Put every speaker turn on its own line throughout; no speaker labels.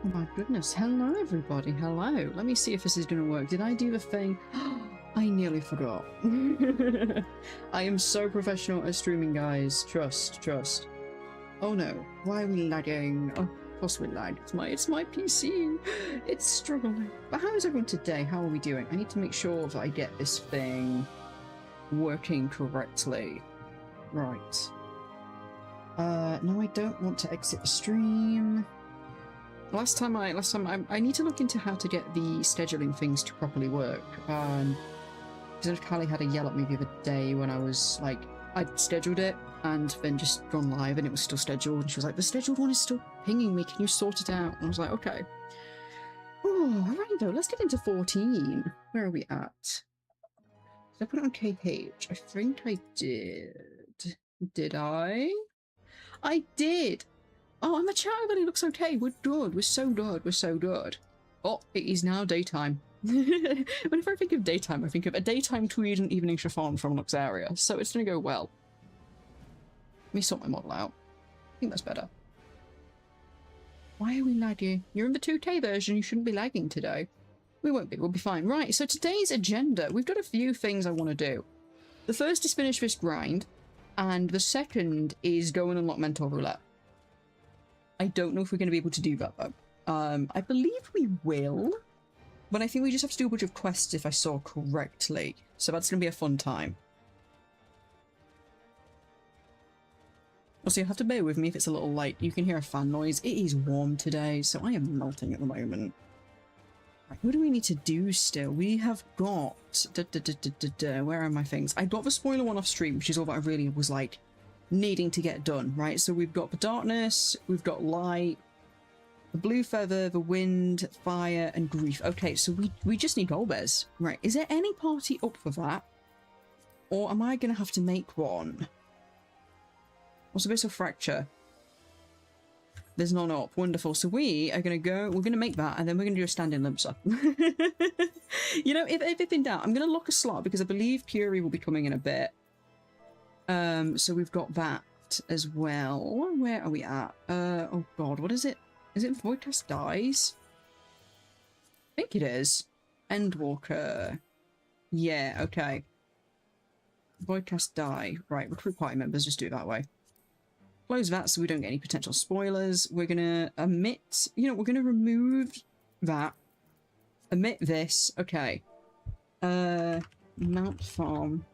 Oh my goodness. Hello, everybody. Hello. Let me see if this is going to work. Did I do the thing? I nearly forgot. I am so professional at streaming, guys. Trust, trust. Oh no. Why are we lagging? Oh, of course we lag. It's my PC. It's struggling. But how is everyone today? How are we doing? I need to make sure that I get this thing working correctly. Right. No, I don't want to exit the stream. Last time I need to look into how to get the scheduling things to properly work. Because Callie had a yell at me the other day when I was like, I'd scheduled it and then just gone live and it was still scheduled. And she was like, the scheduled one is still pinging me. Can you sort it out? And I was like, okay. Oh, alright though. Let's get into 14. Where are we at? Did I put it on KH? I think I did. Did I? I did! Oh, and the chat really looks okay. We're good. We're so good. We're so good. Oh, it is now daytime. Whenever I think of daytime, I think of a daytime tweed and evening chiffon from Luxaria. So it's going to go well. Let me sort my model out. I think that's better. Why are we lagging? You're in the 2K version. You shouldn't be lagging today. We won't be. We'll be fine. Right, so today's agenda. We've got a few things I want to do. The first is finish this grind. And the second is go and unlock Mentor Roulette. I don't know if we're going to be able to do that, though. I believe we will. But I think we just have to do a bunch of quests if I saw correctly. So that's going to be a fun time. Also, you'll have to bear with me if it's a little light. You can hear a fan noise. It is warm today, so I am melting at the moment. Right, what do we need to do still? We have got... Where are my things? I got the spoiler one off stream, which is all that I really was like needing to get done, right? So we've got the darkness, we've got light, the blue feather, the wind, fire, and grief. Okay, so we just need Golbez. Right, is there any party up for that? Or am I going to have to make one? What's a bit of fracture? There's none up. Wonderful. So we are going to go, we're going to make that, and then we're going to do a stand-in limpser. You know, if in doubt, I'm going to lock a slot because I believe Curie will be coming in a bit. So we've got that as well. Where are we at? Oh god, what is it? Is it Voidcast Dies? I think it is. Endwalker. Yeah, okay. Voidcast Die. Right, recruit party members, just do it that way. Close that so we don't get any potential spoilers. We're gonna omit, you know, we're gonna remove that. Omit this. Okay. Mount Farm.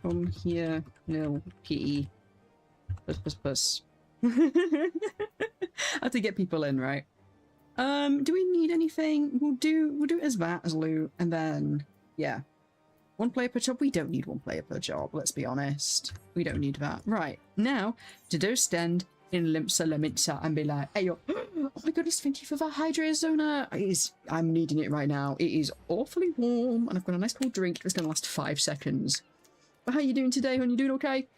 Come here, little kitty. Puss. I have to get people in, right? Do we need anything? We'll do it as that, as loot, and then, yeah. One player per job? We don't need one player per job, let's be honest. We don't need that. Right, now, to do stand in Limpsa Limitsa and be like, hey yo, oh my goodness, thank you for that Hydra Zona. I'm needing it right now. It is awfully warm, and I've got a nice cold drink. It's gonna last 5 seconds. But how are you doing today, hon? You doing okay?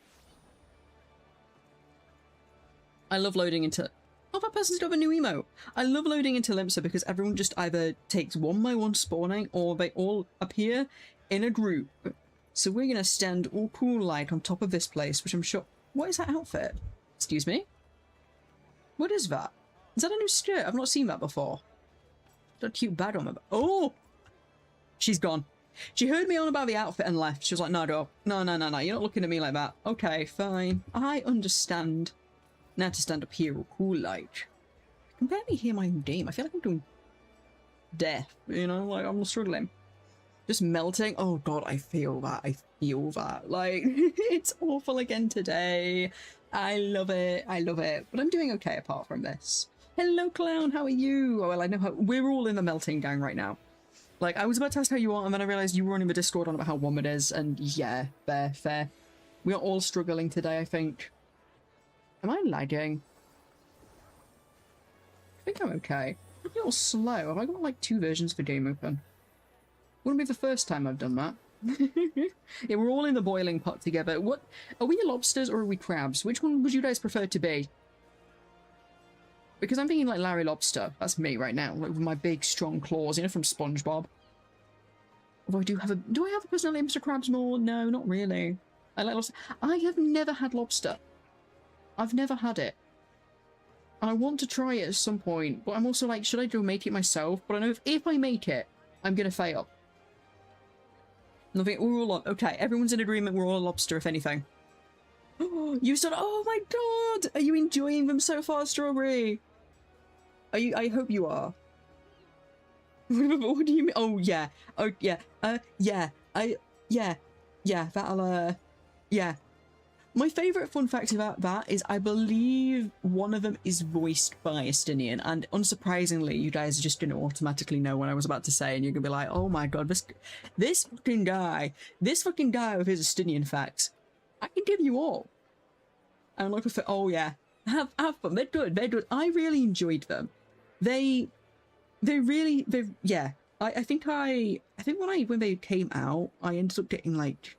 I love loading into... Oh, that person's got a new emote. I love loading into Limpsa because everyone just either takes one by one spawning or they all appear in a group. So we're going to stand all cool like on top of this place, which I'm sure... What is that outfit? Excuse me? What is that? Is that a new skirt? I've not seen that before. Got a cute bag on my back. Oh! She's gone. She heard me on about the outfit and left. She was like, no, you're not looking at me like that. Okay, fine. I understand. Now to stand up here all cool like. I can barely hear my own game. I feel like I'm doing death, you know, like I'm struggling. Just melting. Oh god, I feel that. I feel that. Like, it's awful again today. I love it. I love it. But I'm doing okay apart from this. Hello, clown. How are you? Oh, well, I know how... We're all in the melting gang right now. Like, I was about to ask how you are, and then I realised you were on in the Discord on about how warm it is, and yeah, fair. We are all struggling today, I think. Am I lagging? I think I'm okay. I'm a little slow. Have I got, like, 2 versions for game open? Wouldn't be the first time I've done that. Yeah, we're all in the boiling pot together. What? Are we lobsters or are we crabs? Which one would you guys prefer to be? Because I'm thinking like Larry Lobster. That's me right now, like with my big strong claws, you know, from SpongeBob. Although I do have a... Do I have a personality Mr. Krabs more? No, not really. I like lobster. I have never had lobster. I've never had it. I want to try it at some point, but I'm also like, should I go make it myself? But I know if I make it, I'm gonna fail. Nothing. We're all on. Okay, everyone's in agreement. We're all a lobster, if anything. You said, "Oh my god, are you enjoying them so far, Strawberry?" Are you? I hope you are. What do you mean? Oh yeah. Oh yeah. Yeah. Yeah. That'll. Yeah. My favourite fun fact about that is I believe one of them is voiced by a Stinian, and unsurprisingly, you guys are just going to automatically know what I was about to say, and you're going to be like, oh my god, this fucking guy with his Stinian facts, I can give you all. And I'm looking for, oh yeah, have fun, they're good. I really enjoyed them. Yeah. I think when they came out, I ended up getting like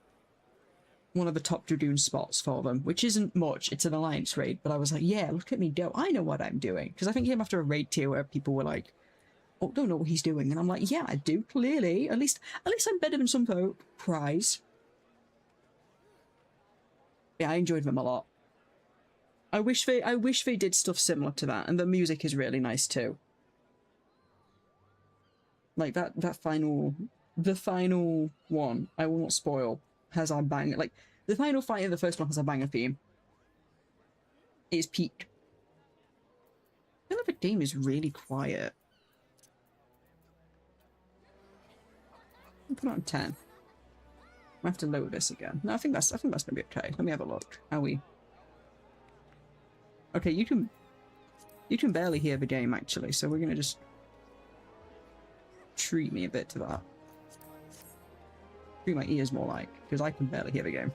one of the top Dragoon spots for them, which isn't much. It's an alliance raid, but I was like, yeah, look at me go. I know what I'm doing. Because I think it came after a raid tier where people were like, oh, don't know what he's doing. And I'm like, yeah, I do, clearly. At least I'm better than some folk. Prize. Yeah, I enjoyed them a lot. I wish they did stuff similar to that, and the music is really nice too. Like the final one, I will not spoil, has a banger. Like the final fight in the first one has a banger theme. It's peak. I feel like the game is really quiet. I'll put it on 10. I have to load this again. No, I think that's gonna be okay. Let me have a look. Are we? Okay, you can barely hear the game actually, so we're gonna just treat me a bit to that. Treat my ears more like, because I can barely hear the game.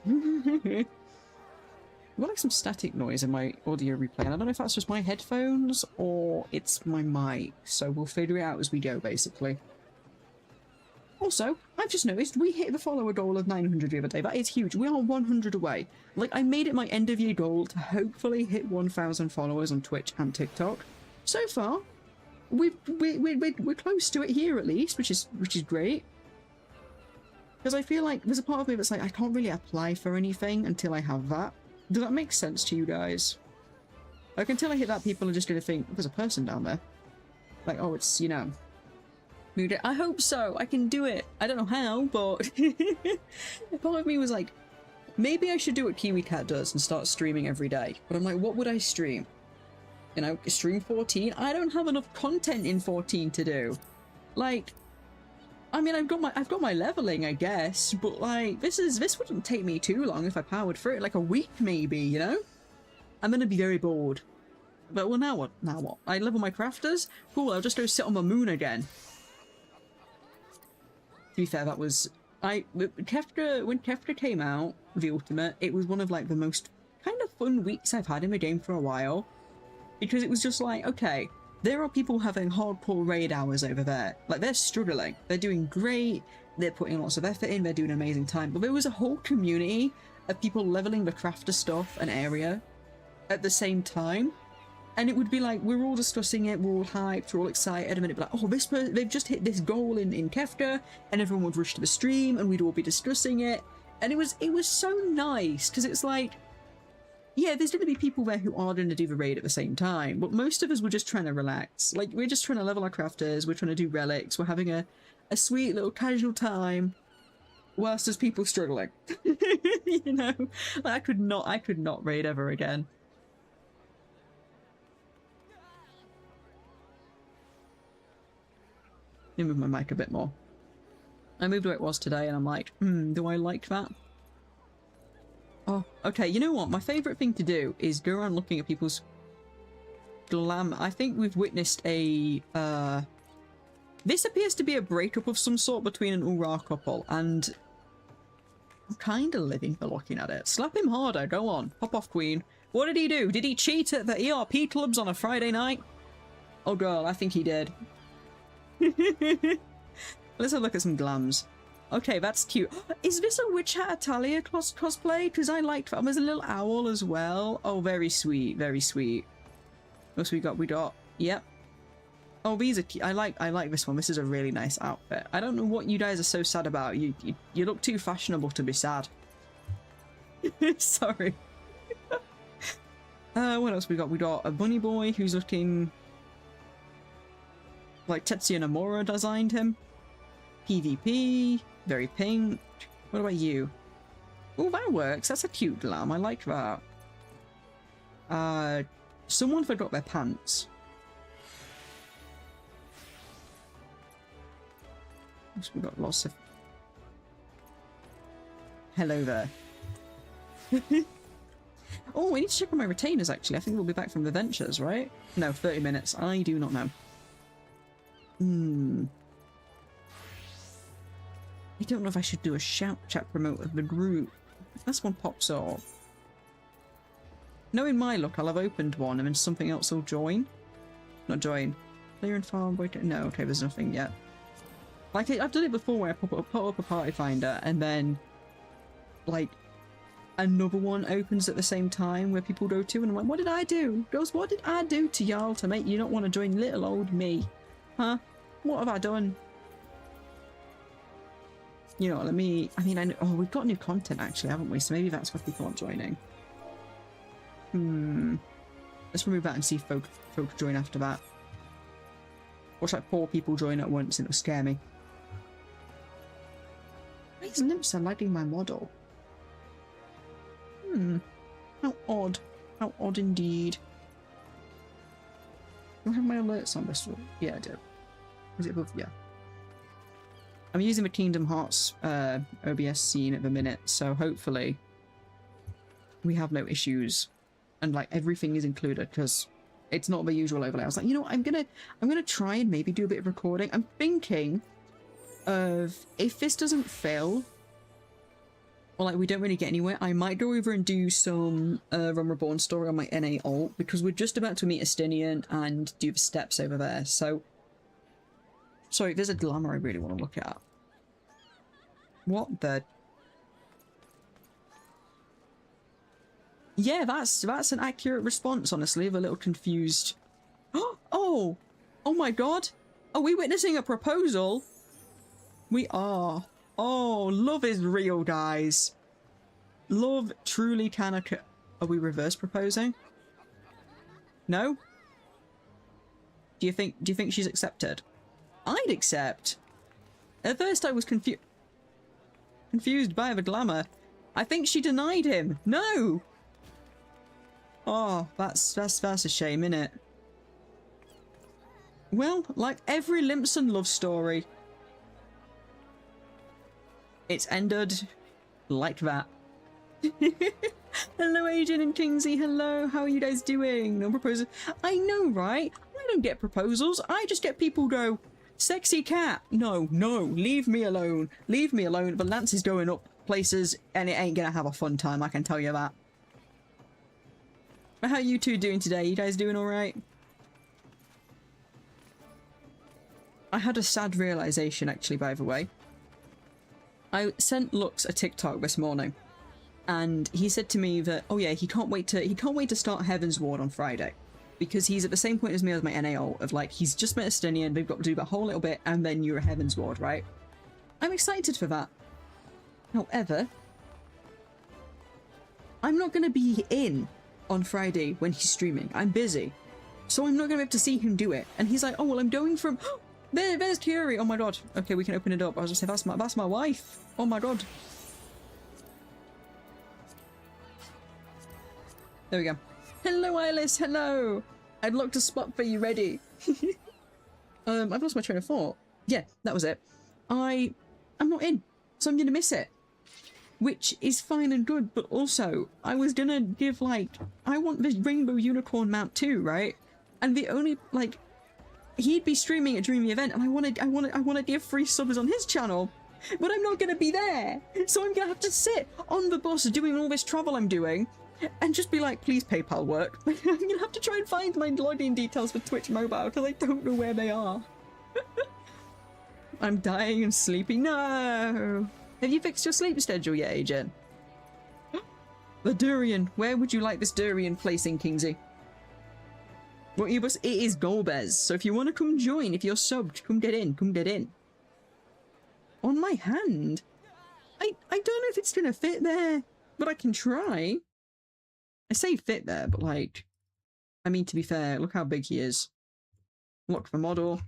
I've got like some static noise in my audio replay, and I don't know if that's just my headphones or it's my mic, so we'll figure it out as we go, basically. Also, I've just noticed we hit the follower goal of 900 the other day. That is huge. We are 100 away. Like, I made it my end of year goal to hopefully hit 1,000 followers on Twitch and TikTok. So far, we're close to it here at least, which is great. Because I feel like there's a part of me that's like, I can't really apply for anything until I have that. Does that make sense to you guys? Like, until I hit that, people are just going to think, there's a person down there. Like, oh, it's, you know. I hope so. I can do it. I don't know how, but part of me was like, maybe I should do what Kiwi Cat does and start streaming every day. But I'm like, what would I stream? You know, stream 14? I don't have enough content in 14 to do. Like, I mean, I've got my leveling, I guess, but like, this wouldn't take me too long if I powered through it, like a week maybe, you know? I'm gonna be very bored. But well, now what? Now what? I level my crafters? Cool, I'll just go sit on my moon again. To be fair, that was... when Kefka came out, the Ultimate, it was one of like the most kind of fun weeks I've had in the game for a while. Because it was just like, okay, there are people having hardcore raid hours over there. Like, they're struggling. They're doing great. They're putting lots of effort in. They're doing an amazing time. But there was a whole community of people leveling the crafter stuff and area at the same time. And it would be like, we're all discussing it, we're all hyped, we're all excited, and then it'd be like, oh, this person, they've just hit this goal in Kefka, and everyone would rush to the stream, and we'd all be discussing it. And it was so nice, because it's like, yeah, there's going to be people there who are going to do the raid at the same time, but most of us were just trying to relax. Like, we're just trying to level our crafters, we're trying to do relics, we're having a sweet little casual time, whilst there's people struggling. You know? Like, I could not raid ever again. Let me move my mic a bit more. I moved where it was today and I'm like, do I like that? Oh, okay, you know what? My favourite thing to do is go around looking at people's glam. I think we've witnessed a, this appears to be a breakup of some sort between an Ura couple, and I'm kind of living for looking at it. Slap him harder, go on. Pop off, Queen. What did he do? Did he cheat at the ERP clubs on a Friday night? Oh girl, I think he did. Let's have a look at some glams. Okay, that's cute. Is this a Witch Hat Italia cosplay? Because I liked that. There's a little owl as well. Oh, very sweet, very sweet. What else we got? Yep. Oh, these are cute. I like this one. This is a really nice outfit. I don't know what you guys are so sad about. You look too fashionable to be sad. Sorry. What else we got? We got a bunny boy who's looking like Tetsuya Nomura designed him. PvP, very pink. What about you? Oh, that works. That's a cute lamb. I like that. Someone forgot their pants. So we got lots of... Hello there. Oh, I need to check on my retainers, actually. I think we'll be back from the ventures, right? No, 30 minutes. I do not know. I don't know if I should do a shout chat promote of the group. If this one pops up... Knowing my luck, I'll have opened one and then something else will join. Not join. Player and farm... No, okay, there's nothing yet. Like, I've done it before where I put up a party finder and then... Like... Another one opens at the same time where people go to, and I'm like, what did I do? Girls, what did I do to y'all to make you not want to join little old me? Huh? What have I done? You know, let me... I mean, I know... Oh, we've got new content, actually, haven't we? So maybe that's why people aren't joining. Let's remove that and see if folk join after that. Watch like 4 people join at once and it'll scare me. These limps are lagging my model. How odd. How odd indeed. Do I have my alerts on this one? Yeah, I do. Is it above? Yeah. I'm using the Kingdom Hearts OBS scene at the minute, so hopefully we have no issues and like everything is included, because it's not the usual overlay. I was like, you know what, I'm gonna try and maybe do a bit of recording. I'm thinking of, if this doesn't fail, or like we don't really get anywhere, I might go over and do some Run Reborn story on my NA alt, because we're just about to meet Estinian and do the steps over there. So, sorry, there's a glamour I really want to look at. What the? Yeah, that's an accurate response. Honestly, I'm a little confused. Oh my God! Are we witnessing a proposal? We are. Oh, love is real, guys. Love truly can occur. Are we reverse proposing? No? Do you think she's accepted? I'd accept. At first I was confused by the glamour. I think she denied him. No! Oh, that's a shame, innit? Well, like every Limpson love story, it's ended like that. Hello, Agent and Kingsley. Hello, how are you guys doing? No proposal. I know, right? I don't get proposals. I just get people go, sexy cat. No, leave me alone. Leave me alone. The lance is going up places and it ain't gonna have a fun time, I can tell you that. But how are you two doing today? You guys doing alright? I had a sad realization, actually, by the way. I sent Lux a TikTok this morning, and he said to me that, oh yeah, he can't wait to start Heaven's Ward on Friday, because he's at the same point as me as my NAO of like, he's just met Estinian, they've got to do that whole little bit, and then you're a Heaven's Ward, right? I'm excited for that. However, I'm not going to be in on Friday when he's streaming. I'm busy, so I'm not going to be able to see him do it. And he's like, oh well, I'm going from... There's Curie. Oh my God. Okay, we can open it up. I was gonna say, that's my wife. Oh my God. There we go. Hello, Alice. Hello. I'd locked a spot for you ready. I've lost my train of thought. Yeah, that was it. I'm not in, so I'm gonna miss it. Which is fine and good, but also, I was gonna give, like, I want this Rainbow Unicorn mount too, right? And the only, like, he'd be streaming it during the event, and I want to give free subs on his channel, but I'm not going to be there, so I'm going to have to sit on the bus doing all this travel I'm doing, and just be like, please PayPal work. I'm going to have to try and find my login details for Twitch Mobile, because I don't know where they are. I'm dying and sleepy. No! Have you fixed your sleep schedule yet, Agent? The durian. Where would you like this durian placing, Kingsy? What you bus? It is Golbez, so if you want to come join, if you're subbed, come get in. On my hand? I don't know if it's gonna fit there, but I can try. I say fit there, but like, I mean, to be fair, look how big he is. Look the model.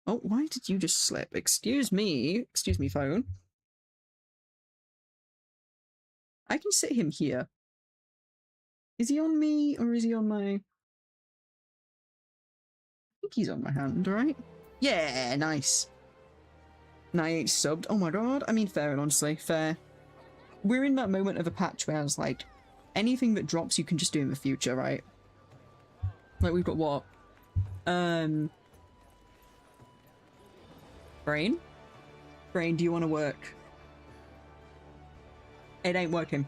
Oh, why did you just slip? Excuse me, phone. I can sit him here. Is he on me or is he on my... I think he's on my hand, right? Yeah, nice. 98 subbed. Oh my god. I mean, fair, honestly, fair. We're in that moment of a patch where it's like, anything that drops you can just do in the future, right? Like, we've got what? Brain? Brain, do you want to work? It ain't working.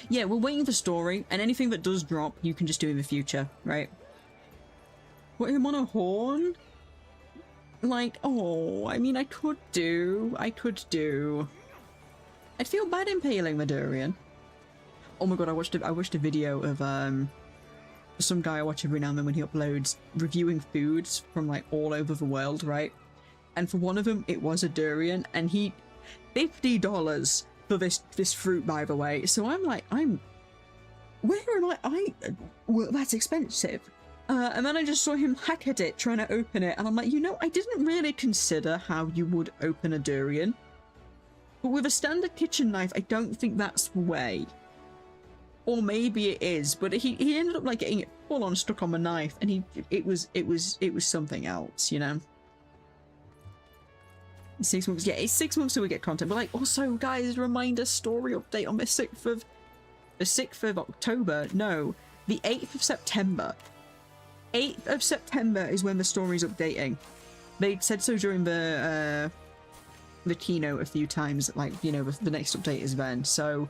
Yeah, we're waiting for story, and anything that does drop, you can just do in the future, right? Put him on a horn? Like, oh, I mean, I could do. I'd feel bad impaling the durian. Oh my god, I watched a video of some guy I watch every now and then when he uploads reviewing foods from like all over the world, right? And for one of them, it was a durian, and he $50 for this fruit, by the way. So I'm like, where am I? Well, that's expensive. And then I just saw him hack at it, trying to open it, and I'm like, you know, I didn't really consider how you would open a durian. But with a standard kitchen knife, I don't think that's the way. Or maybe it is, but he ended up like getting it full on stuck on the knife, and it was something else, you know. 6 months, yeah, it's 6 months till we get content. But like, also, guys, reminder story update on the 6th of October. No, the 8th of September. 8th of September is when the story's updating. They said so during the keynote a few times, like, you know, the next update is then. So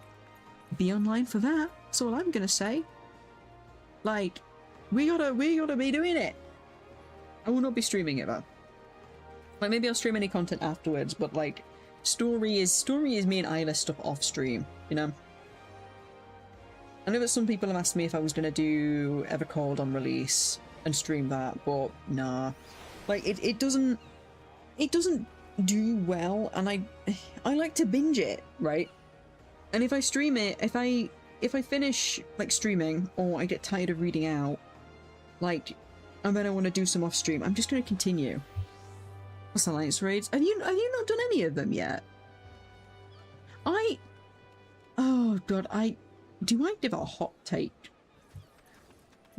be online for that. That's all I'm gonna say. Like, we gotta be doing it. I will not be streaming it though. Like, maybe I'll stream any content afterwards, but like, story is me and Isla stuff off stream, you know? I know that some people have asked me if I was gonna do Evercold on release and stream that, but nah. Like, it doesn't do well, and I like to binge it, right? And if I stream it, if I finish like streaming, or I get tired of reading out, like, and then I want to do some off stream, I'm just gonna continue. What's Alliance raids? Have you not done any of them yet? Oh god, do I give it a hot take?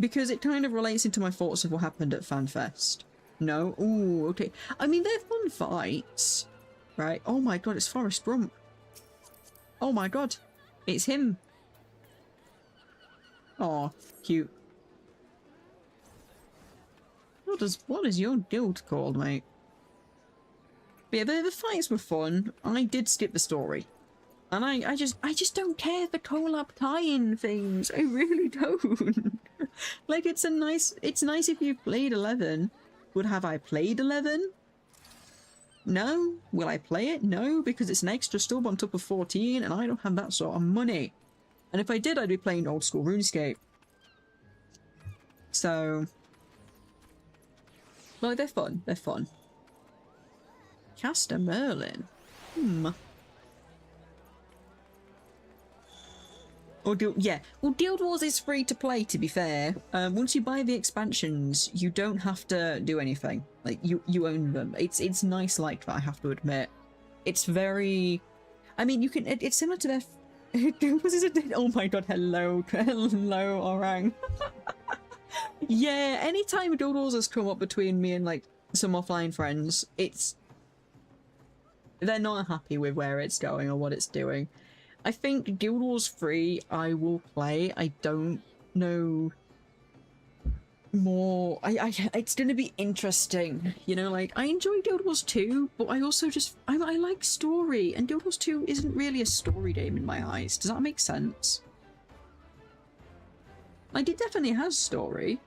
Because it kind of relates into my thoughts of what happened at FanFest. No? Ooh, okay. I mean, they're fun fights, right? Oh my god, it's Forrest Grump. Oh my god, it's him. Oh, cute. What is your guild called, mate? But yeah, the fights were fun. I did skip the story. And I just don't care for collab tie-in things. I really don't. Like, it's nice if you've played 11. But have I played 11? No. Will I play it? No, because it's an extra stub on top of 14, and I don't have that sort of money. And if I did, I'd be playing old school RuneScape. So, well, they're fun. They're fun. Caster Merlin. Or yeah. Well, Guild Wars is free to play, to be fair. Once you buy the expansions, you don't have to do anything. Like, you own them. It's nice like that, I have to admit. It's very... I mean, you can... It's similar to their... Oh my god, hello. Hello, Orang. Yeah, anytime Guild Wars has come up between me and, like, some offline friends, they're not happy with where it's going or what it's doing. I think Guild Wars 3 I will play. I don't know more. It's gonna be interesting, you know, like, I enjoy Guild Wars 2, but I also just I like story, and Guild Wars 2 isn't really a story game in my eyes. Does that make sense? Like, it definitely has story,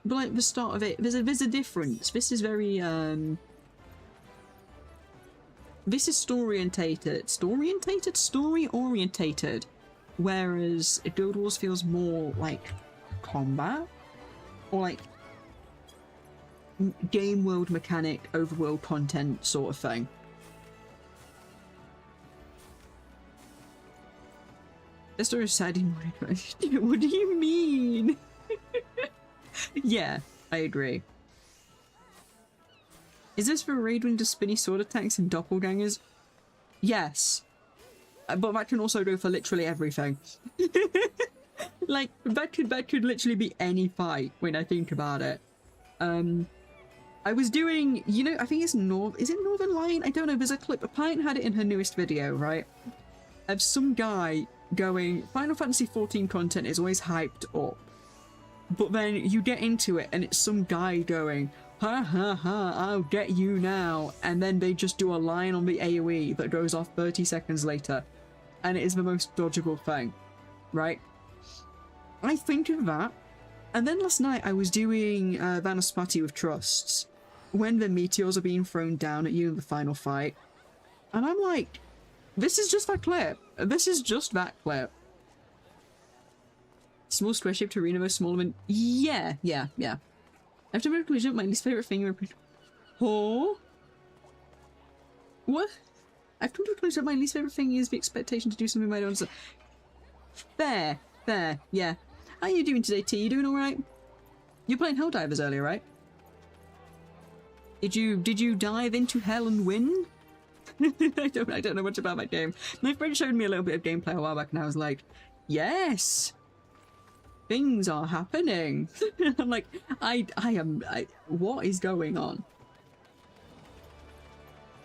but like the start of it, there's a difference. This is very this is story-orientated, whereas Guild Wars feels more like combat, or like game world mechanic, overworld content sort of thing. This story is sad. What do you mean? Yeah, I agree. Is this for raid into spinny sword attacks and doppelgangers? Yes. But that can also go for literally everything. Like, that could literally be any fight when I think about it. I was doing, you know, I think it's is it Northern Lion? I don't know, there's a clip. Pine had it in her newest video, right? Of some guy going, Final Fantasy XIV content is always hyped up. But then you get into it and it's some guy going, ha ha ha, I'll get you now. And then they just do a line on the AoE that goes off 30 seconds later. And it is the most dodgeable thing, right? I think of that. And then last night I was doing Vanaspati with Trusts, when the meteors are being thrown down at you in the final fight. And I'm like, this is just that clip. This is just that clip. Small square-shaped arena was smaller than... Yeah. After my conclusion, my least favourite thing... Oh? What? I've come to a conclusion that my least favourite thing is the expectation to do something I don't... Fair, yeah. How are you doing today, T? You doing alright? You were playing Helldivers earlier, right? Did you dive into hell and win? I don't know much about that game. My friend showed me a little bit of gameplay a while back and I was like, yes! Things are happening. I'm like, what is going on?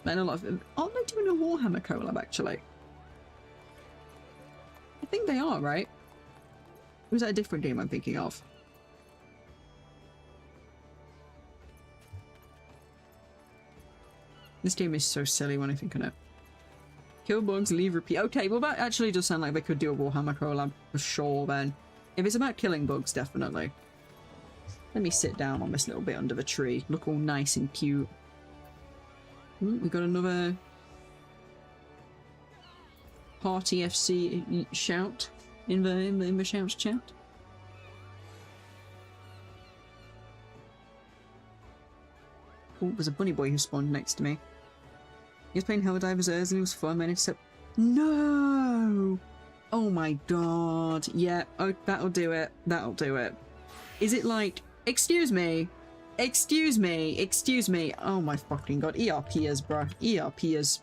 And a lot of, aren't they doing a Warhammer collab actually? I think they are, right? Or is that a different game I'm thinking of? This game is so silly when I think on it. Kill bugs, leave, repeat. Okay, well that actually does sound like they could do a Warhammer collab for sure then. If it's about killing bugs, definitely. Let me sit down on this little bit under the tree. Look all nice and cute. Ooh, we got another Party FC shout in the shouts chat. Oh, there's a bunny boy who spawned next to me. He was playing Helldivers earlier and it was fun, man. Except no! Oh my god. Yeah, oh, that'll do it. That'll do it. Is it like, excuse me? Excuse me. Oh my fucking god. ERPers, bruh. ERPers.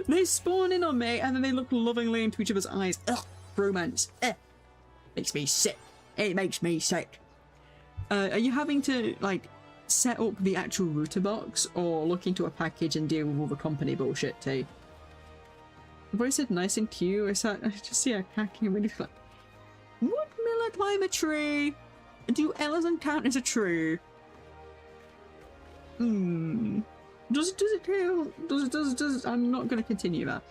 They spawn in on me and then they look lovingly into each other's eyes. Ugh, bromance. Makes me sick. It makes me sick. Are you having to, like, set up the actual router box or look into a package and deal with all the company bullshit, T? I've already said nice and cute. I just see a hacking really like, would Miller climb a tree? Do Ellison count as a tree? Does it count? Does I'm not gonna continue that.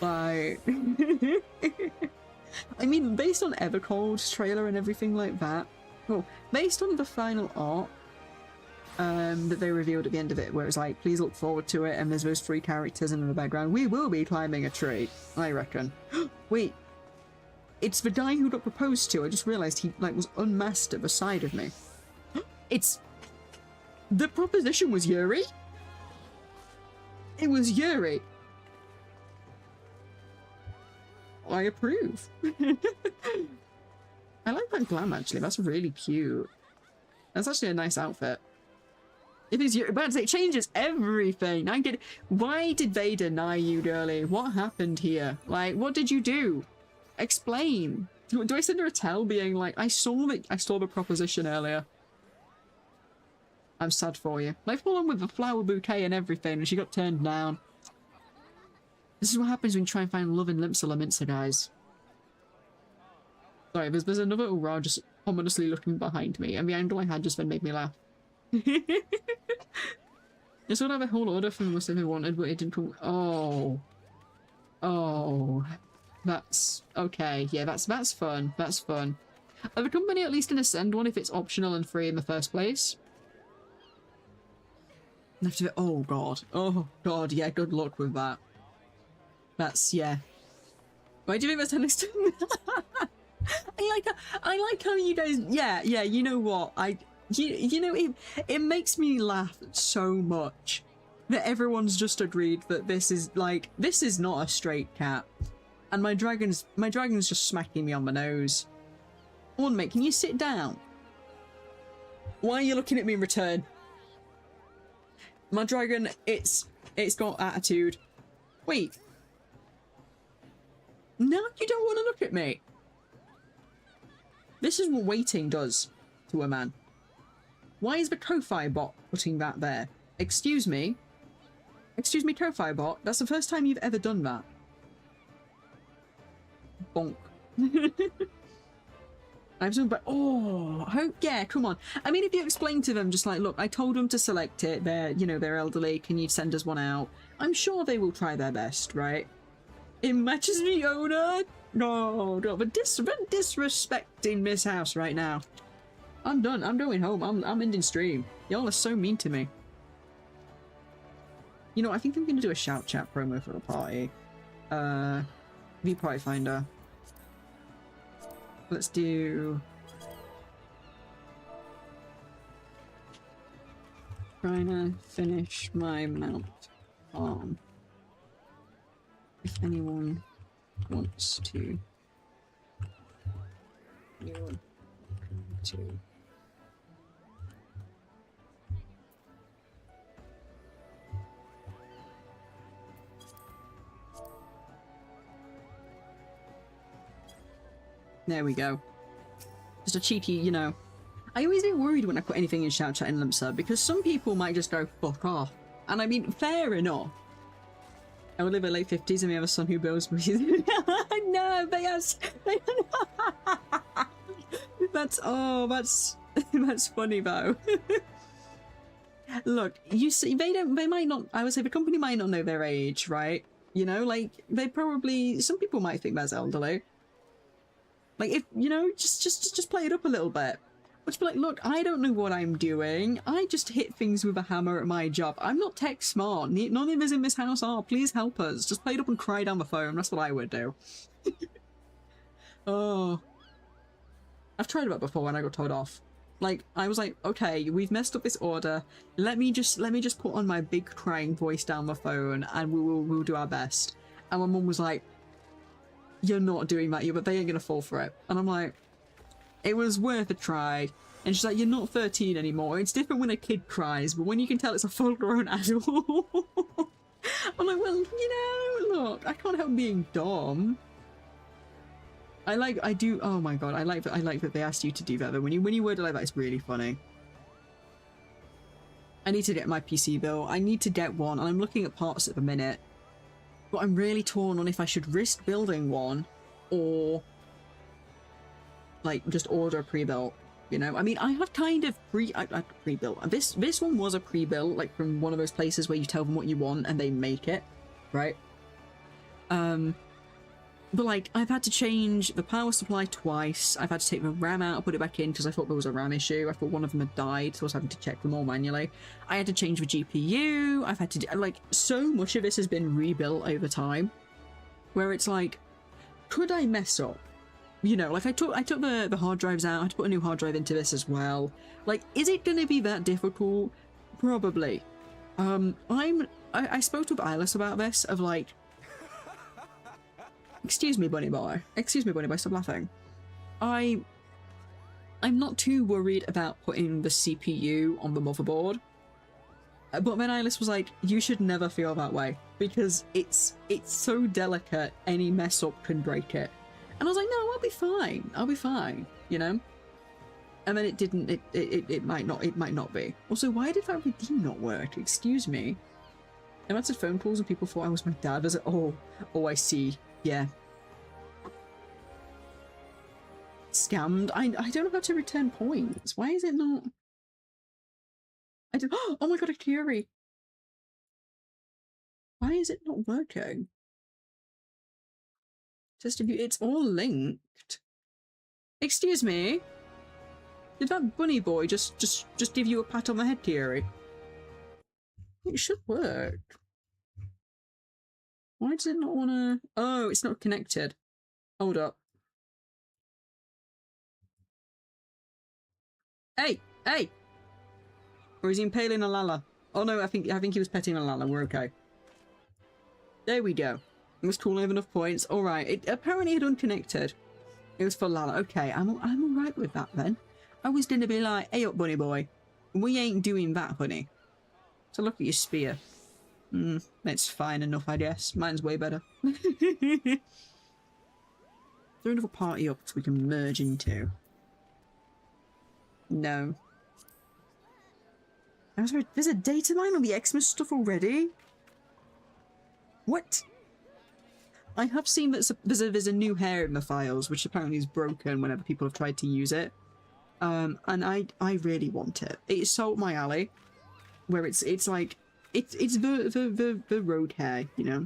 Like I mean, based on Evercold's trailer and everything like that. Well, based on the final art that they revealed at the end of it, where it's like, please look forward to it, and there's those 3 characters in the background. We will be climbing a tree, I reckon. Wait, it's the guy who got proposed to. I just realised he was unmasked at the side of me. It's the proposition was Yuri. It was Yuri. I approve. I like that glam actually. That's really cute. That's actually a nice outfit. It is Yuri, but it changes everything. I get it. Why did they deny you, girlie? What happened here? Like, what did you do? Explain. Do I send her a tell being like, I saw the proposition earlier. I'm sad for you. Like, full on with the flower bouquet and everything, and she got turned down. This is what happens when you try and find love in Limsa, guys. Sorry, there's another Ura just ominously looking behind me, and the angle I had just then made me laugh. Just would have a whole order from most of it wanted, but it didn't come. Oh. That's okay. Yeah, that's fun. That's fun. Are the company at least gonna send one if it's optional and free in the first place? Oh god, yeah, good luck with that. That's, yeah. Why do you think that's next to me? I like how you guys, yeah, you know what, you know, it makes me laugh so much that everyone's just agreed that this is not a straight cat. And my dragon's just smacking me on my nose. Come on, mate, can you sit down? Why are you looking at me in return? My dragon, it's got attitude. Wait. No, you don't want to look at me. This is what waiting does to a man. Why is the Ko-Fi bot putting that there? Excuse me? Excuse me, Ko-Fi bot? That's the first time you've ever done that. Bonk. I'm talking about, oh, yeah, come on. I mean, if you explain to them, just like, look, I told them to select it. They're, you know, they're elderly. Can you send us one out? I'm sure they will try their best, right? It matches me, owner. No, but disrespecting Miss House right now. I'm done. I'm going home. I'm ending stream. Y'all are so mean to me. You know, I think I'm going to do a shout chat promo for the party. View Party Finder. Let's do... Trying to finish my mount farm. If anyone wants to... There we go. Just a cheeky, you know. I always get worried when I put anything in shout chat in Limsa because some people might just go fuck off. And I mean, fair enough. I will live in late 50s and we have a son who builds me. No, that's funny though. Look, you see, they might not, I would say the company might not know their age, right? You know, like, they probably, some people might think that's elderly. Like, if, you know, just play it up a little bit. Just be like, look, I don't know what I'm doing. I just hit things with a hammer at my job. I'm not tech smart. None of us in this house are. Please help us. Just play it up and cry down the phone. That's what I would do. Oh. I've tried that before when I got told off. Like, I was like, okay, we've messed up this order. Let me just put on my big crying voice down the phone and we'll do our best. And my mum was like, you're not doing that, but they ain't gonna fall for it. And I'm like, it was worth a try. And she's like, you're not 13 anymore. It's different when a kid cries, but when you can tell it's a full-grown adult. I'm like, well, you know, look, I can't help being dumb. I do, oh my god, I like that they asked you to do that, though. When you word it like that, it's really funny. I need to get my PC though. I need to get one, and I'm looking at parts at the minute. But I'm really torn on if I should risk building one or like just order a pre-built, you know? I mean, I have kind of pre-built. This one was a pre-built, like from one of those places where you tell them what you want and they make it, right? But like, I've had to change the power supply twice. I've had to take the RAM out and put it back in because I thought there was a RAM issue. I thought one of them had died, so I was having to check them all manually. I had to change the GPU. I've had to do, like, so much of this has been rebuilt over time. Where it's like, could I mess up? You know, like I took the hard drives out. I had to put a new hard drive into this as well. Like, is it going to be that difficult? Probably. I spoke to Ilis about this, of like, excuse me, bunny boy. Excuse me, bunny boy, stop laughing. I'm not too worried about putting the CPU on the motherboard. But then Ilis was like, you should never feel that way. Because it's so delicate, any mess up can break it. And I was like, no, I'll be fine. I'll be fine, you know? And then it didn't, it might not be. Also, why did that redeem not work? Excuse me. I answered phone calls and people thought I was my dad. I was like, oh, I see. Yeah. Scammed. I don't know how to return points. Why is it not? I don't. Oh my god, a Curie. Why is it not working? It's all linked. Excuse me. Did that bunny boy just give you a pat on the head, Curie? It should work. Why does it not want to... Oh, it's not connected. Hold up. Hey! Hey! Or is he impaling a Lala? Oh no, I think he was petting a Lala. We're okay. There we go. It was cool, I have enough points. Alright, it apparently had unconnected. It was for Lala. Okay, I'm alright with that then. I was gonna be like, hey up, bunny boy. We ain't doing that, honey. So look at your spear. It's fine enough, I guess. Mine's way better. Is there another party up we can merge into? No. There's a data mine on the Xmas stuff already? What? I have seen that there's a new hair in the files, which apparently is broken whenever people have tried to use it. And I really want it. It's so up my alley, where it's like it's the road hair, you know.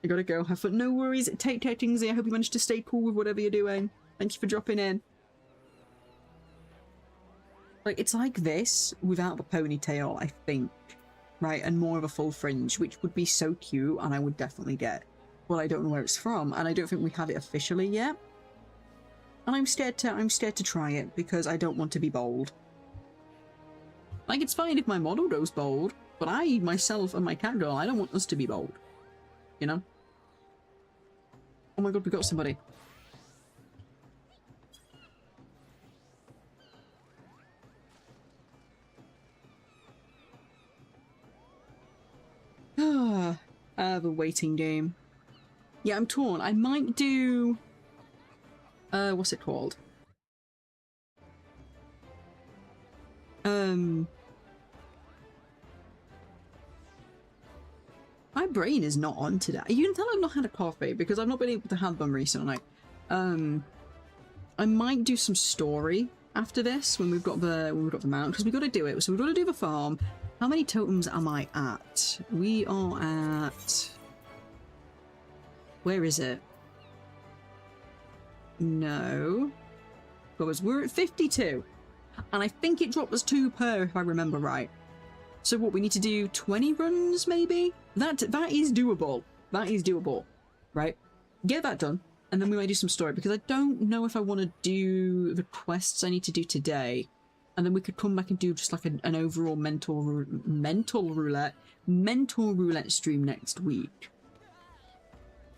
I gotta go. Have fun. No worries. Take things. I hope you managed to stay cool with whatever you're doing. Thank you for dropping in. Like, it's like this without the ponytail, I think, right, and more of a full fringe, which would be so cute, and I would definitely get. Well, I don't know where it's from, and I don't think we have it officially yet. And I'm scared to try it because I don't want to be bold. Like, it's fine if my model goes bold, but I, myself, and my cat girl, I don't want us to be bold. You know? Oh my god, we got somebody. I have a waiting game. Yeah, I'm torn. I might do... what's it called? My brain is not on today. You can tell I've not had a coffee because I've not been able to have them recently. I might do some story after this when we've got the mount, because we've got to do it. So we've got to do the farm. How many totems am I at? We are at... Where is it? No. Because we're at 52. And I think it dropped us 2 per, if I remember right. So what, we need to do 20 runs, maybe? That is doable. That is doable. Right? Get that done. And then we might do some story, because I don't know if I want to do the quests I need to do today. And then we could come back and do just like an overall mental roulette stream next week.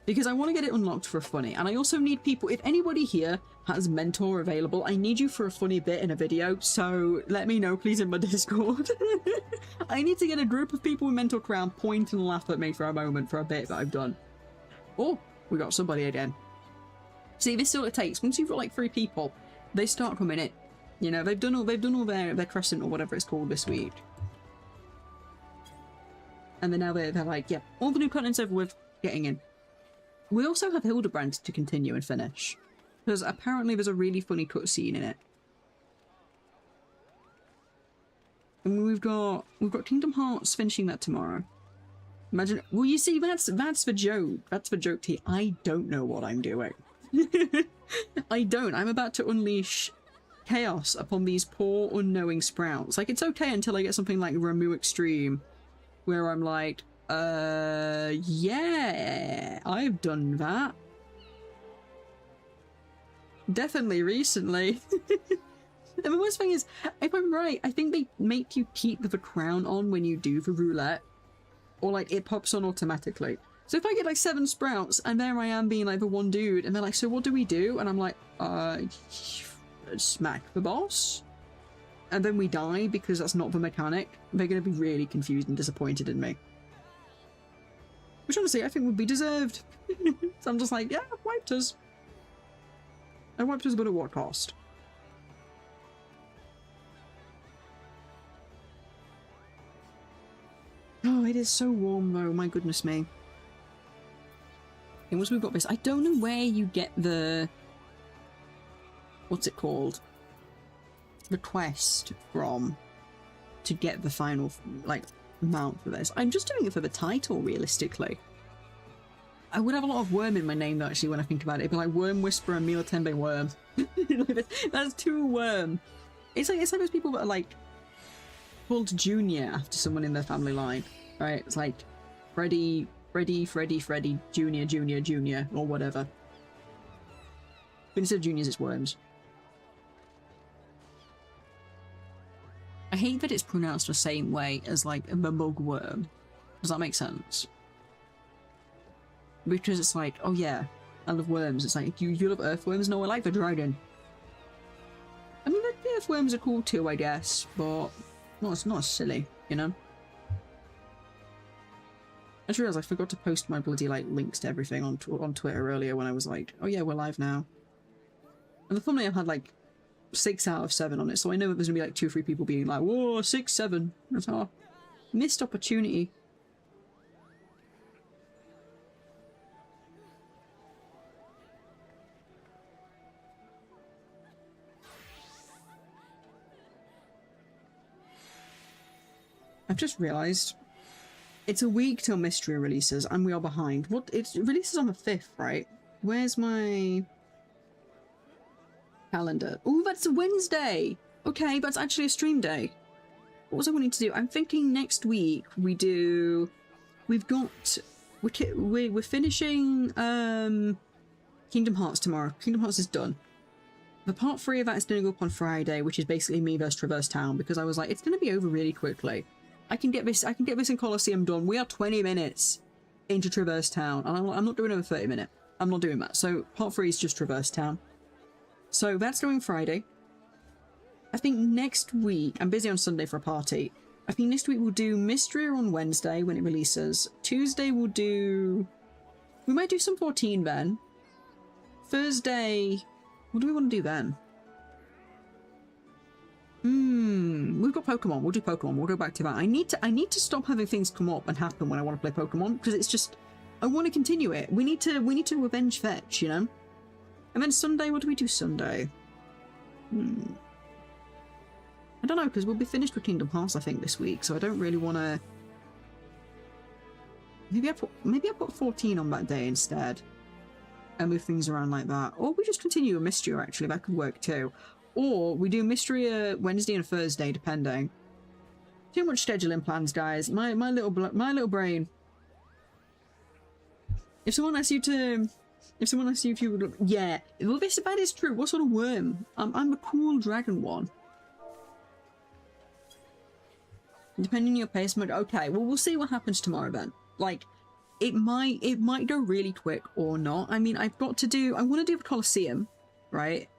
Because I want to get it unlocked for a funny. And I also need people, if anybody here has mentor available, I need you for a funny bit in a video. So let me know, please, in my Discord. I need to get a group of people with mentor crown point and laugh at me for a moment for a bit that I've done. Oh, we got somebody again. See, this is all it takes. Once you've got like 3 people, they start coming in. You know, they've done all their crescent or whatever it's called this week. And then now they're like, yeah, all the new content's over with, getting in. We also have Hildebrand to continue and finish, because apparently there's a really funny cutscene in it. And we've got Kingdom Hearts finishing that tomorrow. Imagine, well, you see, that's the joke. That's the joke to you. I don't know what I'm doing. I don't. I'm about to unleash chaos upon these poor unknowing sprouts. Like, it's okay until I get something like Ramu Extreme, where I'm like, yeah, I've done that. Definitely recently. And the worst thing is, if I'm right, I think they make you keep the crown on when you do the roulette. Or like, it pops on automatically. So if I get like 7 sprouts, and there I am being like the one dude, and they're like, so what do we do? And I'm like, smack the boss? And then we die because that's not the mechanic. They're going to be really confused and disappointed in me. Which honestly I think would be deserved. So I'm just like, yeah, I wiped us. I wiped us, but at what cost? Oh, it is so warm though, my goodness me. And once we've got this, I don't know where you get the... What's it called? The quest from to get the final, like, mount for this. I'm just doing it for the title, realistically. I would have a lot of worm in my name, though, actually, when I think about it. It'd be like Worm Whisperer and Mila Tembe Worm. That's 2 worm. It's like those people that are, like, called Junior after someone in their family line, right? It's like Freddy, Junior, or whatever. But instead of juniors, it's worms. I hate that it's pronounced the same way as, like, the mugworm. Does that make sense? because it's like, oh yeah, I love worms. It's like, you love earthworms? No, I like the dragon. I mean, the earthworms are cool too, I guess, but it's not as silly, you know? I just realised I forgot to post my bloody, like, links to everything on Twitter earlier when I was like, oh yeah, we're live now. And the thumbnail had, like, 6 out of 7 on it, so I know that there's gonna be, like, 2 or 3 people being like, whoa, 6, 7. That's all. Missed opportunity. I've just realised it's a week till Mystery releases and we are behind. What? It releases on the 5th, right? Where's my calendar? Oh, that's a Wednesday! Okay, that's actually a stream day. What was I wanting to do? I'm thinking next week we're finishing Kingdom Hearts tomorrow. Kingdom Hearts is done. The part 3 of that is going to go up on Friday, which is basically me versus Traverse Town, because I was like, it's going to be over really quickly. I can get this in Colosseum done. We are 20 minutes into Traverse Town, and I'm not doing over 30 minutes. I'm not doing that. So part 3 is just Traverse Town. So that's going Friday. I think next week, I'm busy on Sunday for a party. I think next week we'll do Mystery on Wednesday when it releases. Tuesday we might do some 14 then. Thursday, what do we want to do then? We've got Pokemon. We'll do Pokemon. We'll go back to that. I need to stop having things come up and happen when I want to play Pokemon, because it's just, I want to continue it. We need to revenge fetch, you know? And then Sunday, what do we do Sunday? I don't know, because we'll be finished with Kingdom Hearts, I think, this week, so I don't really want to... Maybe I put 14 on that day instead, and move things around like that. Or we just continue a Mystery, actually. That could work too. Or we do Mystery Wednesday and Thursday, depending. Too much scheduling plans, guys. My little brain. If someone asks you if you would, yeah. Well, that is true. What sort of worm? I'm a cool dragon one. Depending on your pace mode. Okay. Well, we'll see what happens tomorrow then. Like, it might go really quick or not. I mean, I want to do the Colosseum, right?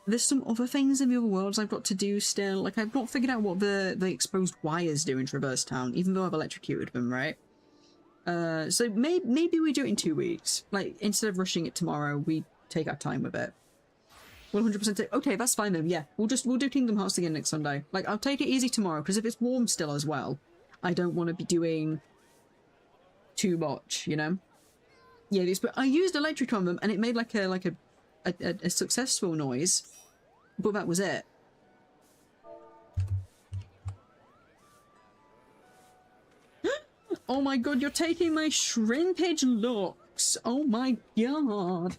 There's some other things in the other worlds I've got to do still. Like, I've not figured out what the exposed wires do in Traverse Town, even though I've electrocuted them, right? So maybe we do it in 2 weeks. Like, instead of rushing it tomorrow, we take our time with it. We'll 100% take... Okay, that's fine then, yeah. We'll do Kingdom Hearts again next Sunday. Like, I'll take it easy tomorrow, because if it's warm still as well, I don't want to be doing too much, you know? Yeah, but I used electric on them, and it made like a successful noise, but that was it. Oh my god, you're taking my shrimpage looks. Oh my god.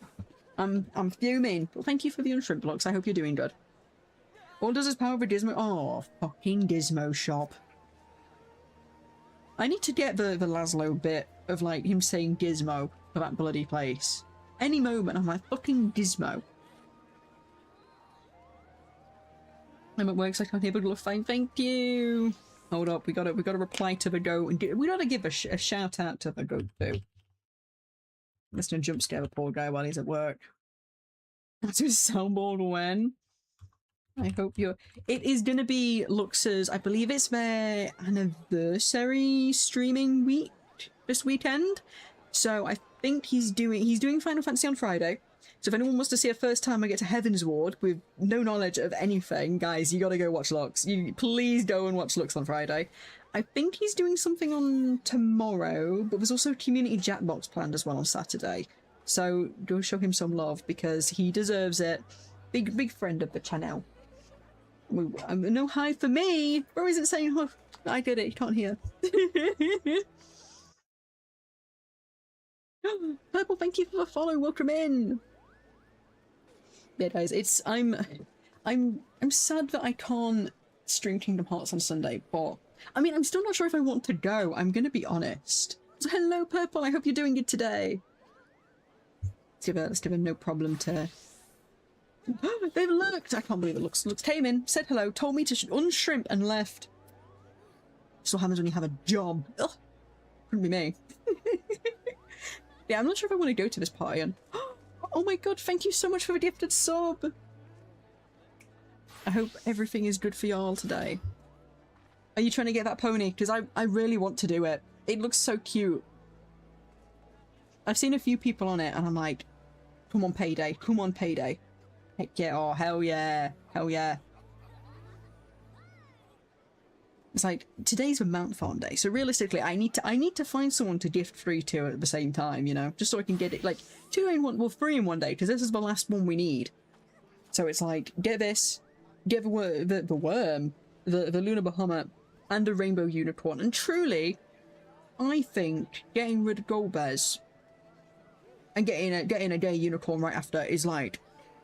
I'm fuming. Well, thank you for the unshrimp looks. I hope you're doing good. All does is power of a Gizmo. Oh, fucking Gizmo shop. I need to get the Laszlo bit of like him saying Gizmo for that bloody place. Any moment I'm like, fucking Gizmo. I'm at work so I can't hear, but look fine. Thank you. Hold up, we gotta reply to the goat and we gotta give a shout out to the goat too. Let's not jump scare the poor guy while he's at work. That's his soundboard when. I hope you're... It is gonna be Lux's, I believe it's their anniversary streaming week this weekend. So I think he's doing Final Fantasy on Friday. So if anyone wants to see a first time I get to Heaven's Ward with no knowledge of anything, guys, you gotta go watch Lux. You please go and watch Lux on Friday. I think he's doing something on tomorrow, but there's also a community Jackbox planned as well on Saturday. So go show him some love because he deserves it. Big friend of the channel. No hi for me. Bro isn't saying hi. I get it. You can't hear. Purple, thank you for the follow. Welcome in. Yeah, guys, I'm sad that I can't stream Kingdom Hearts on Sunday, but I mean, I'm still not sure if I want to go. I'm gonna be honest. So, hello, Purple. I hope you're doing good today. Let's give her no problem to. They've looked. I can't believe it. Looks came in, said hello, told me to unshrimp and left. Still happens when you have a job. Ugh, couldn't be me. Yeah, I'm not sure if I want to go to this party. And oh my god, thank you so much for the gifted sub. I hope everything is good for y'all today. Are you trying to get that pony? Because I really want to do it. It looks so cute. I've seen a few people on it and I'm like, come on payday, come on payday. Heck yeah, oh hell yeah, hell yeah. It's like, today's a Mount Farm day, so realistically I need to find someone to gift 3 to at the same time, you know? Just so I can get it, like, 2 in one, well 3 in one day, because this is the last one we need. So it's like, get this, get the worm, the Lunar Bahamut, and a Rainbow Unicorn, and truly, I think getting rid of Gold Bears and getting a gay unicorn right after is like,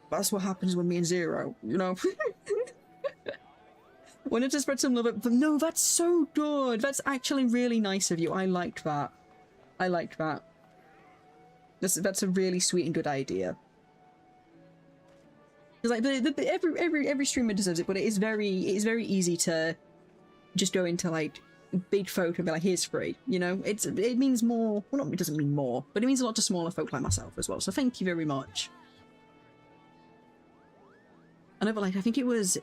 that's what happens with me and Zero, you know? Wanted to spread some love, but no, that's so good. That's actually really nice of you. I like that. I like that. That's a really sweet and good idea. It's like every streamer deserves it, but it's very easy to just go into like big folk and be like, here's free. You know, it means more. Well, not, it doesn't mean more, but it means a lot to smaller folk like myself as well. So thank you very much. I know, but like I think it was.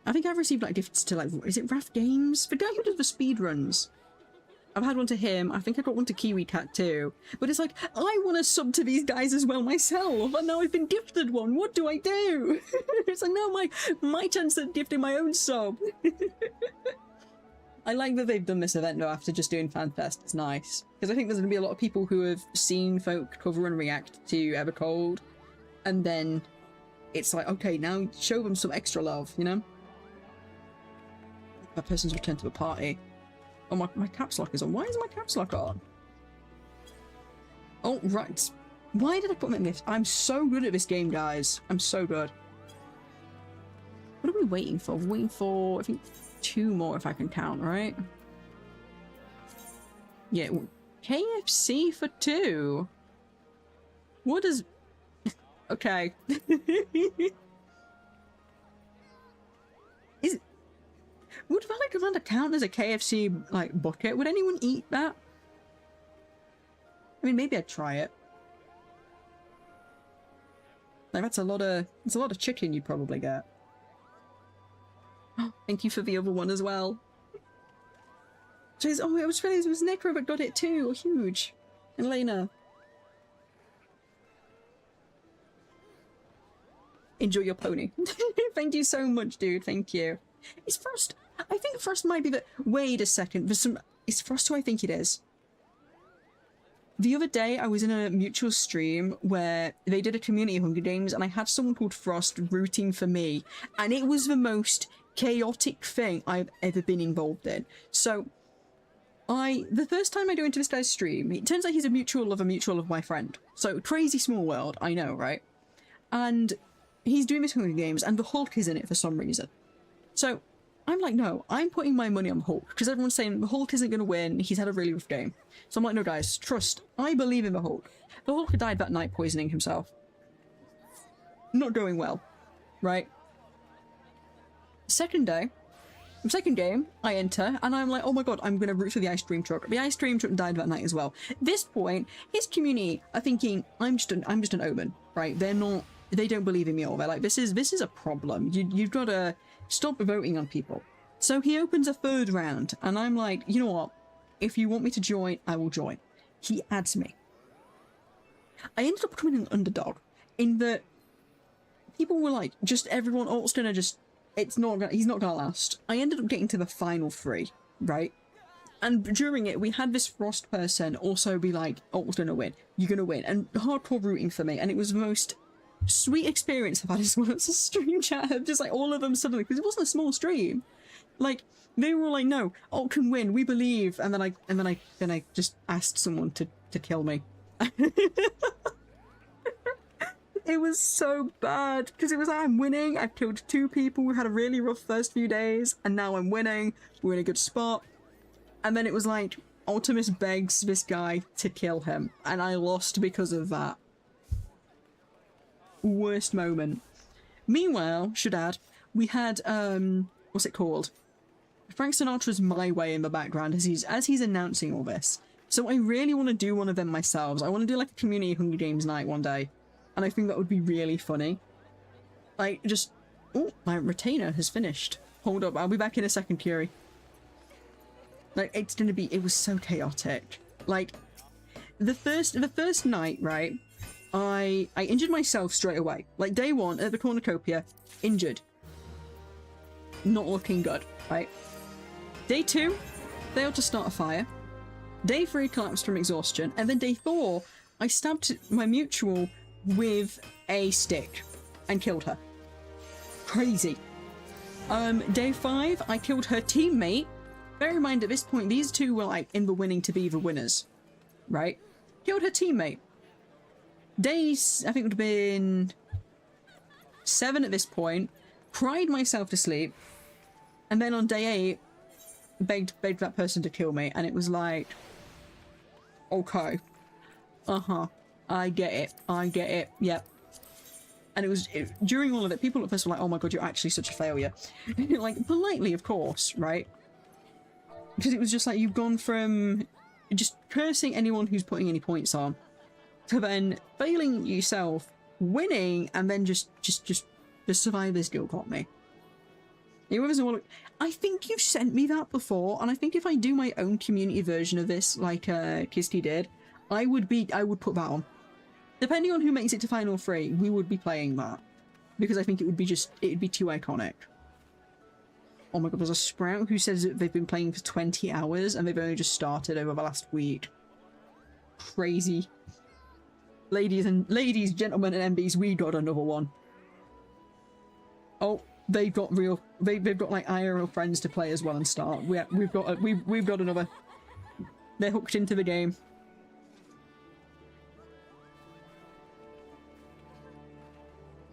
I think I've received like gifts to like, is it Raph Games? The guy who does the speed runs. I've had one to him. I think I got one to Kiwi Cat too. But it's like, I want to sub to these guys as well myself. And now I've been gifted one. What do I do? It's like, no, my chance at gifting my own sub. I like that they've done this event though after just doing FanFest. It's nice. Because I think there's going to be a lot of people who have seen folk cover and react to Evercold. And then it's like, okay, now show them some extra love, you know? That person's returned to the party. Oh, my caps lock is on. Why is my caps lock on? Oh, right. Why did I put my myths? I'm so good at this game, guys. I'm so good. What are we waiting for? We're waiting for, I think, 2 more if I can count, right? Yeah, KFC for 2? What is... Okay. Would Valley Commander count as a KFC, like, bucket? Would anyone eat that? I mean, maybe I'd try it. Like, that's a lot of chicken you'd probably get. Thank you for the other one as well. Jeez, oh, I was realizing it was Necro that got it too. Huge. And Lena. Enjoy your pony. Thank you so much, dude. Thank you. It's Frost. I think Frost might be the... Wait a second. There's some... It's Frost who I think it is. The other day, I was in a mutual stream where they did a community Hunger Games and I had someone called Frost rooting for me. And it was the most chaotic thing I've ever been involved in. So, the first time I go into this guy's stream, it turns out he's a mutual of my friend. So, crazy small world, I know, right? And he's doing this Hunger Games and the Hulk is in it for some reason. So, I'm like, no, I'm putting my money on Hulk, because everyone's saying the Hulk isn't going to win, he's had a really rough game. So I'm like, no guys, trust, I believe in the Hulk. The Hulk had died that night poisoning himself. Not going well, right? Second game, I enter, and I'm like, oh my god, I'm going to root for the ice cream truck. The ice cream truck died that night as well. At this point, his community are thinking, I'm just an omen, right? They don't believe in me at all. They're like, this is a problem. You've got to stop voting on people. So he opens a 3rd round, and I'm like, you know what? If you want me to join, I will join. He adds me. I ended up becoming an underdog in that people were like, just everyone, Alt's gonna just, he's not gonna last. I ended up getting to the final 3, right? And during it, we had this Frost person also be like, Alt's gonna win, you're gonna win, and hardcore rooting for me, and it was the most sweet experience I've had as well as a stream chat. Just like all of them suddenly, because it wasn't a small stream. Like they were all like, "No, Alt can win. We believe." And then I just asked someone to kill me. It was so bad because it was like, I'm winning. I've killed 2 people. We had a really rough first few days, and now I'm winning. We're in a good spot. And then it was like Altimus begs this guy to kill him, and I lost because of that. Worst moment. Meanwhile, should add, we had what's it called? Frank Sinatra's My Way in the background as he's announcing all this. So I really want to do one of them myself. I want to do like a community Hunger Games night one day. And I think that would be really funny. Like, just... Oh, my retainer has finished. Hold up, I'll be back in a second, Curie. Like, it's gonna be... It was so chaotic. Like, the first night, right, I injured myself straight away. Like, day one, at the cornucopia, injured. Not looking good, right? Day 2, failed to start a fire. Day 3, collapsed from exhaustion. And then day 4, I stabbed my mutual with a stick and killed her. Crazy. Day 5, I killed her teammate. Bear in mind, at this point, these two were like in the winning to be the winners, right? Killed her teammate. Days, I think it would have been 7 at this point. Cried myself to sleep. And then on day 8, begged that person to kill me. And it was like, okay. Uh-huh. I get it. Yep. And it was, during all of it, people at first were like, oh my god, you're actually such a failure. Like, politely, of course, right? Because it was just like, you've gone from just cursing anyone who's putting any points on, to then failing yourself, winning, and then just the survivor's guilt got me. I think you've sent me that before, and I think if I do my own community version of this, like Kisty did, I would put that on. Depending on who makes it to Final 3, we would be playing that. Because I think it'd be too iconic. Oh my god, there's a Sprout who says that they've been playing for 20 hours and they've only just started over the last week. Crazy. Ladies, gentlemen, and MBs, we got another one. Oh, they've got like IRL friends to play as well and start. We've got another. They're hooked into the game.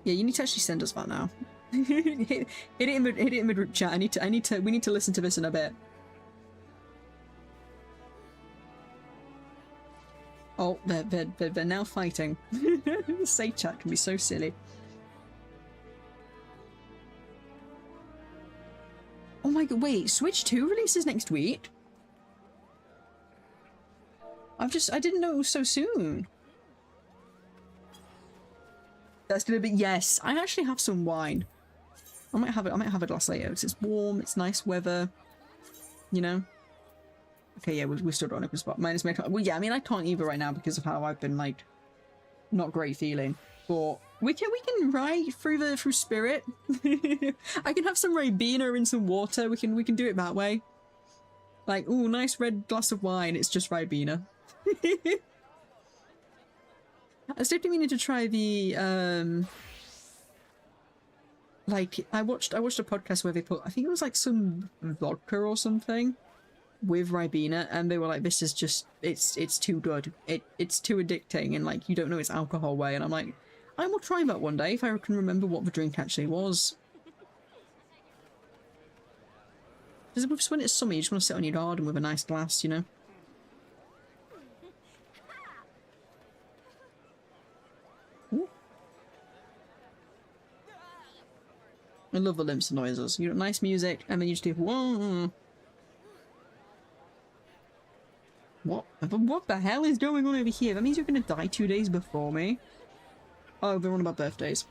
Yeah, you need to actually send us that now. hit it in the group chat. We need to listen to this in a bit. Oh, they're now fighting. Safe chat can be so silly. Oh my god, wait, Switch 2 releases next week? I didn't know it was so soon. That's gonna be, yes, I actually have some wine. I might have a glass later because it's warm, it's nice weather, you know. Okay, yeah, we're still on a spot. Minus my, well, yeah, I mean, I can't either right now because of how I've been like, not great feeling. But we can ride through spirit. I can have some Ribena and some water. We can do it that way. Like, ooh, nice red glass of wine. It's just Ribena. I still think we need to try the like I watched a podcast where they put, I think it was like some vodka or something with Ribena, and they were like, this is just it's too good. It's too addicting, and like you don't know it's alcohol way, and I'm like, I will try that one day if I can remember what the drink actually was. Because when it's summer, you just want to sit on your garden with a nice glass, you know? Ooh. I love the limps noises. You got nice music, and then you just do whoa. What the hell is going on over here? That means you're gonna die 2 days before me. Oh, they're on about birthdays.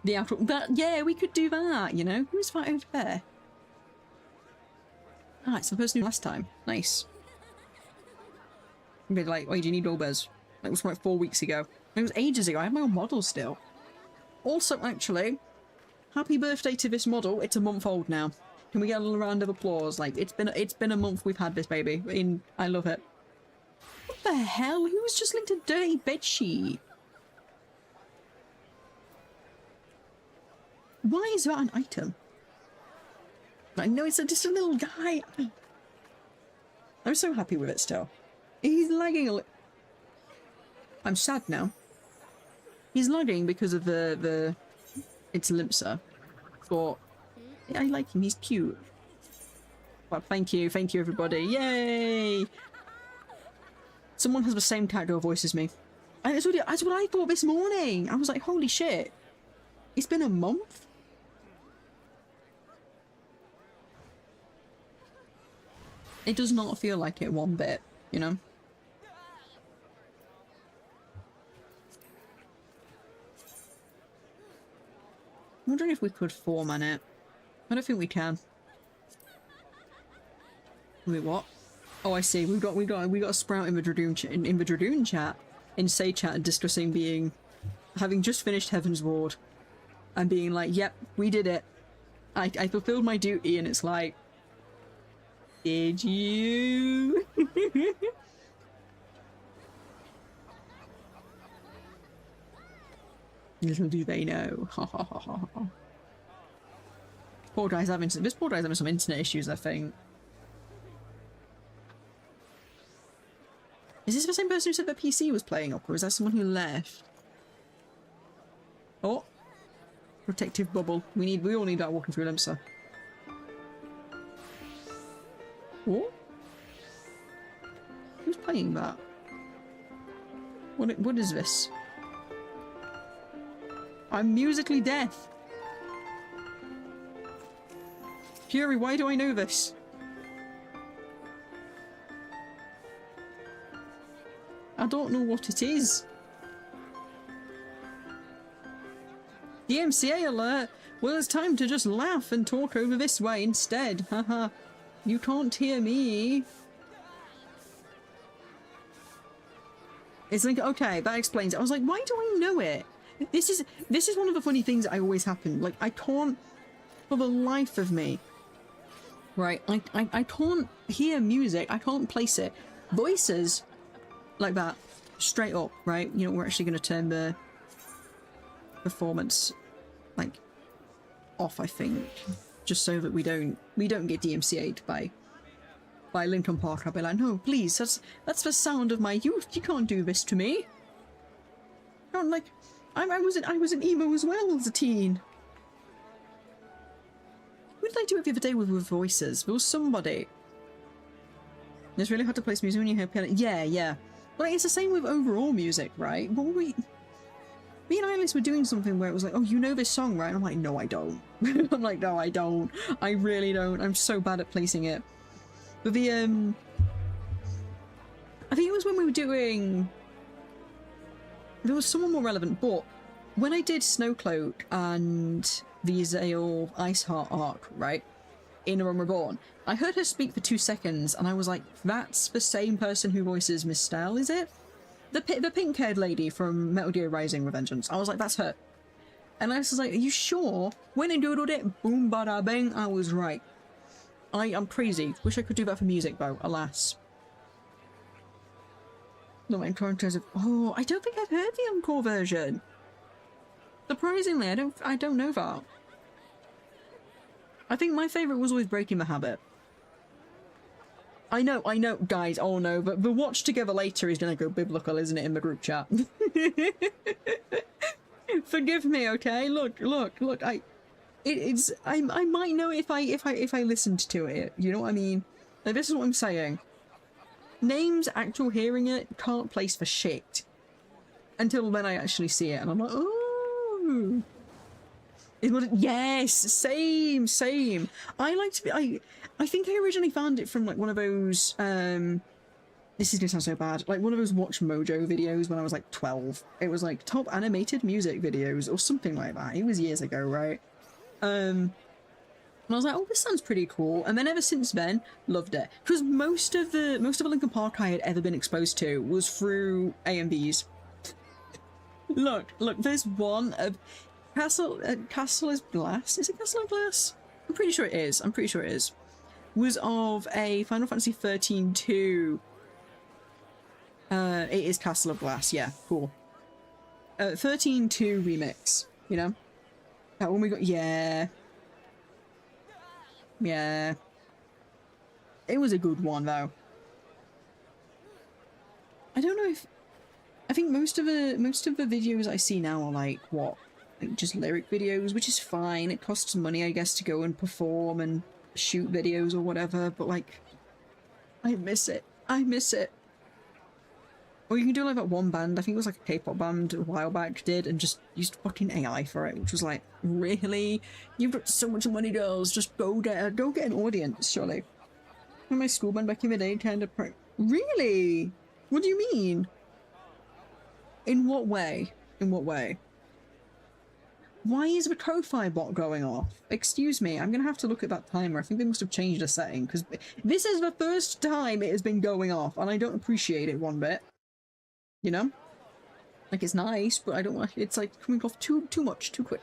The outro. But yeah, we could do that, you know? Who's that over there? Ah, it's the person who last time. Nice. I'd be like, wait, do you need doorbells? That was like 4 weeks ago. It was ages ago. I have my own model still. Also, actually, happy birthday to this model. It's a month old now. Can we get a little round of applause? Like, it's been a month we've had this baby. I love it. What the hell? Who was just linked a dirty bedsheet? Why is that an item? I know it's just a little guy. I'm so happy with it still. He's lagging a little. I'm sad now. He's lagging because of the it's Limpsa. But I like him, he's cute. Well, thank you everybody. Yay! Someone has the same character voice as me. And that's what I thought this morning. I was like, holy shit. It's been a month? It does not feel like it one bit, you know? I'm wondering if we could 4-man it. I don't think we can. Wait, what? Oh, I see. We got a Sprout in the Dragoon chat, in Say chat, discussing having just finished Heaven's Ward, and being like, "Yep, we did it. I fulfilled my duty," and it's like, did you? Little do they know. Ha ha ha ha ha. This poor guy's having some internet issues, I think. Is this the same person who said that PC was playing up, or is that someone who left? Oh, protective bubble. We all need that walking through Limsa. What? Who's playing that? What is this? I'm musically deaf. Fury, why do I know this? I don't know what it is. DMCA alert! Well, it's time to just laugh and talk over this way instead. Haha. You can't hear me. It's like, okay, that explains it. I was like, why do I know it? This is one of the funny things that I always happen. Like, I can't, for the life of me, right? I can't hear music. I can't place it. Voices, like that, straight up, right? You know, we're actually going to turn the performance, like, off, I think, just so that we don't get DMCA'd by Linkin Park. I'll be like, no, please, that's the sound of my youth. You can't do this to me. I don't like. I was an emo as well as a teen. Who did I do it the other day with voices? There was somebody. It's really hard to place music when you hear piano. Yeah. But like, it's the same with overall music, right? What were me and Alice were doing something where it was like, oh, you know this song, right? And I'm like, no, I don't. I'm like, no, I don't. I really don't. I'm so bad at placing it. But the, I think it was when we were doing... There was someone more relevant, but when I did Snowcloak and the Zale Iceheart arc, right, in Realm Reborn, I heard her speak for 2 seconds, and I was like, that's the same person who voices Miss Stell, is it? The pink-haired lady from Metal Gear Rising Revengeance. I was like, that's her. And I was like, are you sure? When I doodled it, boom, bada, bang, I was right. I'm crazy. Wish I could do that for music, though, alas. Not my characters of... Oh, I don't think I've heard the encore version. Surprisingly, I don't know that. I think my favourite was always Breaking the Habit. I know, guys, oh no, but the watch together later is gonna go biblical, isn't it, in the group chat? Forgive me, okay? Look, I might know if I listened to it, you know what I mean? Like, this is what I'm saying. Names, actual hearing it, can't place for shit. Until then I actually see it, and I'm like, oh. Yes, same. I like to be, I think I originally found it from like one of those, this is gonna sound so bad, like one of those Watch Mojo videos when I was like 12. It was like top animated music videos or something like that. It was years ago, right? And I was like, oh, this sounds pretty cool. And then ever since then, loved it. Because most of the Linkin Park I had ever been exposed to was through AMVs. Look, there's one of Castle is Glass. Is it Castle of Glass? I'm pretty sure it is. Was of a Final Fantasy 13-2. It is Castle of Glass, yeah, cool. 13-2 remix, you know? That one we got, yeah. Yeah. It was a good one, though. I don't know if... I think most of the videos I see now are like, what? Like just lyric videos, which is fine. It costs money, I guess, to go and perform and shoot videos or whatever, but like... I miss it. Or you can do like that one band, I think it was like a K-pop band a while back, did, and just used fucking AI for it, which was like, really? You've got so much money, girls, just go get an audience, surely. When my school band back in the day kind of really? What do you mean? In what way? In what way? Why is the Ko-Fi bot going off? Excuse me, I'm gonna have to look at that timer. I think they must have changed a setting, because this is the first time it has been going off, and I don't appreciate it one bit. You know? Like, it's nice, but I don't want... It's like coming off too much, too quick.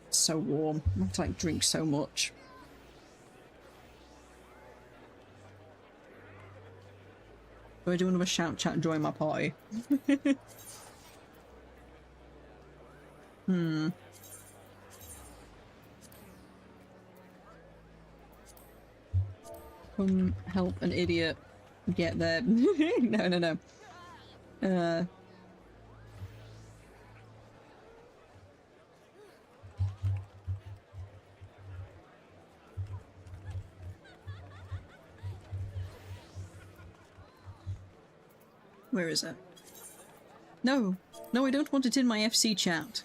It's so warm. I have to, like, drink so much. Do I do another shout chat and join my party? Come help an idiot get there. No. Where is it? No, I don't want it in my FC chat.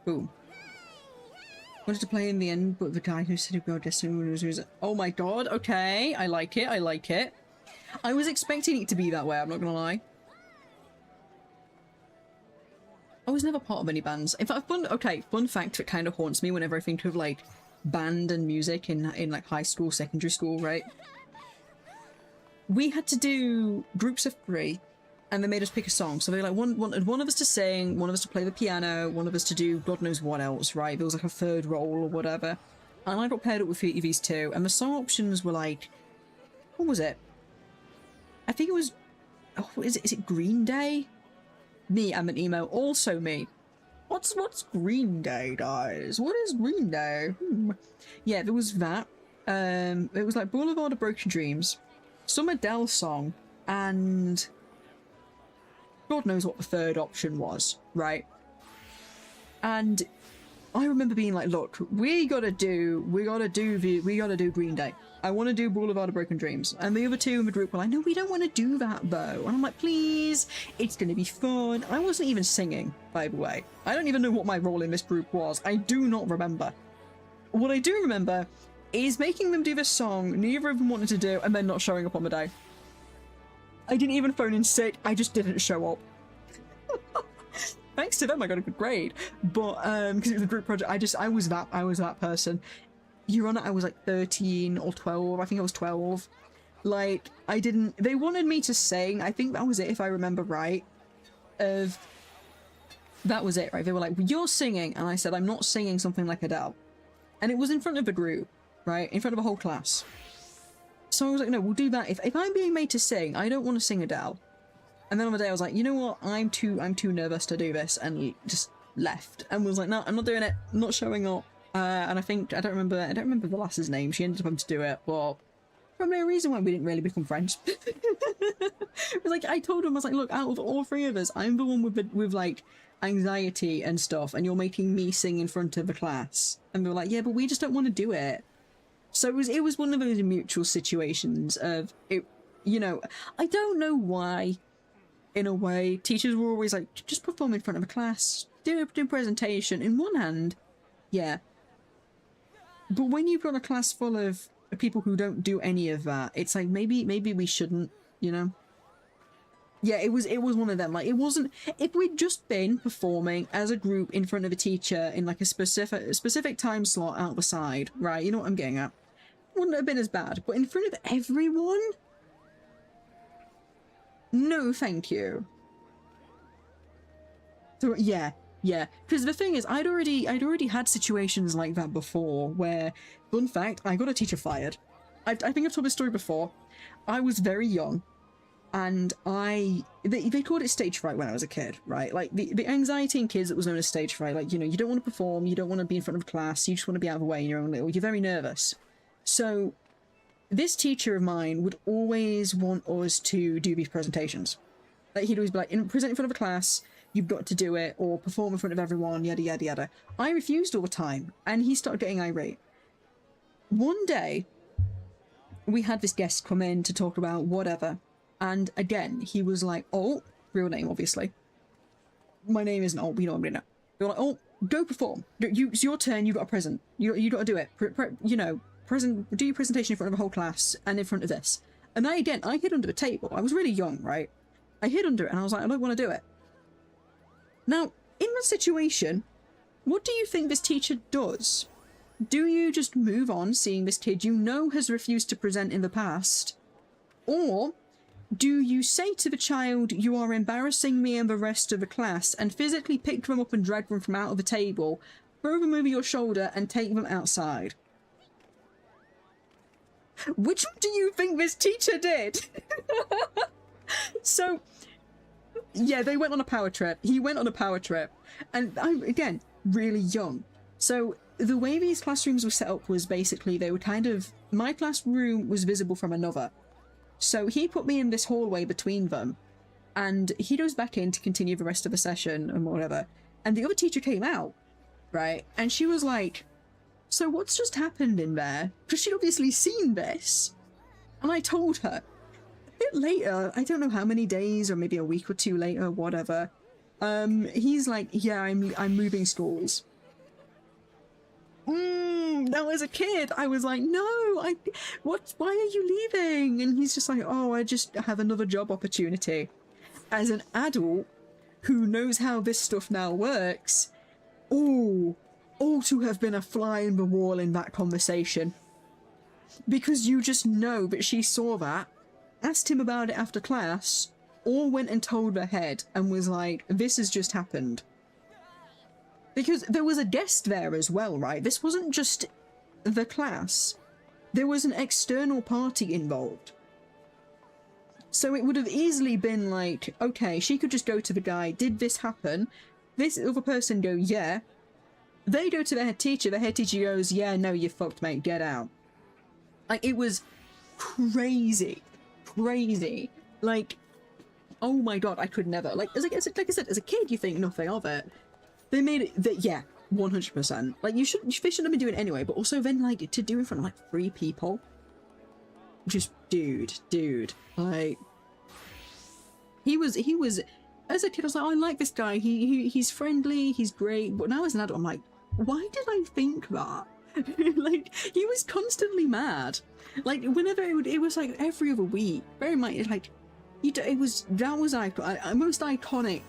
Boom. Wanted to play in the end, but the guy who said he'd go Destiny was... Oh my god, okay, I like it, I like it. I was expecting it to be that way, I'm not gonna lie. I was never part of any bands. In fact, fun fact that kind of haunts me whenever I think of, like, band and music in like, high school, secondary school, right? We had to do groups of 3, and they made us pick a song. So they like wanted one of us to sing, one of us to play the piano, one of us to do God knows what else, right? There was like a third role or whatever. And I got paired up with FFXIV, and the song options were like, what was it? I think it was, oh, is it Green Day? Me, I'm an emo, also me. What's Green Day, guys? What is Green Day? Yeah, there was that. It was like Boulevard of Broken Dreams, some Adele song, and God knows what the third option was, right? And I remember being like, look, we gotta do Green Day. I want to do Boulevard of Broken Dreams. And the other two in the group were like, no, we don't want to do that though. And I'm like, please, it's gonna be fun. I wasn't even singing, by the way. I don't even know what my role in this group was. I do not remember. What I do remember is making them do this song neither of them wanted to do, and then not showing up on the day. I didn't even phone in sick, I just didn't show up. Thanks to them I got a good grade, but because it was a group project, I was that person. You're on it, I was like 13 or 12, I think I was 12. Like, they wanted me to sing, I think that was it if I remember right. That was it, right? They were like, you're singing, and I said, I'm not singing something like Adele. And it was in front of the group, right? In front of a whole class. So I was like, no, we'll do that. If I'm being made to sing, I don't want to sing Adele. And then on the day I was like, you know what? I'm too nervous to do this, and just left. And was like, no, I'm not doing it. I'm not showing up. And I don't remember the lass's name. She ended up having to do it, but probably no reason why we didn't really become friends. It was like, I told him, I was like, look, out of all 3 of us, I'm the one with like anxiety and stuff, and you're making me sing in front of the class. And they were like, yeah, but we just don't want to do it. So it was one of those mutual situations of it, you know. I don't know why, in a way, teachers were always like, just perform in front of a class, do a presentation. In one hand, yeah, but when you've got a class full of people who don't do any of that, it's like maybe we shouldn't, you know. Yeah, it was one of them. Like, it wasn't, if we'd just been performing as a group in front of a teacher in like a specific time slot out the side, right? You know what I'm getting at? Wouldn't have been as bad. But in front of everyone? No, thank you. So yeah. Because the thing is, I'd already had situations like that before where, fun fact, I got a teacher fired. I think I've told this story before. I was very young. And they called it stage fright when I was a kid, right? Like, the anxiety in kids that was known as stage fright. Like, you know, you don't want to perform, you don't want to be in front of a class, you just want to be out of the way in your own little, you're very nervous. So, this teacher of mine would always want us to do these presentations. Like, he'd always be like, present in front of a class, you've got to do it, or perform in front of everyone, yada yada yada. I refused all the time, and he started getting irate. One day, we had this guest come in to talk about whatever. And again, he was like, oh, real name, obviously. my name isn't Alt, but you know what I'm doing now. They're like, oh, go perform. It's your turn, you got a present. You got to do it. You know, do your presentation in front of a whole class and in front of this. And I hid under the table. I was really young, right? I hid under it and I was like, I don't want to do it. Now, in that situation, what do you think this teacher does? Do you just move on seeing this kid you know has refused to present in the past? Or do you say to the child, you are embarrassing me and the rest of the class, and physically pick them up and drag them from out of the table, throw them over your shoulder and take them outside? Which one do you think this teacher did? So, yeah, they went on a power trip. He went on a power trip. And I'm, again, really young. So the way these classrooms were set up was basically they were kind of... My classroom was visible from another. So he put me in this hallway between them, and he goes back in to continue the rest of the session and whatever. And the other teacher came out, right? And she was like, so what's just happened in there? Because she'd obviously seen this. And I told her. A bit later, I don't know how many days, or maybe a week or two later, whatever. He's like, yeah, I'm moving schools. Now as a kid, I was like, no, why are you leaving? And he's just like, oh, I just have another job opportunity. As an adult who knows how this stuff now works, to have been a fly in the wall in that conversation. Because you just know that she saw that, asked him about it after class, or went and told the head and was like, this has just happened. Because there was a guest there as well, right? This wasn't just the class. There was an external party involved. So it would have easily been like, okay, she could just go to the guy, did this happen? This other person go, yeah. They go to the head teacher goes, yeah, no, you fucked, mate, get out. Like, it was crazy. Crazy. Like, oh my god, I could never. Like I said, as a kid, you think nothing of it. They made it that, yeah, 100%. Like, they shouldn't have been doing it anyway, but also then, like, to do it in front of, like, 3 people. Just, dude. Like, he was, as a kid, I was like, oh, I like this guy. He's friendly, he's great. But now as an adult, I'm like, why did I think that? Like, he was constantly mad. Like, whenever it was like every other week. Very much, like, that was most iconic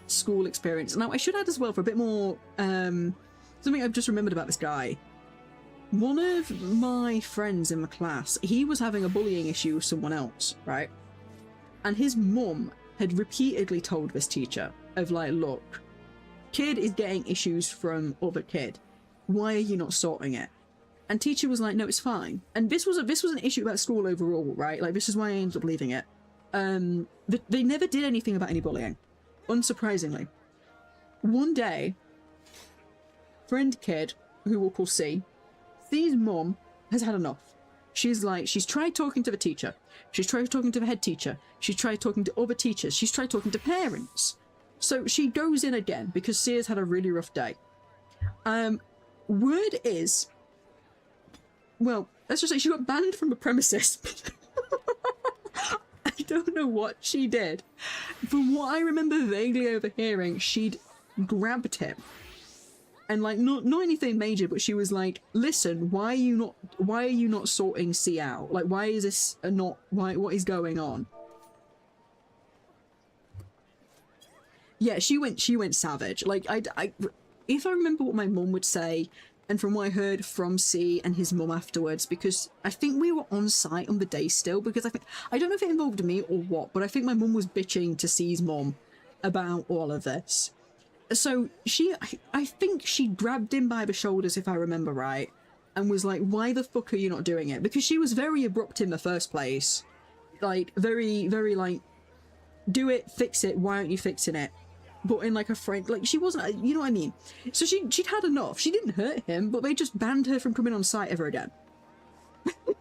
school experience. Now I should add as well, for a bit more something I've just remembered about this guy. One of my friends in the class, he was having a bullying issue with someone else, right? And his mum had repeatedly told this teacher of like, look, kid is getting issues from other kid, why are you not sorting it? And teacher was like, no, it's fine. And this was an issue about school overall, right? Like, this is why I ended up leaving it. They never did anything about any bullying. Unsurprisingly. One day, friend kid, who we'll call C's mum has had enough. She's tried talking to the teacher. She's tried talking to the head teacher. She's tried talking to other teachers. She's tried talking to parents. So she goes in again because C has had a really rough day. Word is, well, let's just say she got banned from the premises. I don't know what she did. From what I remember vaguely overhearing, she'd grabbed him. And like, not anything major, but she was like, listen, why are you not sorting C out? Like, why is this what is going on? Yeah, she went savage. Like, if I remember what my mum would say, and from what I heard from C and his mum afterwards, because I think we were on site on the day still, because I don't know if it involved me or what, but I think my mum was bitching to C's mum about all of this. So I think she grabbed him by the shoulders, if I remember right, and was like, why the fuck are you not doing it? Because she was very abrupt in the first place. Like, very, very like, do it, fix it, why aren't you fixing it? But in like a friend, like, she wasn't, you know what I mean? So she'd had enough. She didn't hurt him, but they just banned her from coming on site ever again.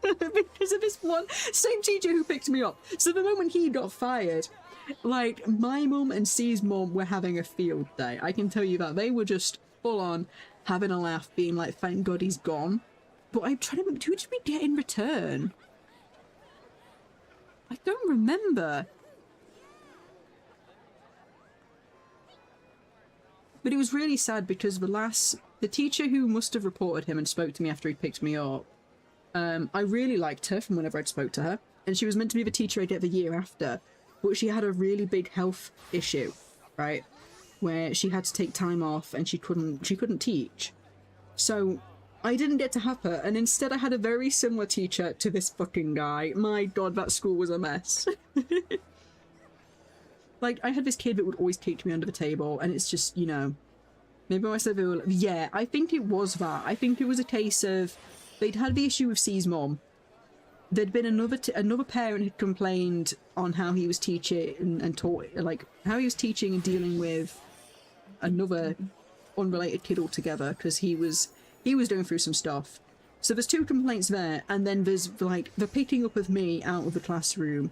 Because of this one same teacher who picked me up. So the moment he got fired, like, my mum and C's mum were having a field day. I can tell you that. They were just full on having a laugh, being like, thank God he's gone. But I'm trying to remember, who did we get in return? I don't remember.
But it was really sad because the teacher who must have reported him and spoke to me after he picked me up, I really liked her from whenever I'd spoke to her. And she was meant to be the teacher I get the year after, but she had a really big health issue, right? Where she had to take time off and she couldn't teach. So I didn't get to have her, and instead I had a very similar teacher to this fucking guy. My god, that school was a mess. Like, I had this kid that would always kick me under the table, and it's just, you know, maybe I said, yeah, I think it was that. I think it was a case of they'd had the issue with C's mom. There'd been another parent had complained on how he was teaching and taught, like, how he was teaching and dealing with another unrelated kid altogether, because he was going through some stuff. So there's 2 complaints there, and then there's, like, the picking up of me out of the classroom.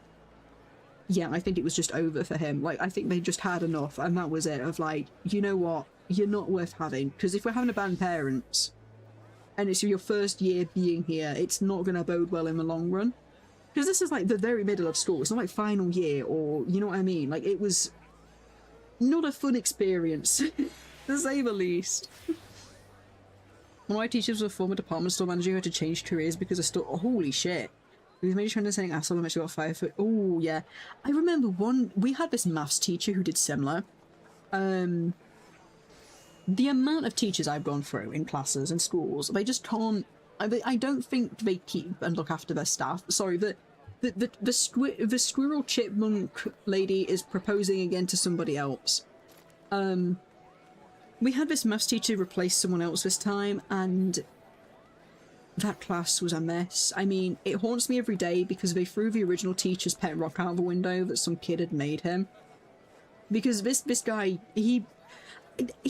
Yeah, I think it was just over for him. Like, I think they just had enough, and that was it, of like, you know what, you're not worth having. Because if we're having to ban parents, and it's your first year being here, it's not going to bode well in the long run. Because this is, like, the very middle of school. It's not like final year, or, you know what I mean? Like, it was not a fun experience, to say the least. One of my teachers was a former department store manager who had to change careers because of store. Oh, holy shit. He was maybe trying to say asshole and actually got fired for. Oh, yeah. I remember we had this maths teacher who did similar. The amount of teachers I've gone through in classes and schools, they just can't. I don't think they keep and look after their staff. Sorry, the squirrel chipmunk lady is proposing again to somebody else. We had this maths teacher replace someone else this time, and that class was a mess. I mean, it haunts me every day because they threw the original teacher's pet rock out the window that some kid had made him. Because this guy, he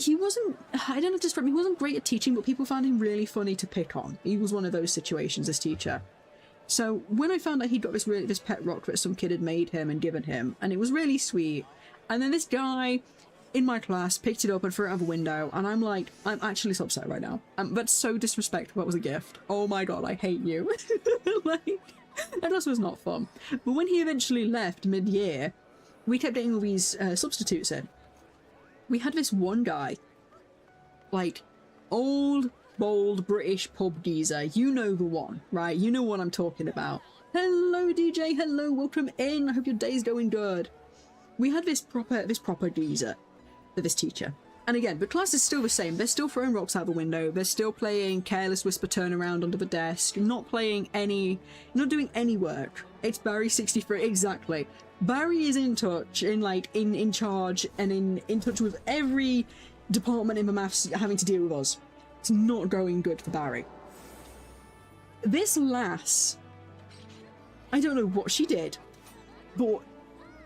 wasn't, I don't know, just he wasn't great at teaching, but people found him really funny to pick on. He was one of those situations, this teacher. So when I found out he'd got this pet rock that some kid had made him and given him, and it was really sweet, and then this guy in my class picked it up and threw it out the window, and I'm like, I'm actually so upset right now. That's so disrespectful. That was a gift. Oh my god, I hate you. Like, that just was not fun. But when he eventually left mid-year, we kept getting all these substitutes in. We had this one guy, like, old, bold British pub geezer. You know the one, right? You know what I'm talking about. Hello, DJ. Hello, welcome in. I hope your day's going good. We had this proper geezer for this teacher. And again, the class is still the same. They're still throwing rocks out the window. They're still playing Careless Whisper Turnaround under the desk. Not doing any work. It's Barry 63, exactly. Barry is in touch, in charge, and in touch with every department in the maths having to deal with us. It's not going good for Barry. This lass, I don't know what she did, but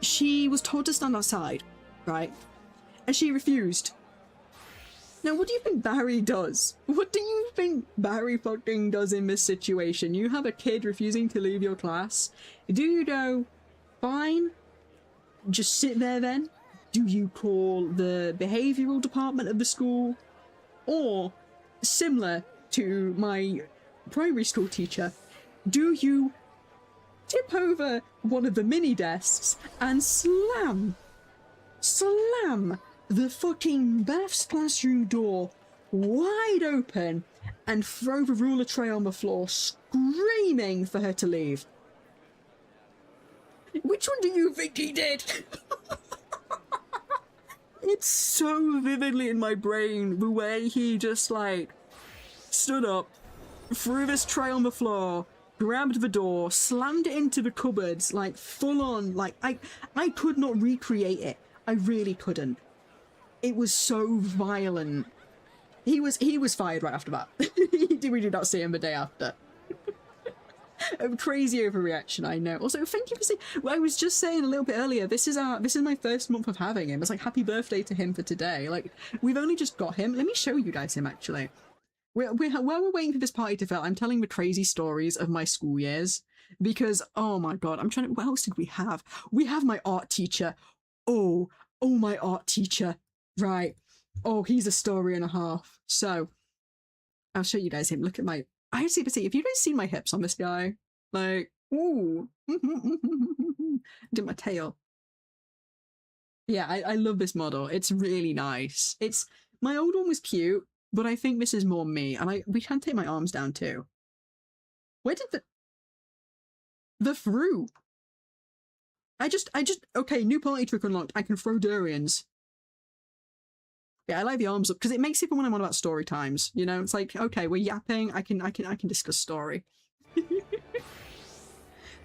she was told to stand outside, right? And she refused. Now, what do you think Barry does? What do you think Barry fucking does in this situation? You have a kid refusing to leave your class. Do you go, fine, just sit there then? Do you call the behavioural department of the school? Or, similar to my primary school teacher, do you tip over one of the mini desks and slam the fucking maths classroom door wide open and throw the ruler tray on the floor, screaming for her to leave? Which one do you think he did? It's so vividly in my brain the way he just, like, stood up, threw this tray on the floor, grabbed the door, slammed it into the cupboards, like, full on. Like, I could not recreate it. I really couldn't. It was so violent. He was fired right after that. We did not see him the day after. A crazy overreaction, I know. Also, thank you for saying. Well, I was just saying a little bit earlier. This is my first month of having him. It's like happy birthday to him for today. Like, we've only just got him. Let me show you guys him actually. While we're waiting for this party to fill, I'm telling the crazy stories of my school years because oh my god, I'm trying to. What else did we have? We have my art teacher. Oh, my art teacher. Right. Oh, he's a story and a half. So, I'll show you guys him. Look at my. I actually see if you guys see my hips on this guy, like, ooh, did my tail. Yeah, I love this model. It's really nice. My old one was cute, but I think this is more me, and we can take my arms down too. Where did the through? Okay, new party trick unlocked. I can throw durians. Yeah, I like the arms up because it makes it fun when I'm on about story times. You know, it's like, okay, we're yapping. I can discuss story.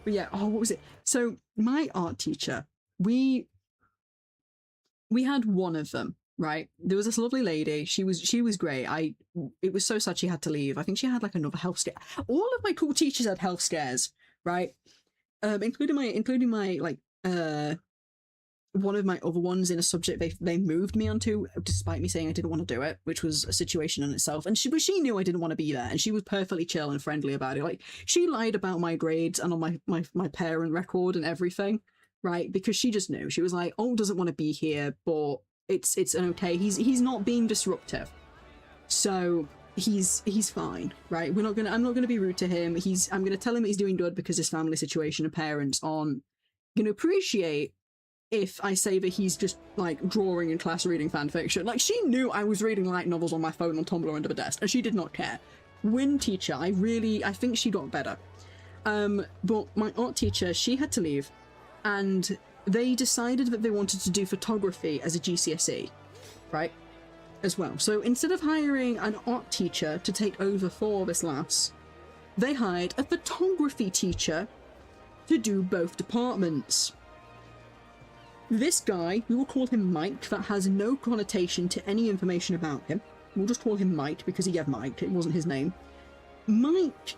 But yeah, oh, what was it? So my art teacher, we had one of them, right? There was this lovely lady. She was great. It was so sad she had to leave. I think she had like another health scare. All of my cool teachers had health scares, right? Including my like one of my other ones in a subject they moved me onto, despite me saying I didn't want to do it, which was a situation in itself. And she knew I didn't want to be there, and she was perfectly chill and friendly about it. Like, she lied about my grades and on my parent record and everything, right? Because she just knew. She was like, "Oh, doesn't want to be here, but it's an okay. He's not being disruptive, so he's fine, right? I'm not gonna be rude to him. I'm gonna tell him that he's doing good because his family situation and parents aren't gonna appreciate if I say that he's just like drawing in class reading fan fiction." Like, she knew I was reading light novels on my phone on Tumblr under the desk, and she did not care. Win teacher, I think she got better. But my art teacher, she had to leave, and they decided that they wanted to do photography as a GCSE, right? As well. So instead of hiring an art teacher to take over for this lass, they hired a photography teacher to do both departments. This guy, we will call him Mike, that has no connotation to any information about him. We'll just call him Mike because he had Mike, it wasn't his name. Mike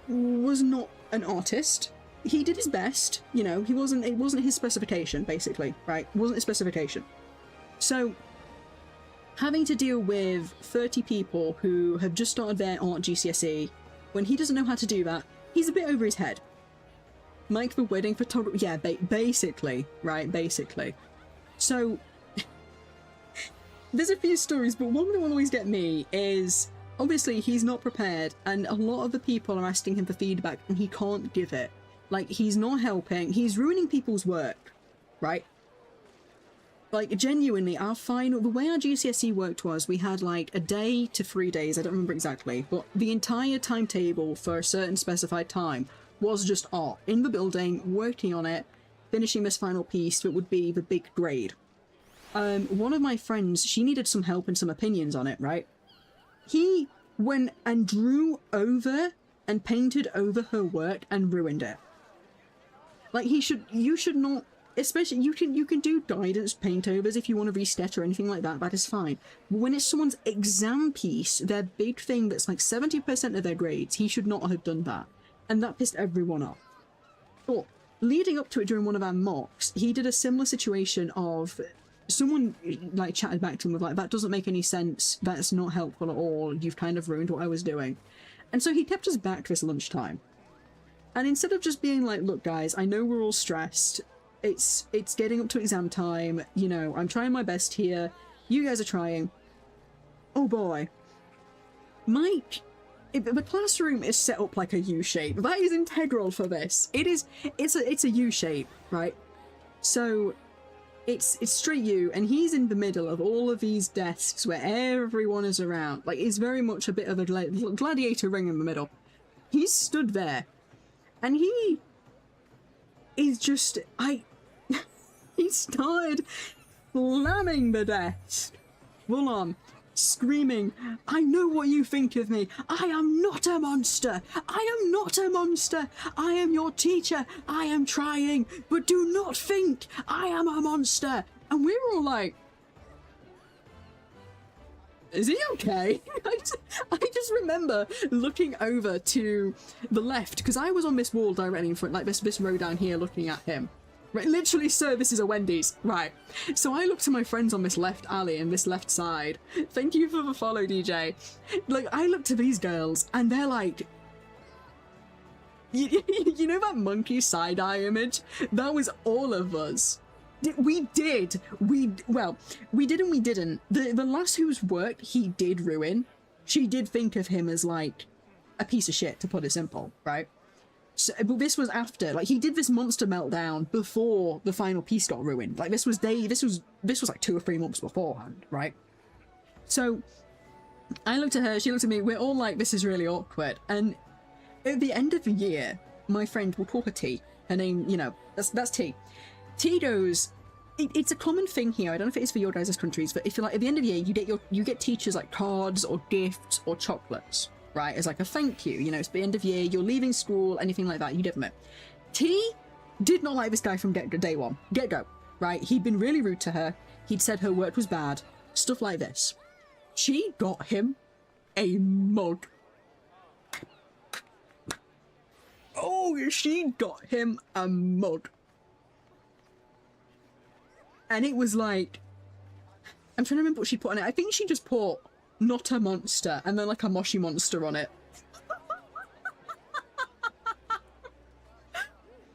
was not an artist. He did his best, you know, it wasn't his specification, basically, right? It wasn't his specification. So, having to deal with 30 people who have just started their art GCSE, when he doesn't know how to do that, he's a bit over his head. Mike the wedding photographer, yeah, basically, right, basically. So, there's a few stories, but one that will always get me is, obviously, he's not prepared, and a lot of the people are asking him for feedback, and he can't give it. Like, he's not helping, he's ruining people's work, right? Like, genuinely, the way our GCSE worked was, we had like a day to 3 days, I don't remember exactly, but the entire timetable for a certain specified time was just art in the building, working on it, finishing this final piece that would be the big grade. One of my friends, she needed some help and some opinions on it, right? He went and drew over and painted over her work and ruined it. Like, you should not, especially, you can do guidance paintovers if you want to resketch or anything like that, that is fine. But when it's someone's exam piece, their big thing that's like 70% of their grades, he should not have done that. And that pissed everyone off. But leading up to it during one of our mocks, he did a similar situation of someone like chatted back to him with like, "That doesn't make any sense, that's not helpful at all, you've kind of ruined what I was doing." And so he kept us back this lunchtime. And instead of just being like, "Look guys, I know we're all stressed, it's getting up to exam time, you know, I'm trying my best here, you guys are trying." Oh boy. Mike, the classroom is set up like a U-shape. That is integral for this. It's a U-shape, right? So it's straight U, and he's in the middle of all of these desks where everyone is around. Like, it's very much a bit of a gladiator ring in the middle. He's stood there, and he is just, he started slamming the desk, full on, screaming, "I know what you think of me. I am not a monster. I am not a monster. I am your teacher. I am trying, but do not think I am a monster." And we were all like, is he okay? I just remember looking over to the left, because I was on this wall directly in front, like this row down here, looking at him. Right, literally, sir, this is a Wendy's. Right. So I look to my friends on this left alley and this left side. Thank you for the follow, DJ. Like, I look to these girls and they're like, you know that monkey side-eye image? That was all of us. We did and we didn't. The lass whose work he did ruin, she did think of him as like a piece of shit, to put it simple, right? So, but this was after, like, he did this monster meltdown before the final piece got ruined. Like, this was like 2 or 3 months beforehand, right? So I looked at her, she looked at me, we're all like, this is really awkward. And at the end of the year, my friend, we'll call her T. Her name, you know, that's T. T goes, it's a common thing here. I don't know if it is for your guys' countries, but if you're like at the end of the year, you get teachers like cards or gifts or chocolates, right? As like a thank you. You know, it's the end of year, you're leaving school, anything like that, you give them it. T did not like this guy from day one, get go, right? He'd been really rude to her. He'd said her work was bad, stuff like this. She got him a mug. Oh, she got him a mug. And it was like, I'm trying to remember what she put on it. I think she just put not a monster and then like a moshi monster on it.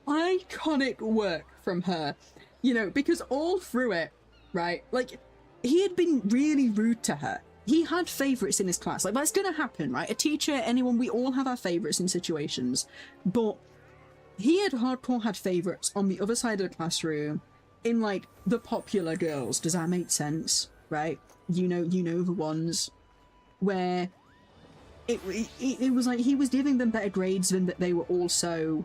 Iconic work from her, you know, because all through it, right, like he had been really rude to her. He had favorites in his class. Like that's gonna happen, right? A teacher, anyone, we all have our favorites in situations. But he had hardcore had favorites on the other side of the classroom in like the popular girls. Does that make sense? Right? You know the ones where it was like he was giving them better grades than that they were also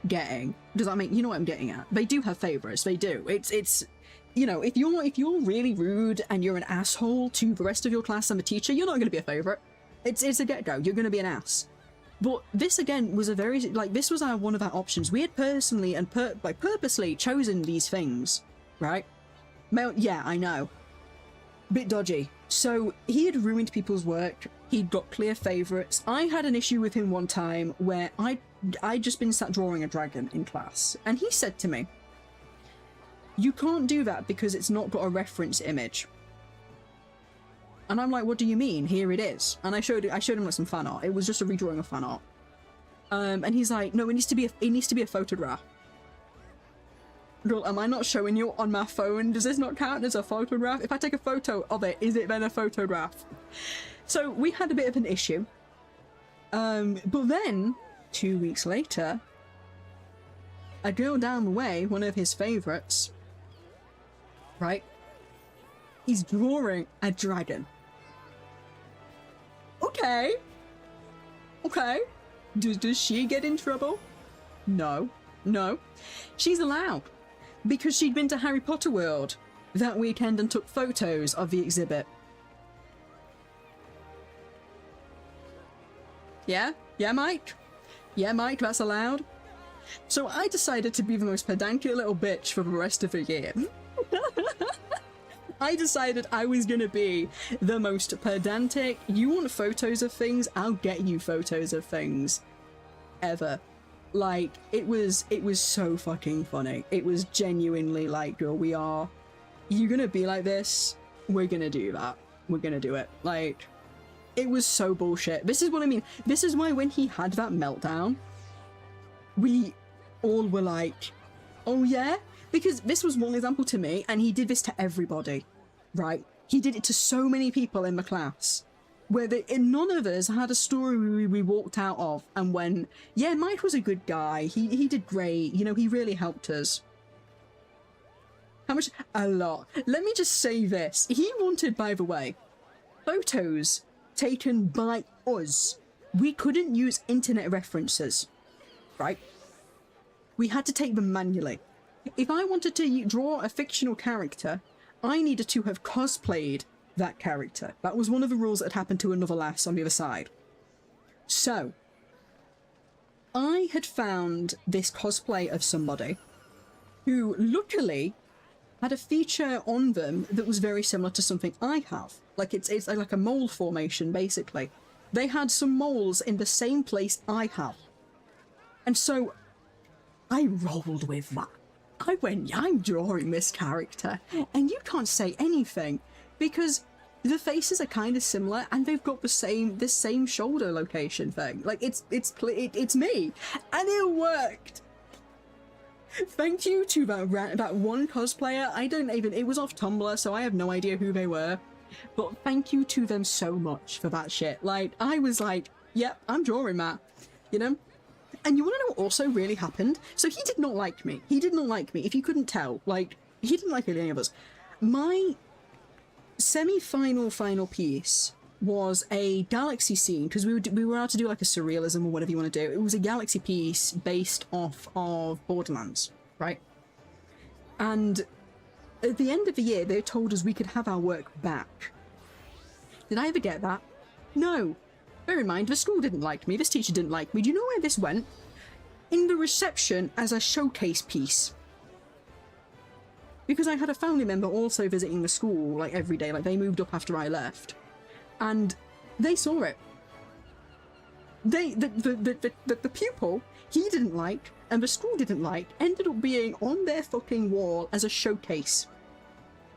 getting. Does that make, you know what I'm getting at? They do have favorites. They do. It's you know, if you're really rude and you're an asshole to the rest of your class and the teacher, you're not going to be a favorite. It's a get-go. You're going to be an ass. But this again was a very, like, this was one of our options. We had personally and purposely chosen these things, right? Yeah, I know. Bit dodgy. So he had ruined people's work. He'd got clear favorites. I had an issue with him one time where I'd just been sat drawing a dragon in class, and he said to me, "You can't do that because it's not got a reference image." And I'm like, "What do you mean? Here it is." And I showed him like some fan art. It was just a redrawing of fan art. And he's like, "No, it needs to be a photograph." Girl, am I not showing you on my phone? Does this not count as a photograph? If I take a photo of it, is it then a photograph? So we had a bit of an issue. But then 2 weeks later, a girl down the way, one of his favorites, right? He's drawing a dragon. Okay. Does she get in trouble? No. She's allowed, because she'd been to Harry Potter World that weekend and took photos of the exhibit. Yeah, Mike? Yeah, Mike, that's allowed. So I decided to be the most pedantic little bitch for the rest of the year. I decided I was gonna be the most pedantic, you want photos of things, I'll get you photos of things, ever. Like, it was so fucking funny. It was genuinely like, girl, you're gonna be like this, we're gonna do that. We're gonna do it. Like, it was so bullshit. This is what I mean. This is why when he had that meltdown, we all were like, oh yeah? Because this was one example to me, and he did this to everybody, right? He did it to so many people in the class, where none of us had a story we walked out of and went, yeah, Mike was a good guy, he did great, you know, he really helped us. How much? A lot. Let me just say this. He wanted, by the way, photos taken by us. We couldn't use internet references, right? We had to take them manually. If I wanted to draw a fictional character, I needed to have cosplayed that character. That was one of the rules that had happened to another lass on the other side. So, I had found this cosplay of somebody who luckily had a feature on them that was very similar to something I have. Like, it's like a mole formation, basically. They had some moles in the same place I have. And so, I rolled with that. I went, yeah, I'm drawing this character, and you can't say anything, because the faces are kind of similar, and they've got the same shoulder location thing. Like, it's me, and it worked. Thank you to that one cosplayer. It was off Tumblr, so I have no idea who they were, but thank you to them so much for that shit. Like, I was like, yep, I'm drawing that, you know? And you want to know what also really happened? So he did not like me. He did not like me, if you couldn't tell. Like, he didn't like any of us. final piece was a galaxy scene, because we were out to do like a surrealism or whatever you want to do. It was a galaxy piece based off of Borderlands, right? And at the end of the year, they told us we could have our work back. Did I ever get that? No. Bear in mind, the school didn't like me, this teacher didn't like me. Do you know where this went? In the reception as a showcase piece. Because I had a family member also visiting the school, like, every day. Like, they moved up after I left. And they saw it. The pupil he didn't like, and the school didn't like, ended up being on their fucking wall as a showcase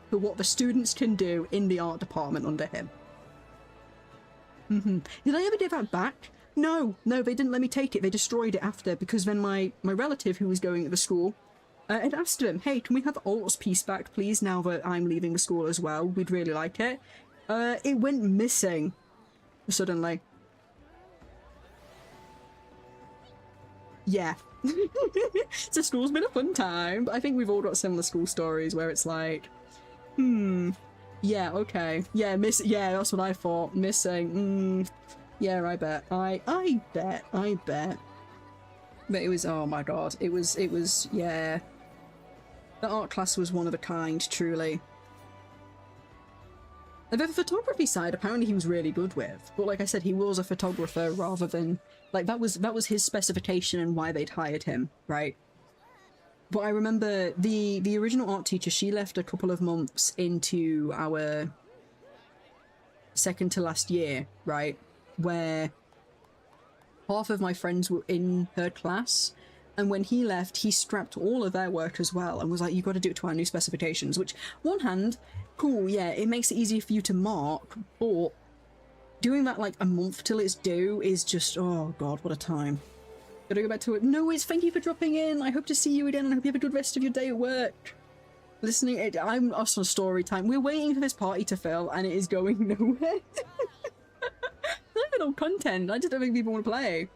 for what the students can do in the art department under him. Did I ever get that back? No, they didn't let me take it. They destroyed it after, because then my relative who was going at the school had asked him, hey, can we have Alt's piece back, please, now that I'm leaving the school as well? We'd really like it. It went missing suddenly. Yeah. So school's been a fun time, but I think we've all got similar school stories where it's like, yeah, okay. Yeah, yeah, that's what I thought. Missing. Yeah, I bet. I bet. But it was, oh my god. It was, yeah. The art class was one of a kind, truly. The photography side, apparently he was really good with. But like I said, he was a photographer rather than... Like, that was his specification and why they'd hired him, right? But I remember the original art teacher, she left a couple of months into our second to last year, right? Where half of my friends were in her class, and when he left, he scrapped all of their work as well and was like, you've got to do it to our new specifications, which, one hand, cool, yeah, it makes it easier for you to mark, but doing that like a month till it's due is just, oh god, what a time. Gotta go back to it. No, it's thank you for dropping in. I hope to see you again, and I hope you have a good rest of your day at work. Listening, I'm us on story time. We're waiting for this party to fill, and it is going nowhere. Not even on content. I just don't think people want to play.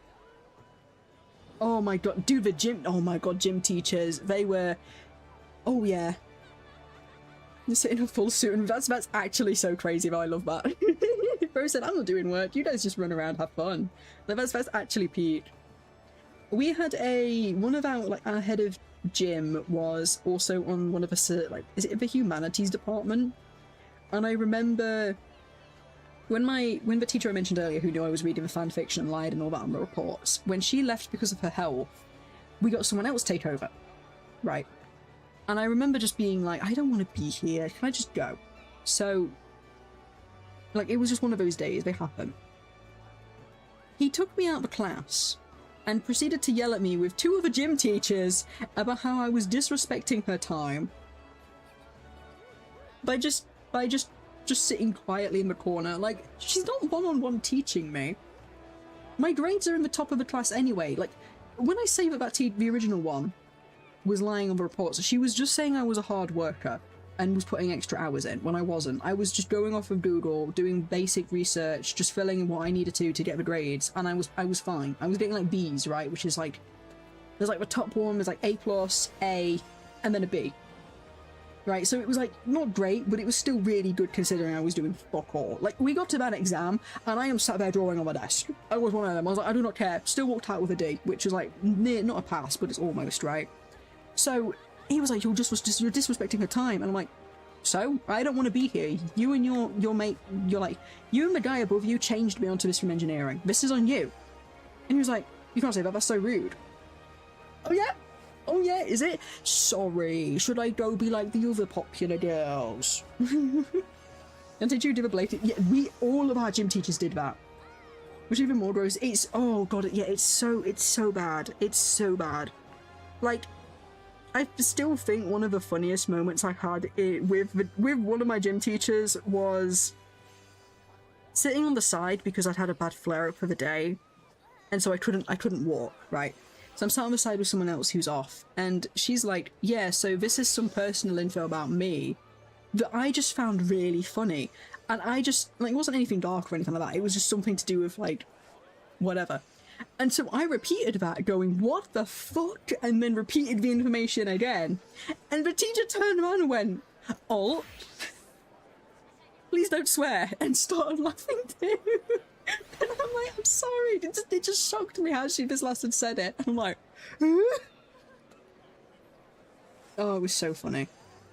Oh my god, dude, the gym. Oh my god, gym teachers. They were. Oh yeah. Just in a full suit, and that's actually so crazy. But I love that. Bro said, "I'm not doing work. You guys just run around, have fun." That's actually peak. We had one of our head of gym was also on one of us, like, is it the humanities department? And I remember when the teacher I mentioned earlier, who knew I was reading the fan fiction and lied and all that on the reports, when she left because of her health, we got someone else take over, right? And I remember just being like, I don't want to be here. Can I just go? So, like, it was just one of those days. They happen. He took me out of the class and proceeded to yell at me with two other gym teachers about how I was disrespecting her time by just sitting quietly in the corner. Like, she's not one-on-one teaching me. My grades are in the top of the class anyway. Like, when I say that the original one was lying on the reports, she was just saying I was a hard worker and was putting extra hours in when I wasn't. I was just going off of Google, doing basic research, just filling in what I needed to get the grades, and I was fine. I was getting like B's, right? Which is like, there's like the top one, there's like A+, A, and then a B. Right, so it was like, not great, but it was still really good considering I was doing fuck all. Like, we got to that exam, and I am sat there drawing on my desk. I was one of them. I was like, I do not care. Still walked out with a D, which is like, near, not a pass, but it's almost, right? So he was like, you're disrespecting her time. And I'm like, so? I don't want to be here. You and your mate, you're like, you and the guy above you changed me onto this from engineering. This is on you. And he was like, you can't say that, that's so rude. Oh yeah? Oh yeah, is it? Sorry, should I go be like the other popular girls? And did you do a blatant? Yeah, all of our gym teachers did that. Which even more gross. It's, oh god, yeah, it's so bad. It's so bad. Like, I still think one of the funniest moments I had with one of my gym teachers was sitting on the side because I'd had a bad flare-up for the day, and so I couldn't walk, right? So I'm sat on the side with someone else who's off, and she's like, yeah, so this is some personal info about me that I just found really funny, and I just, like, it wasn't anything dark or anything like that, it was just something to do with, like, whatever. And so I repeated that, going, what the fuck? And then repeated the information again. And the teacher turned around and went, Alt? please don't swear, and started laughing too. And I'm like, I'm sorry. It just shocked me how this last had said it. And I'm like, huh? Oh, it was so funny.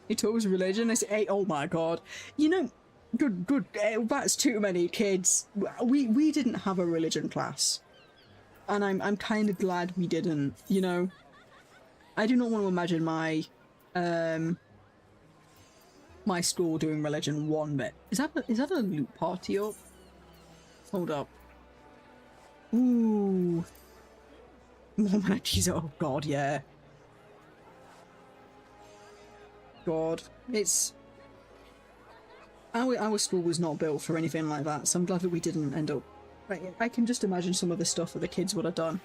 He taught us religion. I said, hey, oh my god. You know, good. That's too many kids. We didn't have a religion class. And I'm kind of glad we didn't, you know. I do not want to imagine my my school doing religion one bit. Is that a loot party up? Hold up. Ooh. More matches. Oh god, yeah. God, it's our school was not built for anything like that, so I'm glad that we didn't end up. I can just imagine some of the stuff that the kids would have done.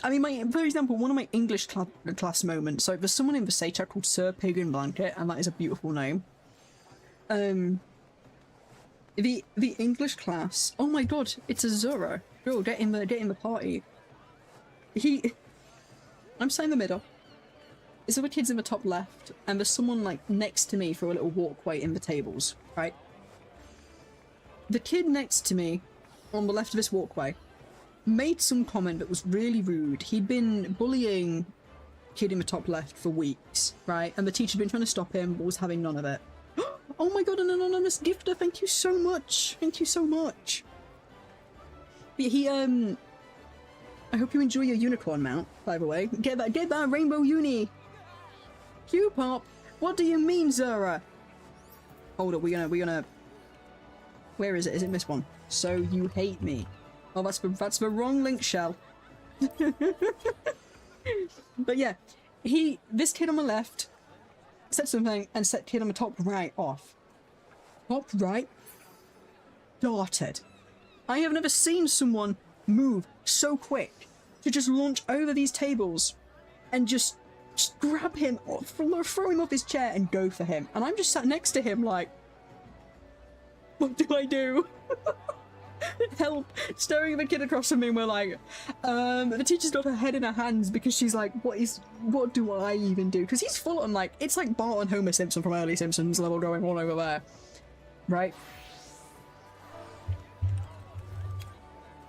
I mean, for example, one of my English class moments. So there's someone in the chat called Sir Pig in Blanket, and that is a beautiful name. The English class. Oh my god, it's a Zora. Girl, get in the party. I'm sat in the middle. There's other kids in the top left, and there's someone like next to me for a little walkway in the tables, right? The kid next to me, on the left of this walkway, made some comment that was really rude. He'd been bullying kid in the top left for weeks, right? And the teacher'd been trying to stop him, but was having none of it. Oh my god, an anonymous gifter, thank you so much. Thank you so much. I hope you enjoy your unicorn mount, by the way. Get that rainbow uni. Q-pop, what do you mean, Zara? Hold up, we're gonna... Where is it? Is it this one? So you hate me. Oh, that's the wrong link, Shell. But yeah, this kid on the left said something and set kid on the top right off. Top right? Darted. I have never seen someone move so quick to just launch over these tables and just grab him, throw him off his chair and go for him. And I'm just sat next to him like, what do I do? Help! Staring at the kid across from me, and we're like, the teacher's got her head in her hands because she's like, what do I even do? Because he's full on like, it's like Bart and Homer Simpson from early Simpsons level going on over there. Right?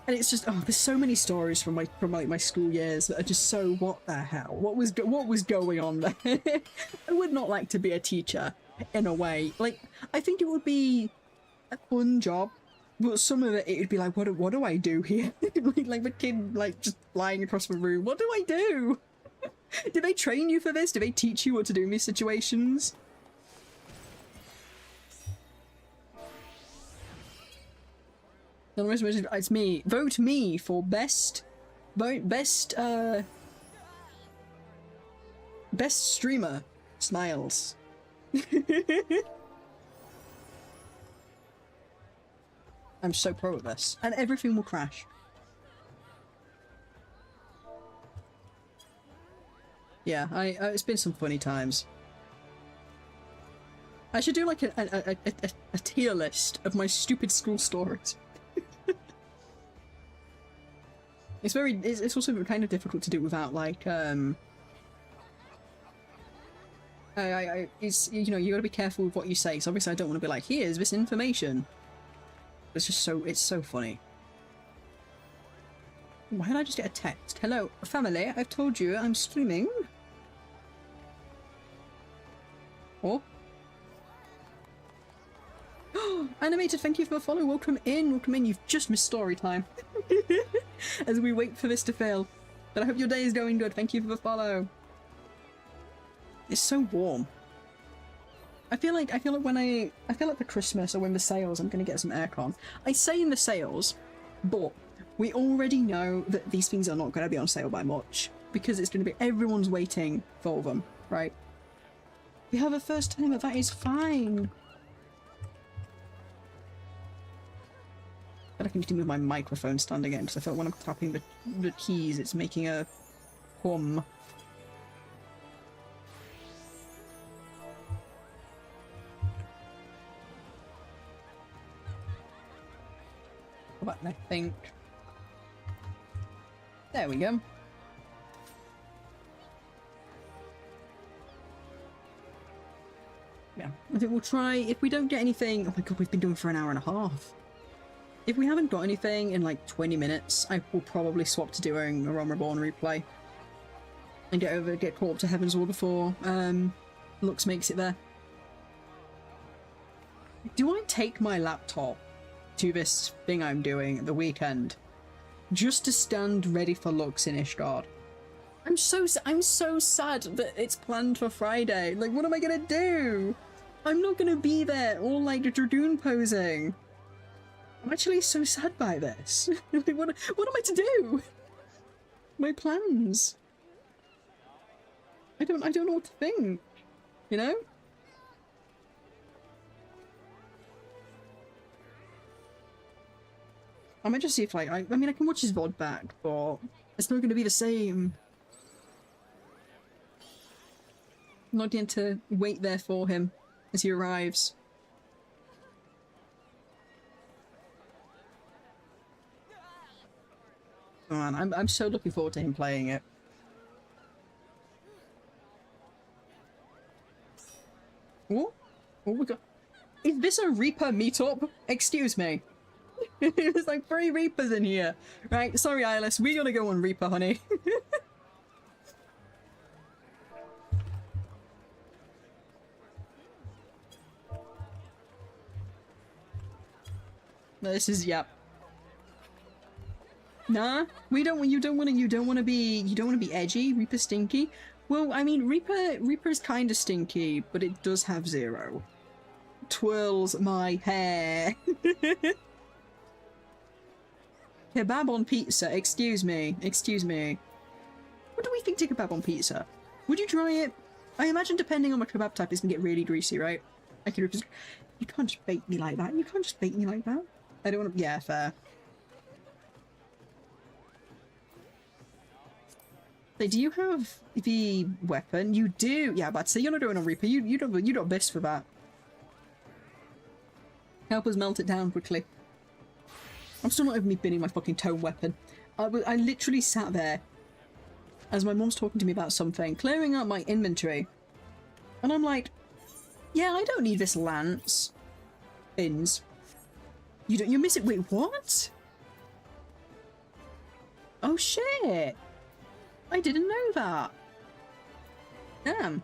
And it's just, oh, there's so many stories from my school years that are just so, what the hell? What was going on there? I would not like to be a teacher, in a way. Like, I think it would be a fun job, but some of it would be like, what do I do here? Like the kid, like, just flying across the room. What do I do? Did they train you for this? Did they teach you what to do in these situations? It's me. Vote me for best streamer. Smiles. I'm so pro at this. And everything will crash. Yeah, it's been some funny times. I should do like a tier list of my stupid school stories. It's also kind of difficult to do without like it's, you know, you gotta be careful with what you say. So obviously I don't want to be like, here's this information. It's just it's so funny. Why did I just get a text? Hello, family, I've told you I'm streaming. Oh. Animated, thank you for the follow. Welcome in. You've just missed story time. As we wait for this to fail. But I hope your day is going good. Thank you for the follow. It's so warm. I feel like for Christmas or when the sales, I'm gonna get some aircon. I say in the sales, but we already know that these things are not gonna be on sale by much because it's gonna be everyone's waiting for them, right? We have a first timer. That is fine. I can just move my microphone stand again because I felt when I'm tapping the keys, it's making a hum. What I think. There we go. Yeah, I think we'll try, if we don't get anything, oh my god, we've been doing for an hour and a half. If we haven't got anything in like 20 minutes, I will probably swap to doing a Realm Reborn replay. And get caught up to Heaven's War before Lux makes it there. Do I take my laptop to this thing I'm doing at the weekend just to stand ready for Lux in Ishgard? I'm so sad that it's planned for Friday. Like, what am I gonna do? I'm not gonna be there all like Dragoon posing. I'm actually so sad by this. Like, what am I to do? My plans. I don't know what to think. You know? I might just see if like I mean I can watch his VOD back, but it's not gonna be the same. I'm not going to wait there for him as he arrives. Oh man, I'm so looking forward to him playing it. What? What we got? Is this a Reaper meetup? Excuse me. There's like 3 Reapers in here. Right, sorry Iris, we gotta go on Reaper, honey. This is, yep. Nah, we don't. You don't want to be edgy. Reaper stinky. Well, I mean, Reaper's kind of stinky, but it does have 0. Twirls my hair. Kebab on pizza. Excuse me. Excuse me. What do we think to kebab on pizza? Would you try it? I imagine depending on what kebab type, it's gonna get really greasy, right? I could just. You can't just bait me like that. You can't just bait me like that. I don't want to. Yeah, fair. So do you have the weapon? You do. Yeah, but say you're not doing a Reaper. You don't best for that. Help us melt it down quickly. I'm still not even binning my fucking tome weapon. I literally sat there as my mom's talking to me about something, clearing out my inventory, and I'm like, yeah, I don't need this lance. Bins. You miss it. Wait, what? Oh shit! I didn't know that. Damn.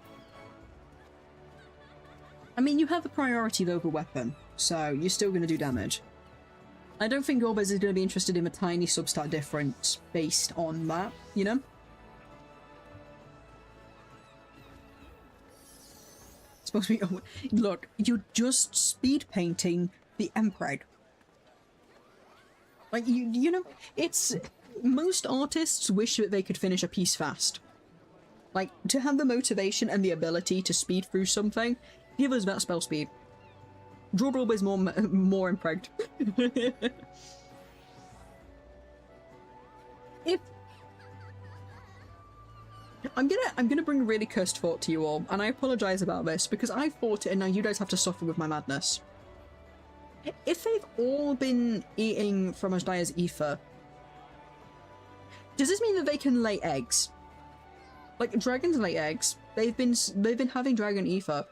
I mean, you have the priority over weapon, so you're still going to do damage. I don't think Gorbez is going to be interested in a tiny substat difference based on that, you know? It's supposed to be... Oh, look, you're just speed painting the Emperor. Like, you know, it's... Most artists wish that they could finish a piece fast. Like, to have the motivation and the ability to speed through something, give us that spell speed. Drawball is more impregned. If I'm gonna bring a really cursed thought to you all, and I apologize about this because I thought it, and now you guys have to suffer with my madness. If they've all been eating from Ashdia's ether, does this mean that they can lay eggs? Like dragons lay eggs. They've been having dragon ether.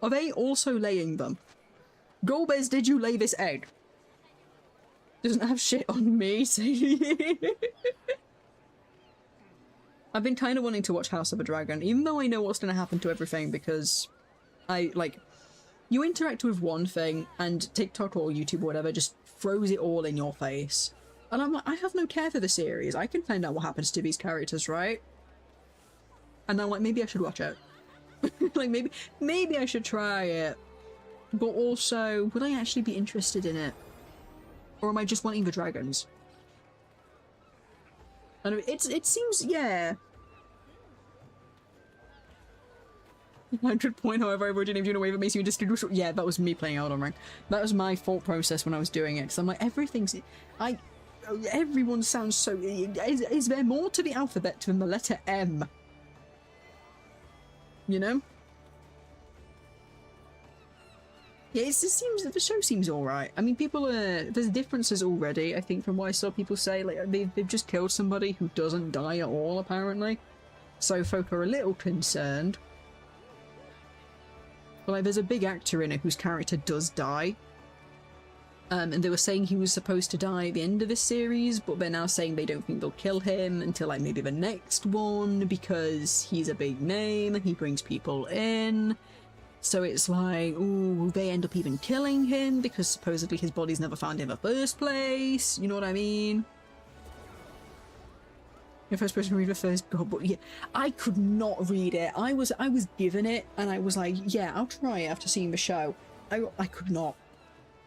Are they also laying them? Golbez, did you lay this egg? Doesn't have shit on me. I've been kind of wanting to watch House of a Dragon, even though I know what's going to happen to everything, because you interact with one thing and TikTok or YouTube or whatever just throws it all in your face. And I'm like, I have no care for the series. I can find out what happens to these characters, right? And I'm like, maybe I should watch it. Like, maybe I should try it. But also, would I actually be interested in it? Or am I just wanting the dragons? And it seems, yeah. 100 point, however, I wouldn't even away that makes you indistinguishable. Yeah, that was me playing Elden Ring. That was my thought process when I was doing it. Because I'm like, everyone sounds so... Is there more to the alphabet than the letter M? You know? Yeah, the show seems alright. I mean, there's differences already, I think, from what I saw people say. Like, they've just killed somebody who doesn't die at all, apparently. So folk are a little concerned. But like, there's a big actor in it whose character does die. And they were saying he was supposed to die at the end of this series, but they're now saying they don't think they'll kill him until like maybe the next one because he's a big name and he brings people in. So it's like, ooh, will they end up even killing him because supposedly his body's never found in the first place? You know what I mean? You're the first person to read the first book, but yeah, I could not read it. I was given it and I was like, yeah, I'll try it after seeing the show. I could not.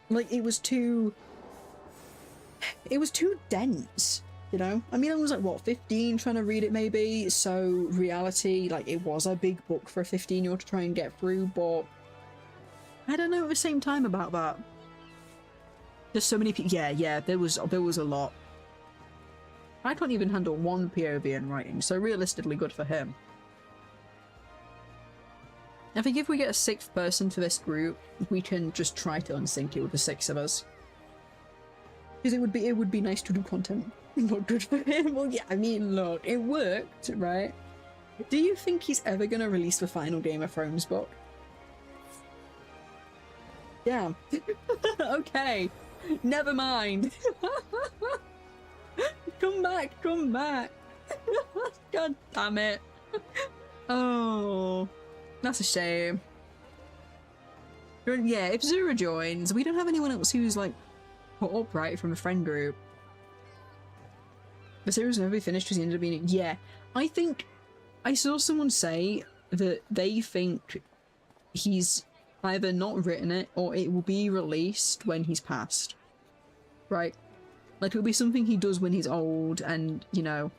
Like, it was too dense, you know? I mean, I was like, what, 15 trying to read it maybe? So, reality, like, it was a big book for a 15-year-old to try and get through, but I don't know at the same time about that. There's so many people. Yeah, there was a lot. I can't even handle one POV in writing, so realistically good for him. I think if we get a 6th person for this group, we can just try to unsync it with the 6 of us. Because it would be nice to do content. Not good for him. Well, yeah, I mean, look, it worked, right? Do you think he's ever gonna release the final Game of Thrones book? Yeah. Okay. Never mind. Come back, come back. God damn it. Oh. That's a shame. Yeah, if Zura joins, we don't have anyone else who's like put up right from a friend group. The series never finished because he ended up being. Yeah, I think I saw someone say that they think he's either not written it or it will be released when he's passed. Right? Like it'll be something he does when he's old and, you know,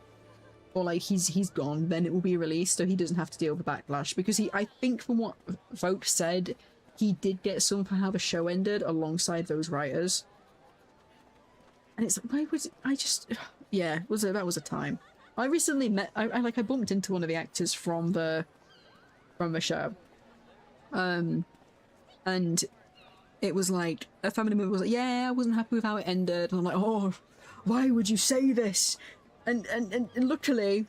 or like he's gone, then it will be released so he doesn't have to deal with backlash. Because I think from what folks said, he did get some for how the show ended alongside those writers. And it's like, why was I just, yeah, that was a time. I recently met, I bumped into one of the actors from the show. And it was like, a family member was like, yeah, I wasn't happy with how it ended. And I'm like, oh, why would you say this? And luckily,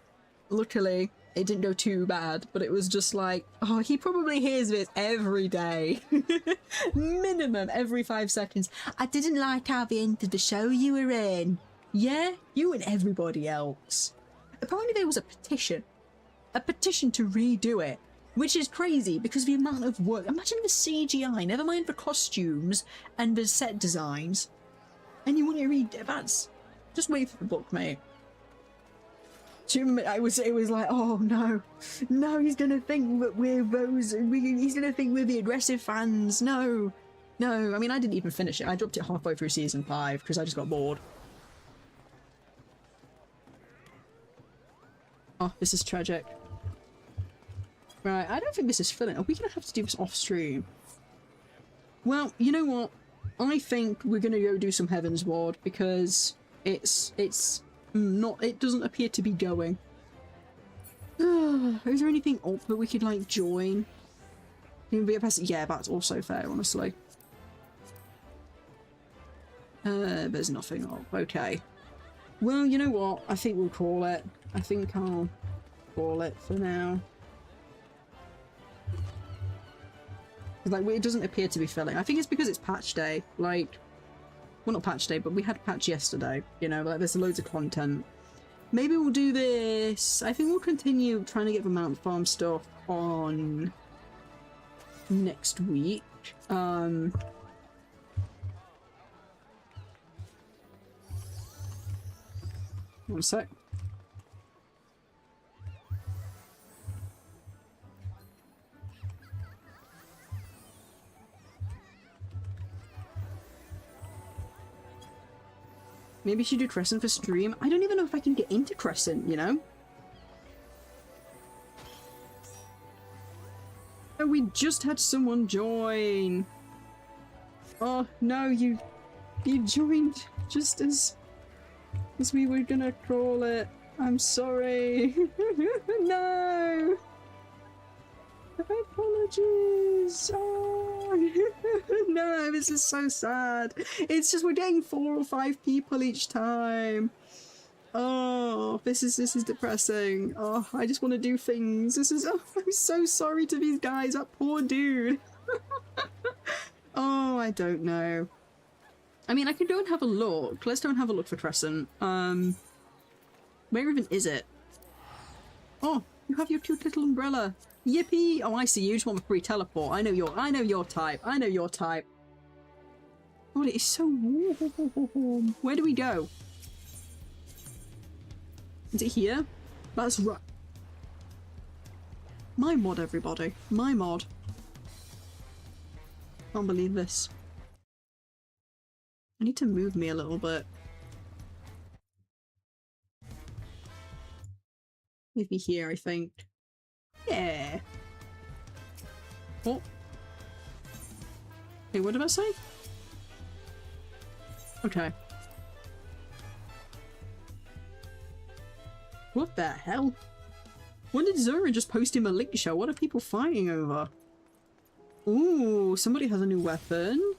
it didn't go too bad, but it was just like, oh, he probably hears this every day. Minimum every 5 seconds. I didn't like how the end of the show you were in. Yeah, you and everybody else. Apparently there was a petition to redo it, which is crazy because the amount of work. Imagine the CGI, never mind the costumes and the set designs. And you want to read, that's, just wait for the book, mate. It was like, oh no, he's gonna think that we're those, he's gonna think we're the aggressive fans. No, I mean, I didn't even finish it. I dropped it halfway through season 5 because I just got bored. Oh, this is tragic. Right, I don't think this is filling. Are we gonna have to do this off stream? Well, you know what? I think we're gonna go do some Heaven's Ward because it's not, it doesn't appear to be going. Is there anything up that we could like join? Yeah, that's also fair, honestly. There's nothing up. Okay. Well, you know what? I think we'll call it. I think I'll call it for now. Like, it doesn't appear to be filling. I think it's because it's patch day. Like, well, not patch day, but we had a patch yesterday. You know, like there's loads of content. Maybe we'll do this. I think we'll continue trying to get the Mount Farm stuff on next week. One sec. Maybe you should do Crescent for stream. I don't even know if I can get into Crescent, you know? Oh, we just had someone join. Oh, no, you joined just as we were gonna call it. I'm sorry. No! Apologies. Oh, no, this is so sad. It's just we're getting 4 or 5 people each time. Oh, this is depressing. Oh, I just want to do things. I'm so sorry to these guys. That poor dude. Oh, I don't know. I mean, I can go and have a look. Let's go and have a look for Crescent. Where even is it? Oh, you have your cute little umbrella. Yippee! Oh, I see you. You just want a free teleport. I know your type. I know your type. God, it is so warm. Where do we go? Is it here? That's right. My mod, everybody. My mod. Can't believe this. I need to move me a little bit. Leave me here, I think. Yeah. Oh. Hey, what did I say? Okay. What the hell? When did Zora just post him a link show? What are people fighting over? Ooh, somebody has a new weapon.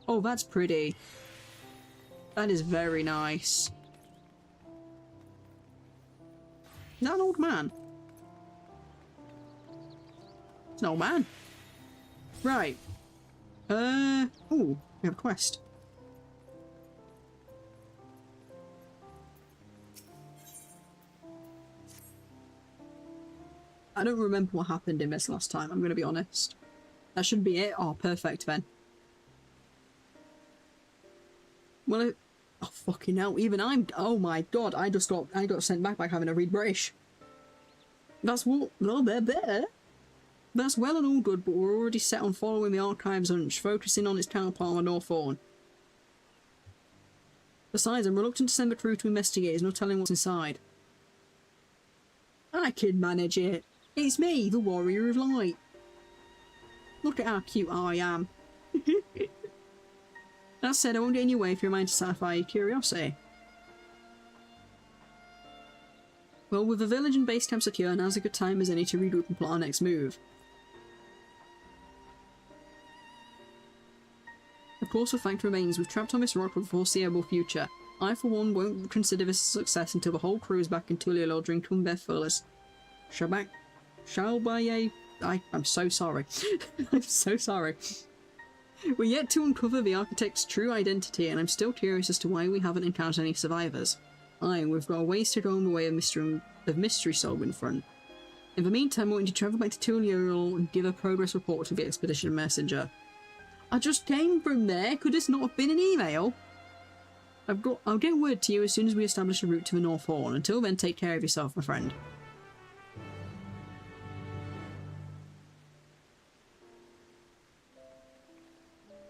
Oh, that's pretty. That is very nice. Is that an old man? It's an old man. Right. Ooh, we have a quest. I don't remember what happened in this last time, I'm gonna be honest. That should be it. Oh, perfect then. Well, oh fucking hell, even I'm- oh my god, I got sent back by having to read British. That's what- well, there. That's well and all good, but we're already set on following the archives hunch, focusing on its counterpart on Northorn. Besides, I'm reluctant to send the crew to investigate, there's no telling what's inside. I can manage it. It's me, the Warrior of Light. Look at how cute I am. That said, I won't get in your way if you're mind to satisfy your curiosity. Well, with the village and base camp secure, now's a good time as any to regroup and plot our next move. Of course, the fact remains, we've trapped on this rock for the foreseeable future. I, for one, won't consider this a success until the whole crew is back in Tulial drinking their fullest. I'm so sorry. I'm so sorry. We're yet to uncover the architect's true identity, and I'm still curious as to why we haven't encountered any survivors. Aye, we've got a ways to go on the way of mystery solving front. In the meantime, I want you to travel back to Tulial and give a progress report to the expedition messenger. I just came from there. Could this not have been an email? I'll get word to you as soon as we establish a route to the North Horn. Until then, take care of yourself, my friend.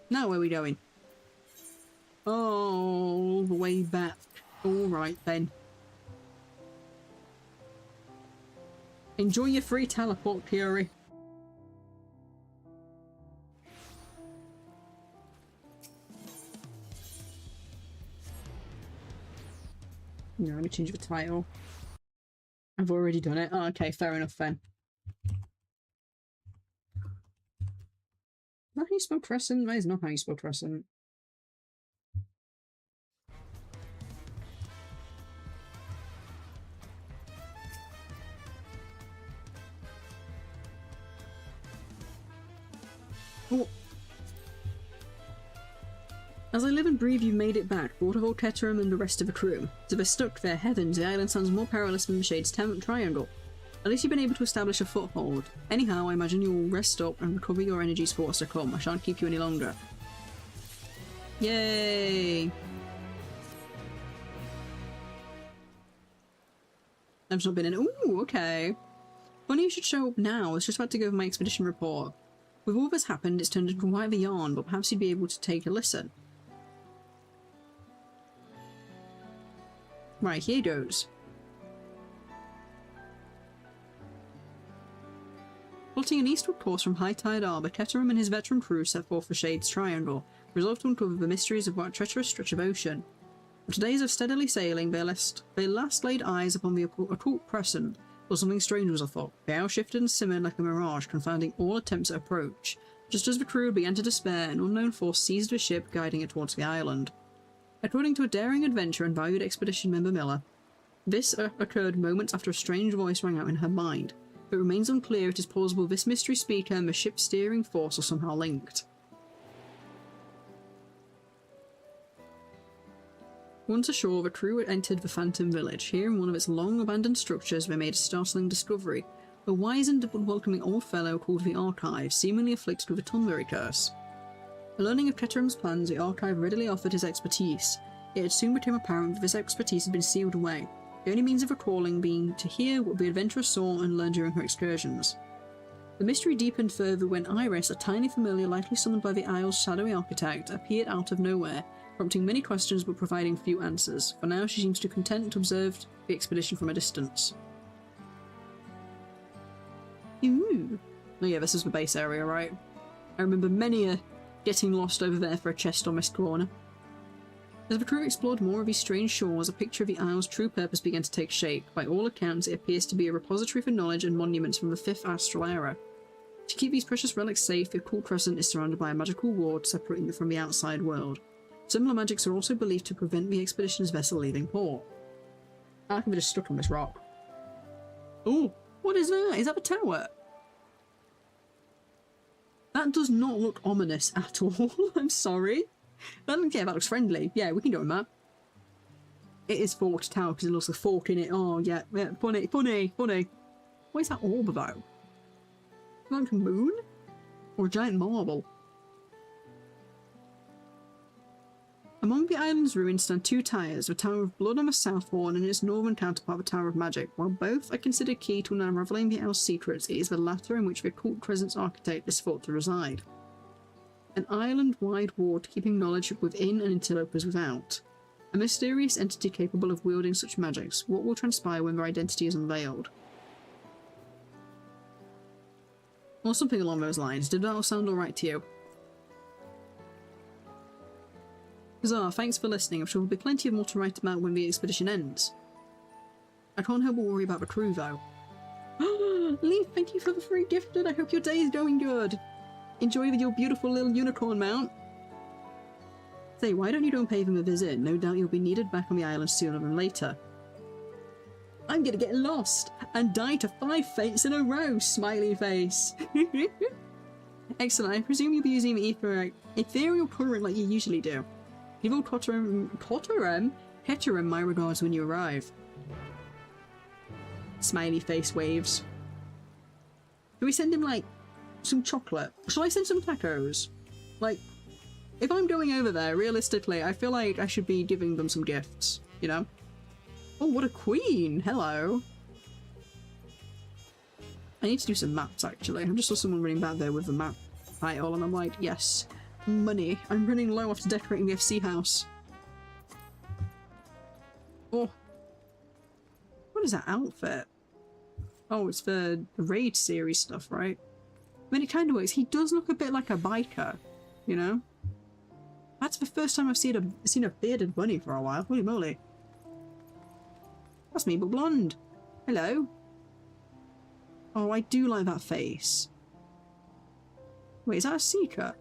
Now where are we going? Oh, the way back. Alright then. Enjoy your free teleport, Fury. No, let me change the title. I've already done it. Oh, okay, fair enough then. Is that how you spell Crescent? That is not how you spell Crescent. Oh. As I live and breathe, you've made it back, brought of old Keterum and the rest of the crew. So they're stuck there, heavens, the island sounds more perilous than the Shade's triangle. At least you've been able to establish a foothold. Anyhow, I imagine you'll rest up and recover your energies for what's to come. I shan't keep you any longer. Yay! I've just not been in- ooh, okay. Funny you should show up now, I was just about to go over my expedition report. With all this happened, it's turned into quite a yarn, but perhaps you'd be able to take a listen. Right, here goes. Plotting an eastward course from High Tide Arbor, Keterum and his veteran crew set forth for Shade's Triangle, resolved to uncover the mysteries of what treacherous stretch of ocean. After days of steadily sailing, they last laid eyes upon the occult Crescent, or something strange was afoot. The hour shifted and simmered like a mirage, confounding all attempts at approach. Just as the crew began to despair, an unknown force seized the ship, guiding it towards the island. According to a daring adventurer and valued expedition member Miller, this occurred moments after a strange voice rang out in her mind. but it remains unclear it is plausible this mystery speaker and the ship's steering force are somehow linked. Once ashore, the crew had entered the Phantom Village. Here in one of its long-abandoned structures, they made a startling discovery. A wizened but welcoming old fellow called the Archive, seemingly afflicted with a Tonberry curse. Learning of Keterim's plans, the Archive readily offered his expertise. It had soon become apparent that this expertise had been sealed away, the only means of recalling being to hear what the adventurer saw and learned during her excursions. The mystery deepened further when Iris, a tiny familiar likely summoned by the Isle's shadowy architect, appeared out of nowhere, prompting many questions but providing few answers. For now, she seems too content to observe the expedition from a distance. Ooh. Oh yeah, this is the base area, right? I remember many getting lost over there for a chest on this corner. As the crew explored more of these strange shores, a picture of the Isle's true purpose began to take shape. By all accounts, it appears to be a repository for knowledge and monuments from the 5th Astral Era. To keep these precious relics safe, the Cool Crescent is surrounded by a magical ward separating it from the outside world. Similar magics are also believed to prevent the expedition's vessel leaving port. I reckon we're just stuck on this rock. Oh, what is that? Is that the tower? That does not look ominous at all. I'm sorry. That looks friendly. Yeah, we can go on that. It is Forked Tower because it looks like a fork in it. Oh, yeah. Funny. What is that orb about? Like a moon? Or a giant marble? Among the island's ruins stand 2 towers, the Tower of Blood on the south horn and its northern counterpart, the Tower of Magic. While both are considered key to unravelling the Isle's secrets, it is the latter in which the Cult Crescent's architect is thought to reside. An island-wide ward keeping knowledge within and interlopers without. A mysterious entity capable of wielding such magics. What will transpire when their identity is unveiled? Or something along those lines. Did that all sound alright to you? Huzzah, thanks for listening. I'm sure there'll be plenty of more to write about when the expedition ends. I can't help but worry about the crew, though. Leaf, thank you for the free gift, and I hope your day is going good. Enjoy with your beautiful little unicorn mount. Say, why don't you go and pay them a visit? No doubt you'll be needed back on the island sooner than later. I'm gonna get lost and die to 5 fates in a row, smiley face. Excellent, I presume you'll be using the ethereal current like you usually do. Give old Keterim my regards when you arrive. Smiley face waves. Do we send him, like, some chocolate? Shall I send some tacos? Like, if I'm going over there, realistically, I feel like I should be giving them some gifts, you know? Oh, what a queen! Hello! I need to do some maps, actually. I just saw someone running back there with the map title, and I'm like, yes, money. I'm running low after decorating the FC house. Oh. What is that outfit? Oh, it's for the Raid series stuff, right? I mean, it kind of works. He does look a bit like a biker, you know? That's the first time I've seen a bearded bunny for a while. Holy moly. That's me, but blonde. Hello. Oh, I do like that face. Wait, is that a seeker?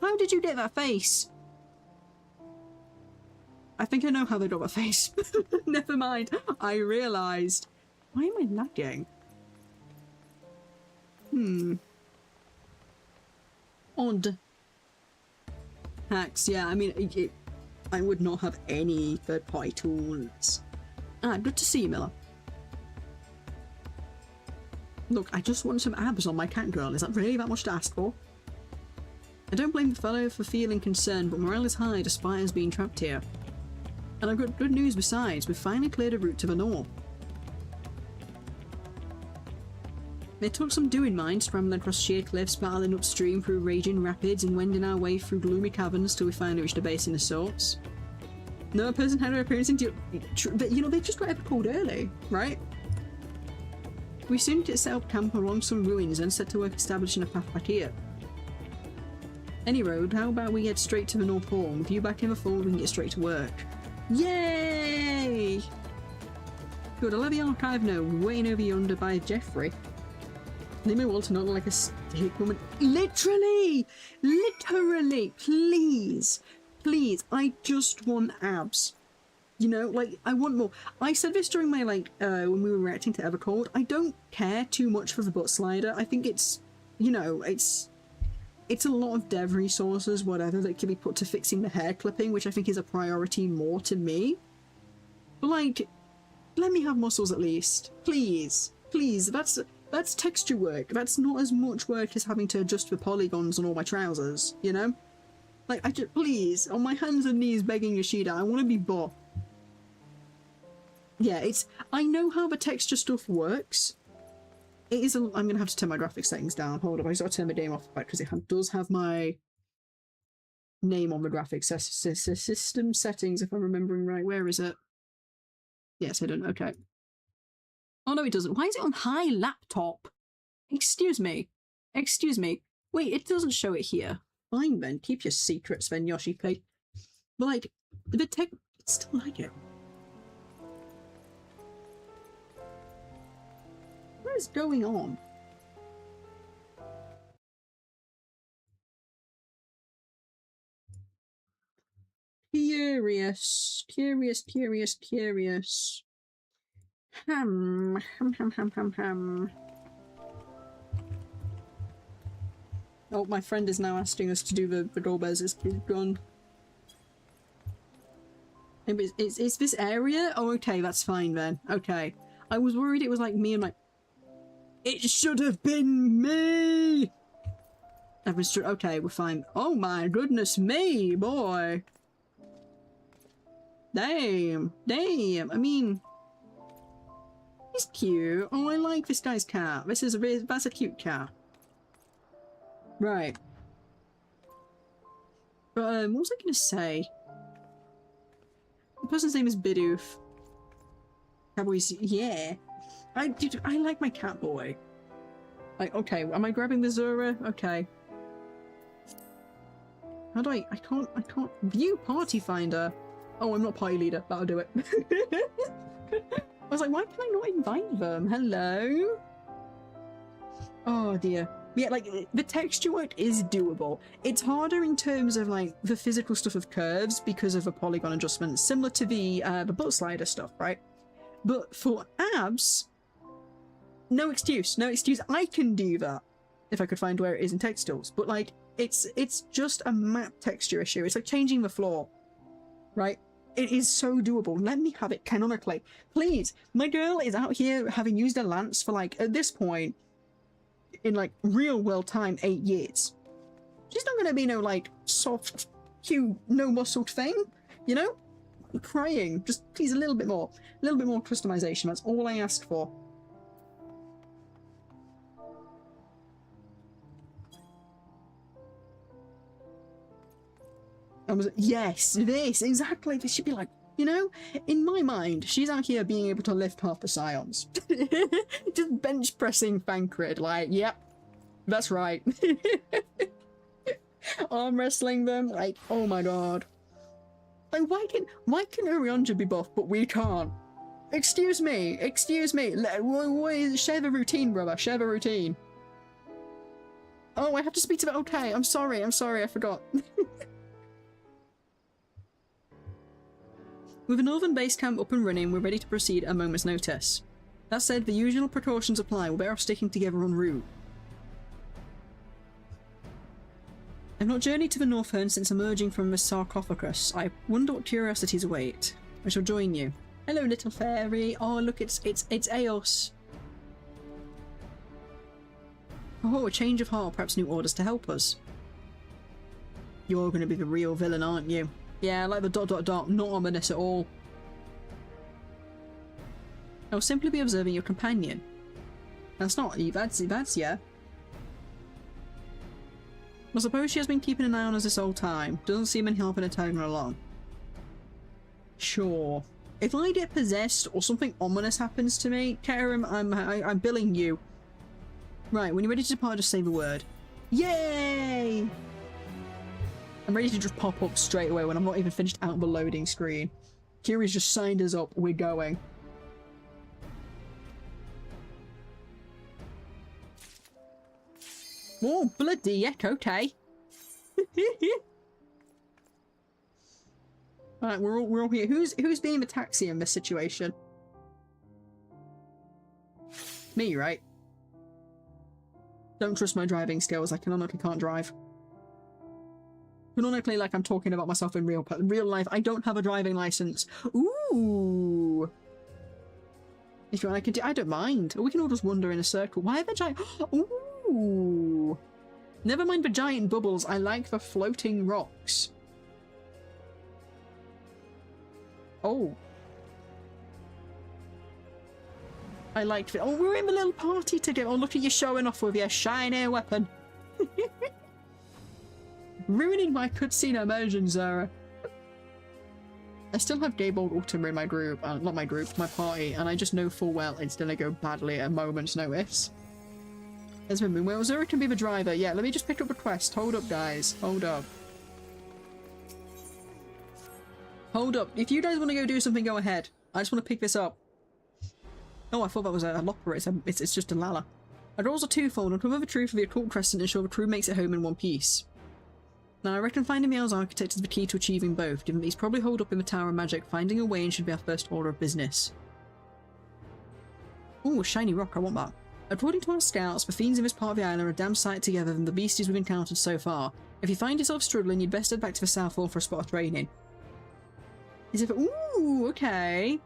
How did you get that face? I think I know how they got that face. Never mind. I realised. Why am I lagging? Odd. Hacks, yeah, I mean, I would not have any third-party tools. Ah, good to see you, Miller. Look, I just want some abs on my cat girl. Is that really that much to ask for? I don't blame the fellow for feeling concerned, but morale is high despite us being trapped here. And I've got good news besides. We've finally cleared a route to the north. It took some doing, mind, scrambling across sheer cliffs, battling upstream through raging rapids, and wending our way through gloomy caverns till we finally reached a basin of sorts. No person had her appearance in you know, they just got epic early, right? We soon set up camp along some ruins and set to work establishing a path back here. Any road, how about we get straight to the North Pole? With you back in the fold, we can get straight to work. Yay! Good, I'll let the archive know. We're waiting over yonder by Jeffrey. Leave me Walter not like a stick woman. Literally! Literally! Please! Please, I just want abs. You know, like, I want more. I said this during my, like, when we were reacting to Evercold. I don't care too much for the butt slider. I think it's, you know, it's a lot of dev resources, whatever, that can be put to fixing the hair clipping, which I think is a priority more to me. But, like, let me have muscles at least. Please. Please. That's texture work. That's not as much work as having to adjust the polygons on all my trousers, you know? Like, I just, please, on my hands and knees begging Yoshida, I want to be buff. Yeah, it's, I know how the texture stuff works. It is I'm going to have to turn my graphics settings down. Hold up, I just got to turn my name off because it does have my name on the graphics system settings, if I'm remembering right. Where is it? Yes, I don't. Okay. Oh, no, it doesn't. Why is it on high laptop? Excuse me. Excuse me. Wait, it doesn't show it here. Fine, then. Keep your secrets, then, Yoshi P. But, like, the tech... It's still like it. What is going on? Curious. Curious, curious, curious. Ham. Ham. Oh, my friend is now asking us to do the doorbells. It's gone. Is this area? Oh, okay, that's fine then. Okay. I was worried it was like me and my... It should have been me! Okay, we're fine. Oh my goodness me, boy! Damn. Damn. I mean... He's cute. Oh, I like this guy's cat. That's a cute cat. Right. But, what was I gonna say? The person's name is Bidoof. Cowboys, yeah. I like my cat boy. Like, okay, am I grabbing the Zura? Okay. How do I can't view party finder. Oh, I'm not party leader. That'll do it. I was like, why can I not invite them? Hello? Oh dear. Yeah, like, the texture work is doable. It's harder in terms of, like, the physical stuff of curves because of the polygon adjustments, similar to the butt slider stuff, right? But for abs, no excuse, no excuse. I can do that if I could find where it is in text tools. But, like, it's just a map texture issue. It's like changing the floor, right? It is so doable. Let me have it canonically. Please, my girl is out here having used a lance for, like, at this point, in, like, real world time, 8 years. She's not gonna be no, like, soft, cute, no muscled thing, you know? I'm crying. Just please a little bit more customization. That's all I ask for. Yes, this, exactly. This should be like, you know, in my mind, she's out here being able to lift half the scions. Just bench pressing Thancred, like, yep, that's right. Arm wrestling them, like, oh my god. Like, why can Urianja be buff, but we can't? Excuse me. Share the routine, brother, share the routine. Oh, I have to speak to the, okay, I'm sorry, I forgot. With the northern base camp up and running, we're ready to proceed at a moment's notice. That said, the usual precautions apply. We're better off sticking together en route. I've not journeyed to the Northern since emerging from the sarcophagus. I wonder what curiosities await. I shall join you. Hello, little fairy. Oh, look, it's Eos. Oh, a change of heart. Perhaps new orders to help us. You're going to be the real villain, aren't you? Yeah, like the ... not ominous at all. I'll simply be observing your companion. That's not Evad's, yeah. I suppose she has been keeping an eye on us this whole time. Doesn't seem any help in her tagging her along. Sure. If I get possessed or something ominous happens to me, Karim, I'm billing you. Right, when you're ready to depart, just say the word. Yay! I'm ready to just pop up straight away when I'm not even finished out the loading screen. Kiri's just signed us up. We're going. Oh, bloody heck, okay. Alright, we're all here. Who's being the taxi in this situation? Me, right? Don't trust my driving skills. I canonically can't drive. Canonically, like I'm talking about myself in real life, I don't have a driving license. Ooh. If you want, I can do. I don't mind. Or we can all just wander in a circle. Why are the giant? Ooh. Never mind the giant bubbles. I like the floating rocks. Oh. I liked it. Oh, we're in the little party together. Oh, look at you showing off with your shiny weapon. Ruining my cutscene immersion, Zara. I still have Gabold Ultima in my group. Not my group, my party. And I just know full well it's gonna go badly at a moment's notice. There's my moon. Well, Zara can be the driver. Yeah, let me just pick up a quest. Hold up, guys. Hold up. Hold up. If you guys want to go do something, go ahead. I just want to pick this up. Oh, I thought that was a lopper. It's just a lala. Our roles are twofold. Uncover the truth of the occult crescent and ensure the crew makes it home in one piece. Now, I reckon finding the Owl's architect is the key to achieving both, given that he's probably holed up in the Tower of Magic. Finding a way in should be our first order of business. Ooh, a shiny rock. I want that. According to our scouts, the fiends in this part of the island are a damn sight together than the beasties we've encountered so far. If you find yourself struggling, you'd best head back to the South Wall for a spot of training. Is it? Ooh, okay.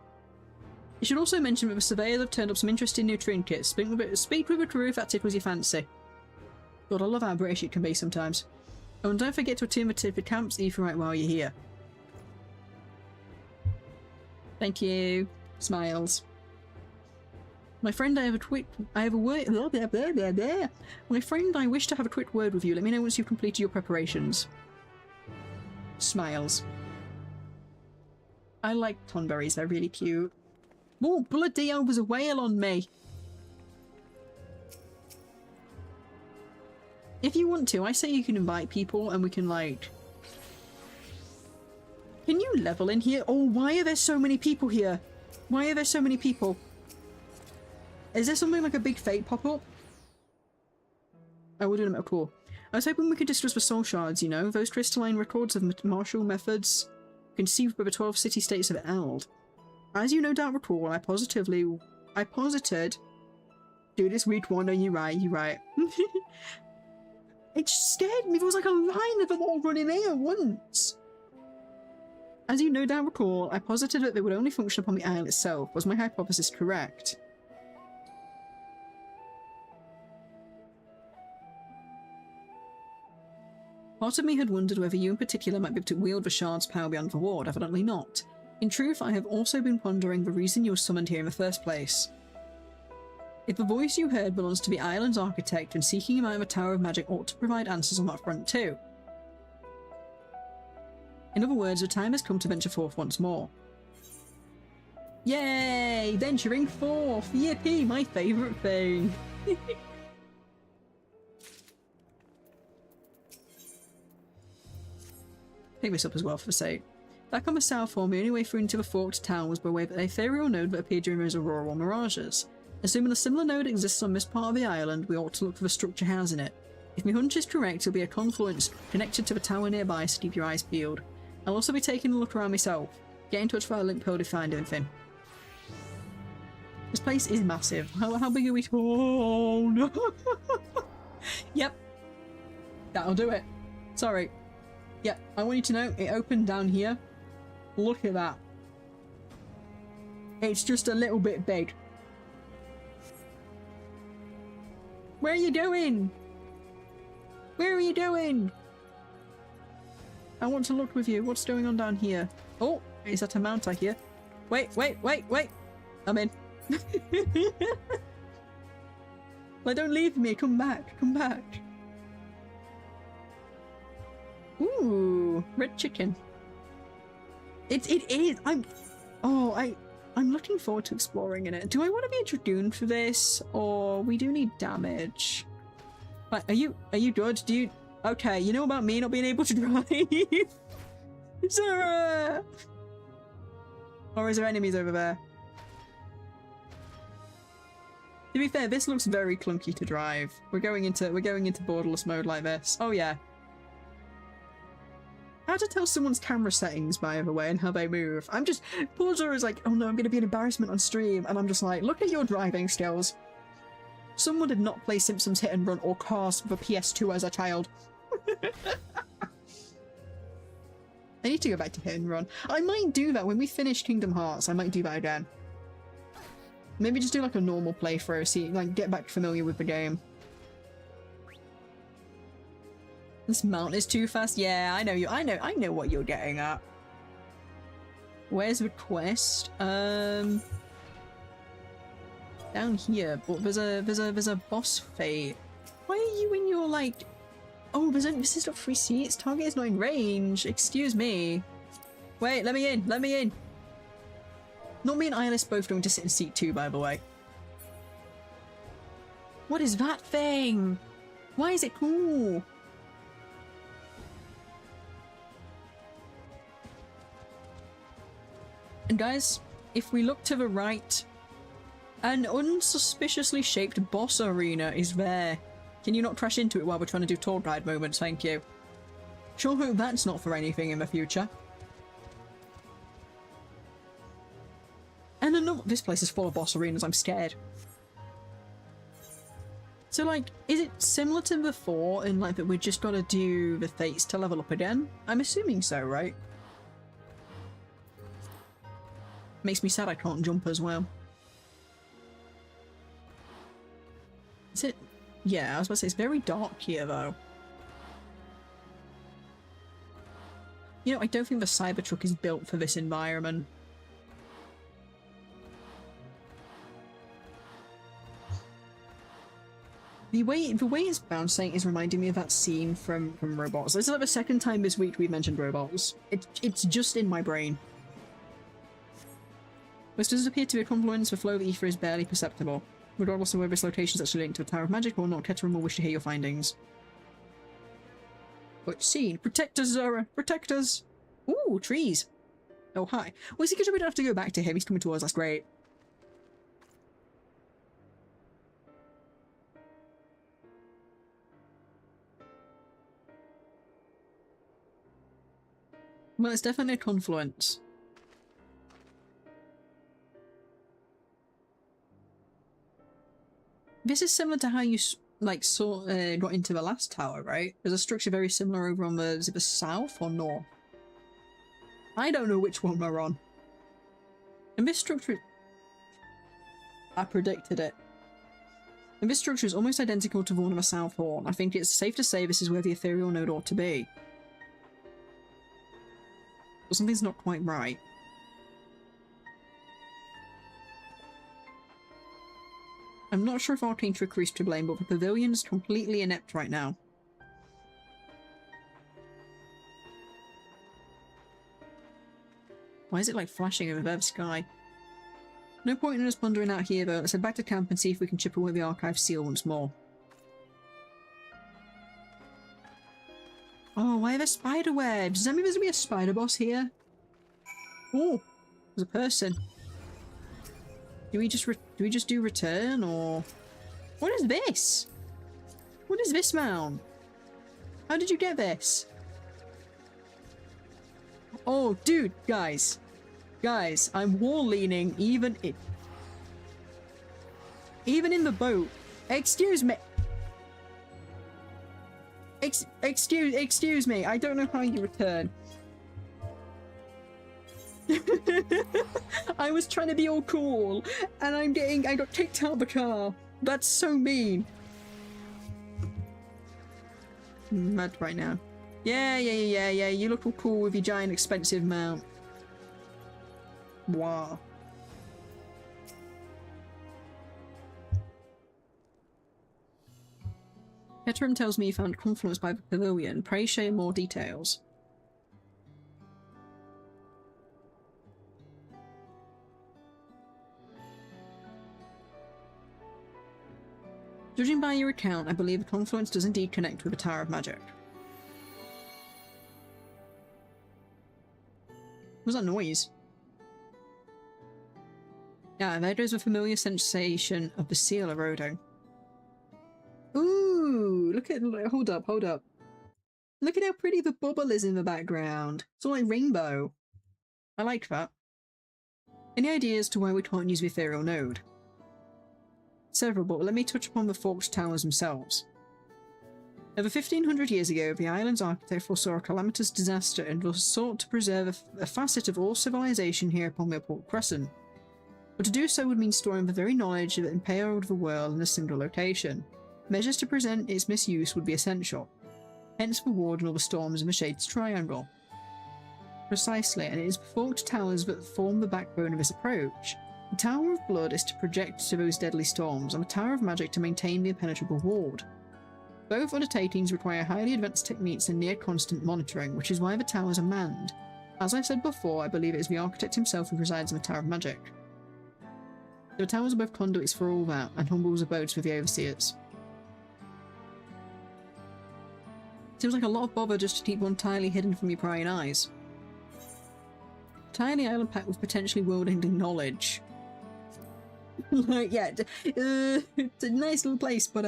You should also mention that the surveyors have turned up some interesting new trinkets. Speak with a crew if that tickles your fancy. God, I love how British it can be sometimes. Oh, and don't forget to attend the camps Aetheryte while you're here. Thank you. Smiles. My friend, My friend, I wish to have a quick word with you. Let me know once you've completed your preparations. Smiles. I like tonberries, they're really cute. Oh, bloody hell, there's a whale on me. If you want to, I say you can invite people and we can, like... Can you level in here? Oh, why are there so many people here? Why are there so many people? Is there something like a big fate pop-up? Oh, we're doing a cool. I was hoping we could discuss the soul shards, you know? Those crystalline records of martial methods conceived by the 12 city-states of Eld. As you no doubt recall, I posited... Dude, it's week one. No, you're right. It scared me. There was like a line of them all running in at once. As you no doubt recall, I posited that they would only function upon the isle itself. Was my hypothesis correct? Part of me had wondered whether you in particular might be able to wield the shard's power beyond the ward. Evidently not. In truth, I have also been pondering the reason you were summoned here in the first place. If the voice you heard belongs to the island's architect, then seeking him out of a Tower of Magic ought to provide answers on that front too. In other words, the time has come to venture forth once more. Yay! Venturing forth! Yippee! My favourite thing! Pick this up as well for the sake. Back on the South Form, the only way through into the forked town was by way of an ethereal node that appeared during those auroral mirages. Assuming a similar node exists on this part of the island, we ought to look for the structure housing it. If my hunch is correct, it'll be a confluence connected to the tower nearby, so keep your eyes peeled. I'll also be taking a look around myself. Get in touch via link pearl if you find anything. This place is massive. How big are we? Oh no! Yep. That'll do it. Sorry. Yep, I want you to know, it opened down here. Look at that. It's just a little bit big. Where are you going? Where are you going? I want to look with you. What's going on down here? Oh, is that a mount I hear? Wait. I'm in. Well, don't leave me. Come back. Ooh, red chicken. It is. I'm looking forward to exploring in it. Do I want to be a Dragoon for this, or we do need damage? Like, are you good? Do you? Okay, you know about me not being able to drive. Zara! Or is there enemies over there? To be fair, this looks very clunky to drive. We're going into borderless mode like this. Oh yeah. How hard to tell someone's camera settings, by the way, and how they move. I'm just... Poor Zora's like, oh no, I'm going to be an embarrassment on stream. And I'm just like, look at your driving skills. Someone did not play Simpsons Hit and Run or Cars for PS2 as a child. I need to go back to Hit and Run. I might do that when we finish Kingdom Hearts. I might do that again. Maybe just do like a normal playthrough, see, like get back familiar with the game. This mount is too fast. Yeah, I know you. I know what you're getting at. Where's the quest? Down here. But there's a boss fight. Why are you in your like? Oh, this is not free seats. Target is not in range. Excuse me. Wait, let me in. Let me in. Not me and Eyeless both going to sit in seat 2, by the way. What is that thing? Why is it cool? And guys, if we look to the right, an unsuspiciously shaped boss arena is there. Can you not crash into it while we're trying to do tour guide moments? Thank you. Sure hope that's not for anything in the future. And another— this place is full of boss arenas, I'm scared. So like, is it similar to before in like that we just gotta do the fates to level up again? I'm assuming so, right? Makes me sad I can't jump as well. Is it? Yeah, I was about to say, it's very dark here though. You know, I don't think the Cybertruck is built for this environment. The way it's bouncing is reminding me of that scene from Robots. This is like the second time this week we've mentioned Robots. It's just in my brain. This does appear to be a confluence. The flow of ether is barely perceptible. Regardless of whether this location is actually linked to a Tower of Magic or not, Keterum will wish to hear your findings. What scene? Protect us, Zora! Protect us! Ooh, trees! Oh, hi. Well, is it because we don't have to go back to him? He's coming towards us. That's great. Well, it's definitely a confluence. This is similar to how you like got into the last tower, right? There's a structure very similar over on the— is it the south or north? I don't know which one we're on. And this structure— I predicted it. And this structure is almost identical to the one on the South Horn. I think it's safe to say this is where the ethereal node ought to be. But something's not quite right. I'm not sure if Arcane Trickery is to blame, but the pavilion's completely inept right now. Why is it like flashing over the sky? No point in us pondering out here though. Let's head back to camp and see if we can chip away the archive seal once more. Oh, why are there spider webs? Does that mean there's gonna be a spider boss here? Oh, there's a person. Do we just do return, or what is this? What is this mount? How did you get this? Oh, dude, guys, I'm wall leaning even in the boat. Excuse me. Excuse me. I don't know how you return. I was trying to be all cool, and I got kicked out of the car. That's so mean. I'm mad right now. Yeah. You look all cool with your giant expensive mount. Wow. Keterum tells me you found confluence by the pavilion. Pray share more details. Judging by your account, I believe the confluence does indeed connect with the Tower of Magic. What was that noise? Yeah, there goes the familiar sensation of the seal eroding. Ooh, look at— hold up. Look at how pretty the bubble is in the background. It's all like rainbow. I like that. Any ideas as to why we can't use the ethereal node? Several, but let me touch upon the forked towers themselves. Over 1500 years ago, the island's architect foresaw a calamitous disaster and thus sought to preserve a facet of all civilization here upon the Upward Crescent. But to do so would mean storing the very knowledge that impaled the world in a single location. Measures to prevent its misuse would be essential. Hence the ward and all the storms in the Shades Triangle. Precisely, and it is the forked towers that form the backbone of this approach. The Tower of Blood is to project to those deadly storms, and the Tower of Magic to maintain the impenetrable ward. Both undertakings require highly advanced techniques and near-constant monitoring, which is why the towers are manned. As I've said before, I believe it is the architect himself who resides in the Tower of Magic. The towers are both conduits for all that, and humble abodes for the overseers. Seems like a lot of bother just to keep one entirely hidden from your prying eyes. Tiny island packed with potentially world-ending knowledge. Like, yeah, it's a nice little place, but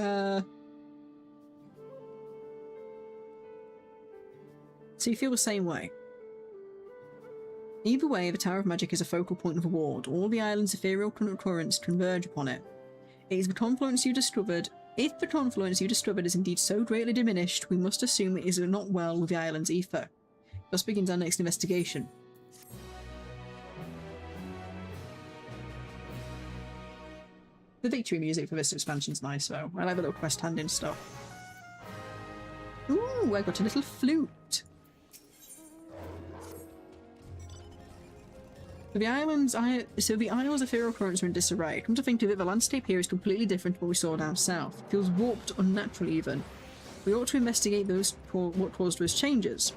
so you feel the same way. Either way, the Tower of Magic is a focal point of the ward. All the island's ethereal currents converge upon it. It is the confluence you discovered. If the confluence you discovered is indeed so greatly diminished, we must assume it is not well with the island's ether. Thus begins our next investigation. The victory music for this expansion's nice, though. I like the little quest handing stuff. Ooh, I got a little flute. The island's the Isle's ethereal currents are in disarray. Come to think of it, the landscape here is completely different to what we saw down south. It feels warped, unnatural even. We ought to investigate what caused those changes.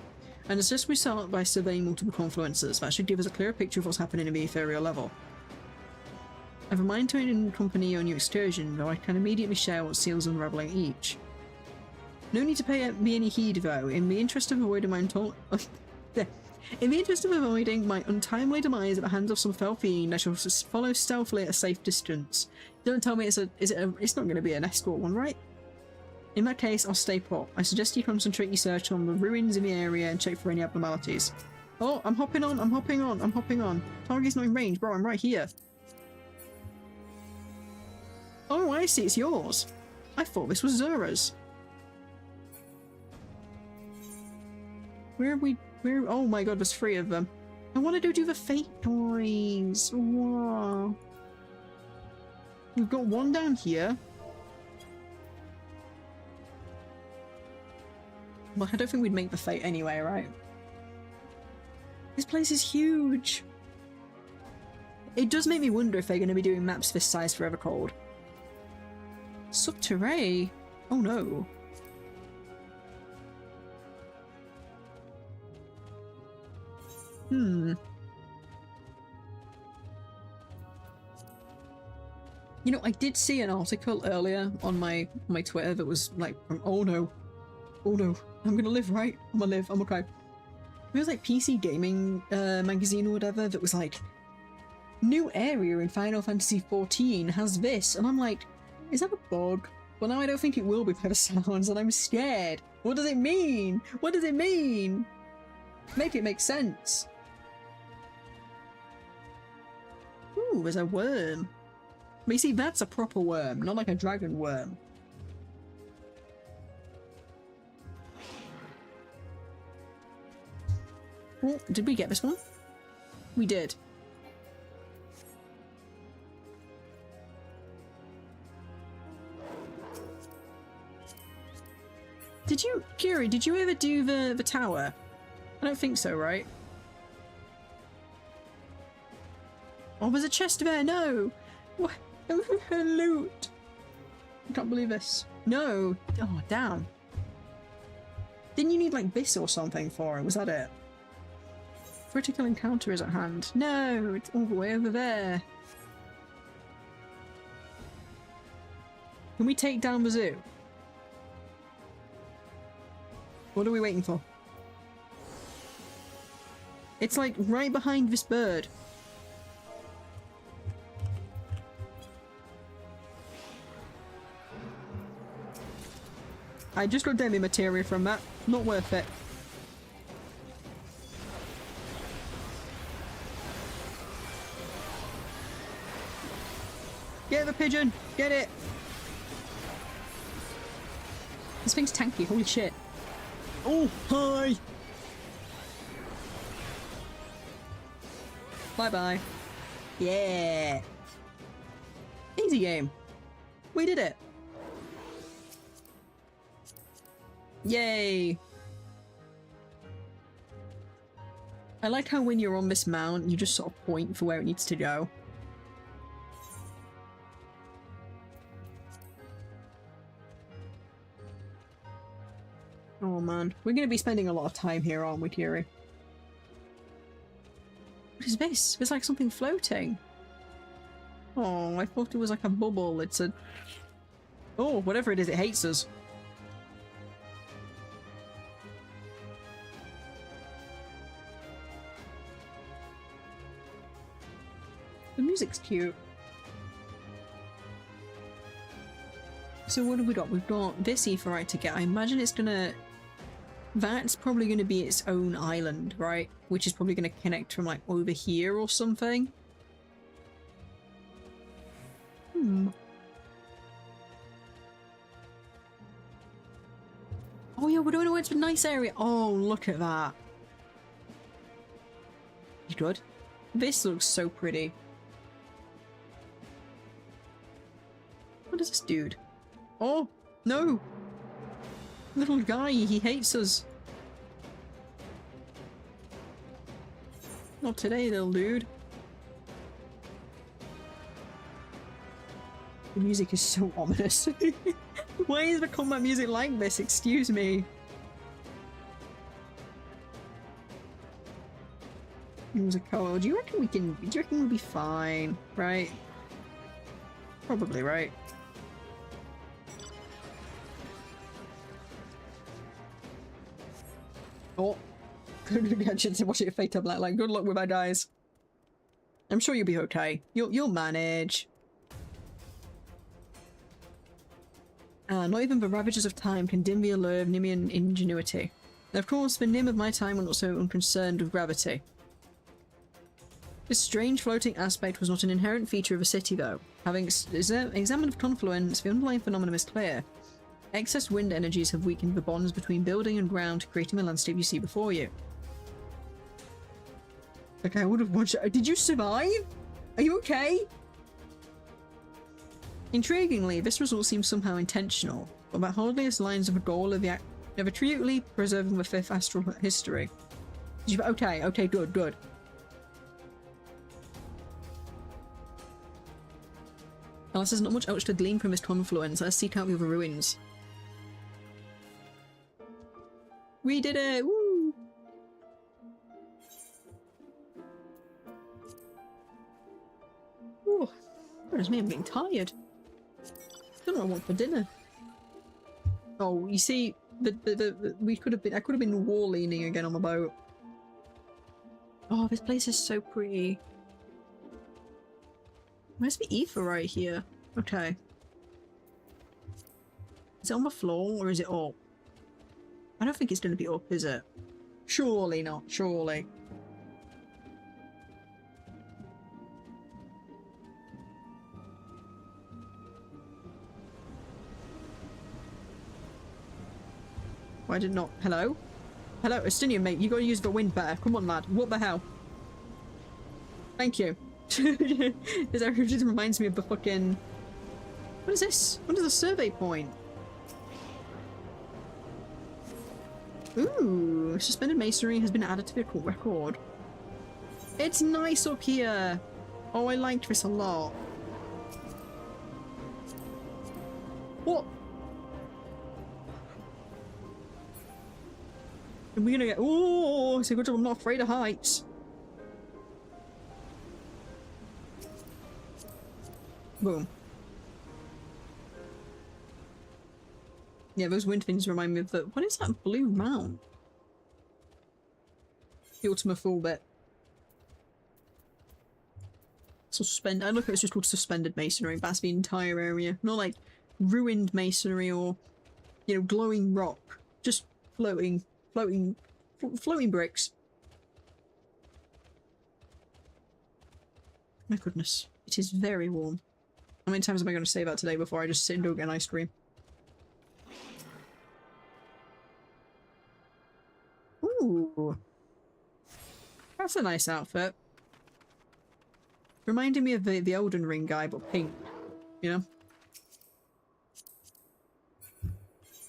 And it's just we start by surveying multiple confluences. That should give us a clearer picture of what's happening in the ethereal level. I have a mind to accompany your new excursion, though I can immediately share what seals unravelling each. No need to pay me any heed, though. In the interest of avoiding my untimely demise at the hands of some fell fiend, I shall follow stealthily at a safe distance. Don't tell me it's not going to be an escort one, right? In that case, I'll stay put. I suggest you concentrate your search on the ruins in the area and check for any abnormalities. Oh, I'm hopping on. Target's not in range, bro, I'm right here. Oh, I see, it's yours. I thought this was Zura's. Oh my god, there's 3 of them. I want to go do the fate toys. Whoa. We've got one down here. Well, I don't think we'd make the fate anyway, right? This place is huge. It does make me wonder if they're going to be doing maps this size for Evercold. Subterrae? Oh no. You know, I did see an article earlier on my Twitter that was like, oh no, I'm gonna live, right? I'm gonna live, I'm okay. It was like PC Gaming magazine or whatever that was like, new area in Final Fantasy XIV has this, and I'm like, is that a bug? Well, now I don't think it will be by the sounds, and I'm scared. What does it mean? What does it mean? Make it make sense. Ooh, there's a worm. But you see, that's a proper worm, not like a dragon worm. Oh, did we get this one? We did. Kiri, did you ever do the tower? I don't think so, right? Oh, there's a chest there, no! What? Loot! I can't believe this. No! Oh, damn. Didn't you need, like, this or something for it? Was that it? Critical encounter is at hand. No! It's all the way over there. Can we take down the zoo? What are we waiting for? It's like right behind this bird. I just got demi materia from that. Not worth it. Get the pigeon! Get it! This thing's tanky, holy shit. Oh, hi! Bye-bye. Yeah! Easy game. We did it! Yay! I like how when you're on this mount, you just sort of point for where it needs to go. Oh man, we're gonna be spending a lot of time here, aren't we, Kiri? What is this? There's like something floating. Oh, I thought it was like a bubble. It's a... Oh, whatever it is, it hates us. The music's cute. So what have we got? We've got this aetheryte to get. I imagine it's gonna... That's probably gonna be its own island, right? Which is probably gonna connect from like over here or something. Oh yeah, we're doing a a nice area. Oh, look at that. You good? This looks so pretty. What is this dude? Oh, no! Little guy, he hates us. Not today, little dude. The music is so ominous. Why is the combat music like this? Excuse me. It was a co. Do you reckon we can? Do you reckon we'll be fine? Right? Probably right. Oh, good. Watch it fate up like good luck with that, guys. I'm sure you'll be okay. You'll manage. Not even the ravages of time can dim the allure of Nimian ingenuity. Of course, the Nim of my time were not so unconcerned with gravity. This strange floating aspect was not an inherent feature of a city, though. Having examined the confluence, the underlying phenomenon is clear. Excess wind energies have weakened the bonds between building and ground, creating the landscape you see before you. Okay, I would have watched it. Did you survive? Are you okay? Intriguingly, this result seems somehow intentional, but that hardly aligns with the goal of the act of accurately preserving the fifth astral history. Okay, good. Alas, there's not much else to glean from this confluence. Let's seek out the other ruins. We did it! Woo! Ooh, goodness me, I'm getting tired. Don't know what I want for dinner. Oh, you see, I could have been wall leaning again on the boat. Oh, this place is so pretty. Where's the ether right here? Okay. Is it on the floor or is it up? I don't think it's going to be up, is it? Surely not, surely. Why did not? Hello? Hello, Estinian mate, you gotta use the wind better. Come on, lad. What the hell? Thank you. This area just reminds me of the fucking... What is this? What is the survey point? Ooh, suspended masonry has been added to the court record. It's nice up here. Oh, I liked this a lot. What? Are we gonna get... Oh, it's a good job I'm not afraid of heights. Boom. Yeah, those wind things remind me of the... What is that blue mount? The Ultima Full bit. I look at it's just called suspended masonry. That's the entire area. Not like ruined masonry or you know, glowing rock. Just floating bricks. My goodness. It is very warm. How many times am I going to say that today before I just sit and go get an ice cream? Ooh. That's a nice outfit. Reminded me of the Elden Ring guy, but pink. You know?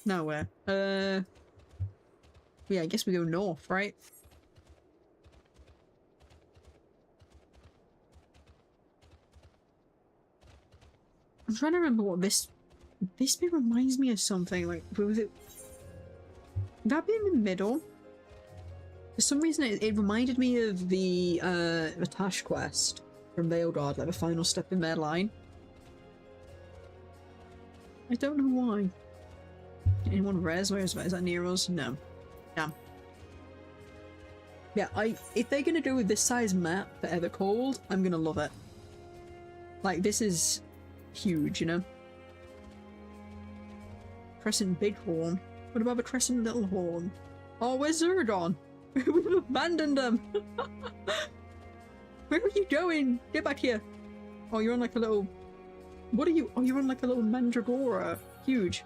Now where? Yeah, I guess we go north, right? I'm trying to remember what this bit reminds me of something. Like, was it that bit in the middle? For some reason, it reminded me of the Tash quest from Veilguard, like the final step in their line. I don't know why. Anyone res? Where is that? Is that near us? No. Damn. Yeah, if they're gonna do this size map for Evercold, I'm gonna love it. Like, this is huge, you know? Crescent Bighorn. What about the Crescent Little Horn? Oh, where's Zurdon? We've abandoned them! Where are you going? Get back here! Oh, you're on like a little... What are you? Oh, you're on like a little Mandragora. Huge.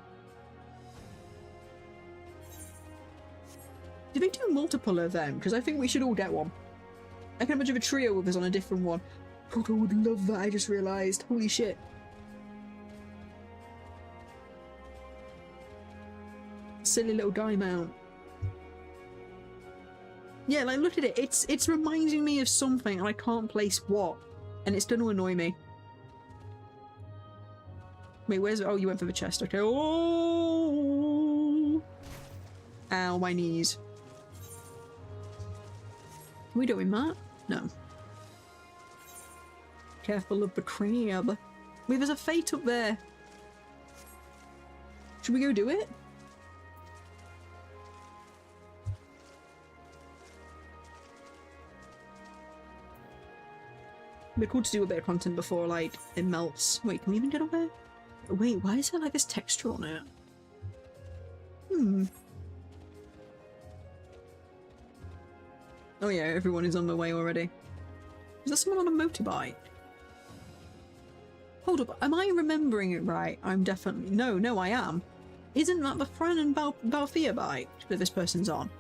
Do they do multiple of them? Because I think we should all get one. I can imagine a trio of us on a different one. God, I would love that, I just realised. Holy shit. Silly little guy mount. Yeah, like, look at it. It's reminding me of something and I can't place what. And it's going to annoy me. Wait, where's... Oh, you went for the chest. Okay. Oh! Ow, my knees. Are we doing that? No. Careful of the crab. Wait, there's a fate up there. Should we go do it? It'd be cool to do a bit of content before, like, it melts. Wait, can we even get up there? Wait, why is there, like, this texture on it? Oh yeah, everyone is on their way already. Is there someone on a motorbike? Hold up, am I remembering it right? I'm definitely... No, I am. Isn't that the Fran and Balthea bike that this person's on?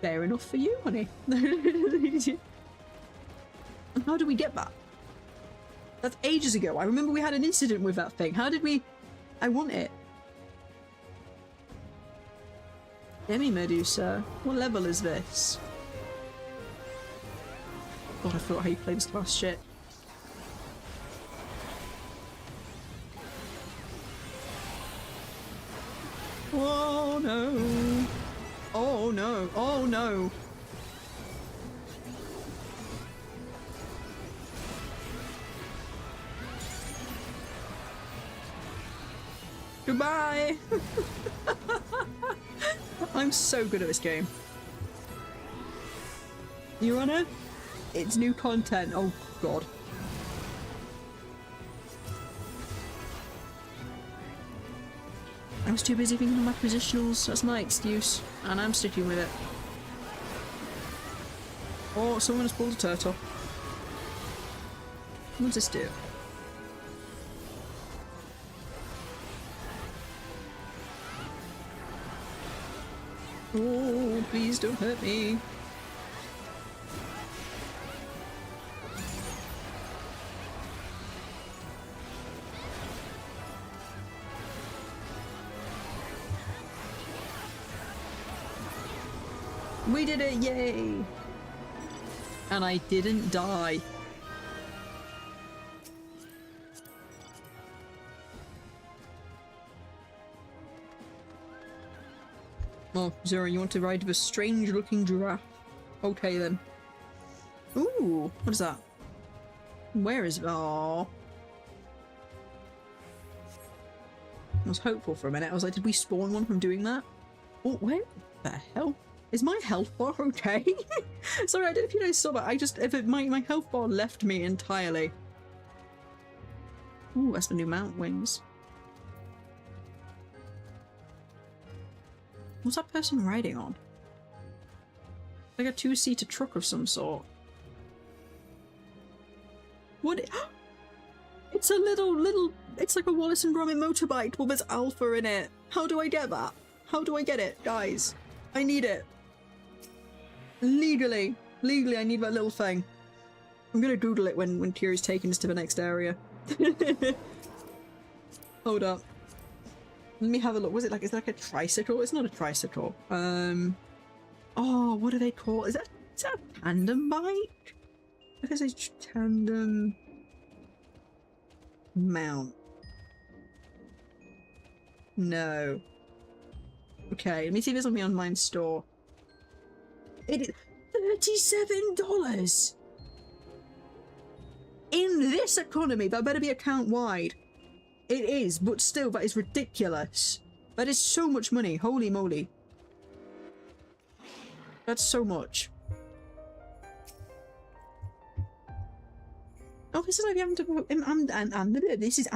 Fair enough for you, honey. How do we get that? That's ages ago. I remember we had an incident with that thing. How did we... I want it. Demi Medusa. What level is this? God, I forgot how you play this class shit. Oh no! Oh no! Oh no! Goodbye! I'm so good at this game. You on it? It's new content. Oh god. I was too busy thinking of my positionals. That's my excuse. And I'm sticking with it. Oh, someone has pulled a turtle. What does this do? Oh, please don't hurt me. We did it, yay! And I didn't die. Oh, Zero, you want to ride with a strange-looking giraffe? Okay, then. Ooh, what is that? Where is... Oh. I was hopeful for a minute. I was like, did we spawn one from doing that? Oh, where the hell? Is my health bar okay? Sorry, I don't know if you guys saw that. I just... my health bar left me entirely. Ooh, that's the new mount wings. What's that person riding on? Like a two-seater truck of some sort. What? It's a little, it's like a Wallace and Gromit motorbike, but there's Alpha in it. How do I get that? How do I get it, guys? I need it. Legally, I need that little thing. I'm gonna Google it when Kira's taking us to the next area. Hold up. Let me have a look. Was it like, is that like a tricycle? It's not a tricycle. Oh, what do they call it? Is that a tandem bike? What is a tandem mount? No. Okay, let me see if it's on the online store. It is $37! In this economy, that better be account-wide. It is, but still, that is ridiculous. That is so much money, holy moly. That's so much. Oh, this is like the this is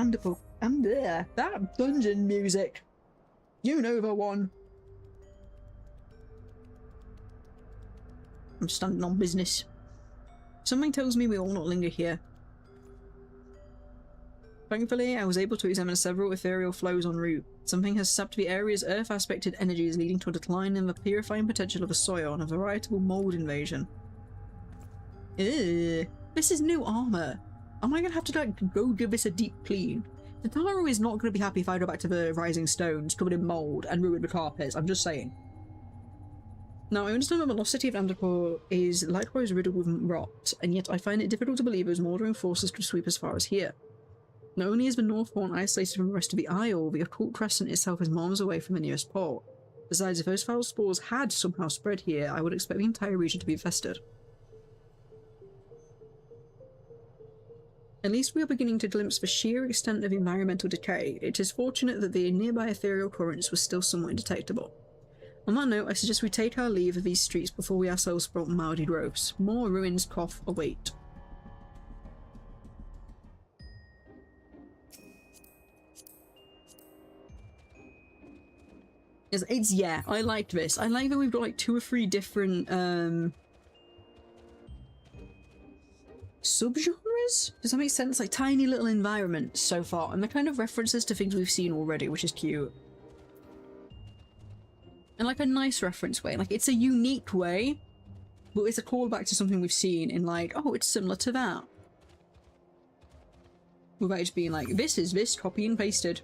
that dungeon music. You know the one. I'm standing on business. Something tells me we will not linger here. Thankfully, I was able to examine several ethereal flows en route. Something has sapped the area's earth-aspected energies, leading to a decline in the purifying potential of the soil and a veritable mold invasion. Ew. This is new armor. Am I gonna have to like go give this a deep clean? The Taro is not gonna be happy if I go back to the Rising Stones covered in mold and ruin the carpets. I'm just saying. Now, I understand the velocity of Andropur is likewise riddled with rot, and yet I find it difficult to believe those mouldering forces could sweep as far as here. Not only is the North Horn isolated from the rest of the Isle, the occult crescent itself is miles away from the nearest port. Besides, if those foul spores had somehow spread here, I would expect the entire region to be infested. At least we are beginning to glimpse the sheer extent of environmental decay. It is fortunate that the nearby ethereal currents were still somewhat indetectable. On that note, I suggest we take our leave of these streets before we ourselves sprout mouldy growths. More ruins cough await. Yeah, I liked this. I like that we've got like 2 or 3 different subgenres? Does that make sense? Like tiny little environments so far, and they're kind of references to things we've seen already, which is cute. And like a nice reference way. Like it's a unique way, but it's a callback to something we've seen in like, oh, it's similar to that. Without just being like, this is this, copy and pasted.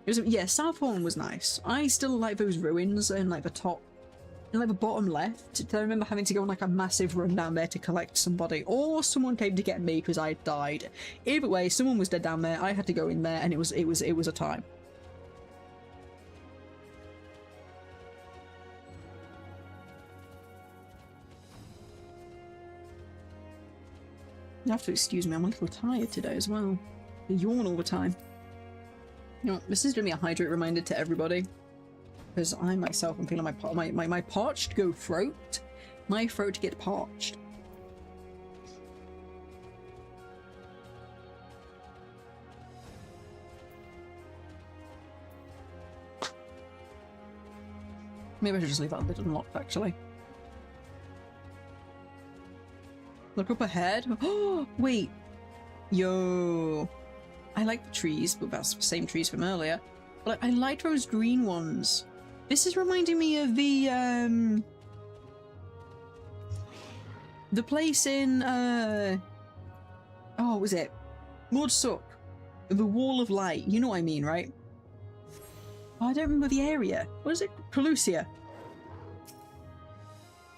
Yeah, Southhorn was nice. I still like those ruins in like the top, in like the bottom left. I remember having to go on like a massive run down there to collect somebody, or someone came to get me because I died. Either way, someone was dead down there. I had to go in there, and it was a time. You have to excuse me. I'm a little tired today as well. I yawn all the time. You know what, this is going to be a hydrate reminder to everybody, because I myself am feeling my parched go throat. My throat get parched. Maybe I should just leave that lid unlocked, actually. Look up ahead. Oh, wait. Yo. I like the trees, but that's the same trees from earlier. But I like those green ones. This is reminding me of the place in, oh, what was it? Mordsuck. The Wall of Light. You know what I mean, right? Oh, I don't remember the area. What is it? Calusia.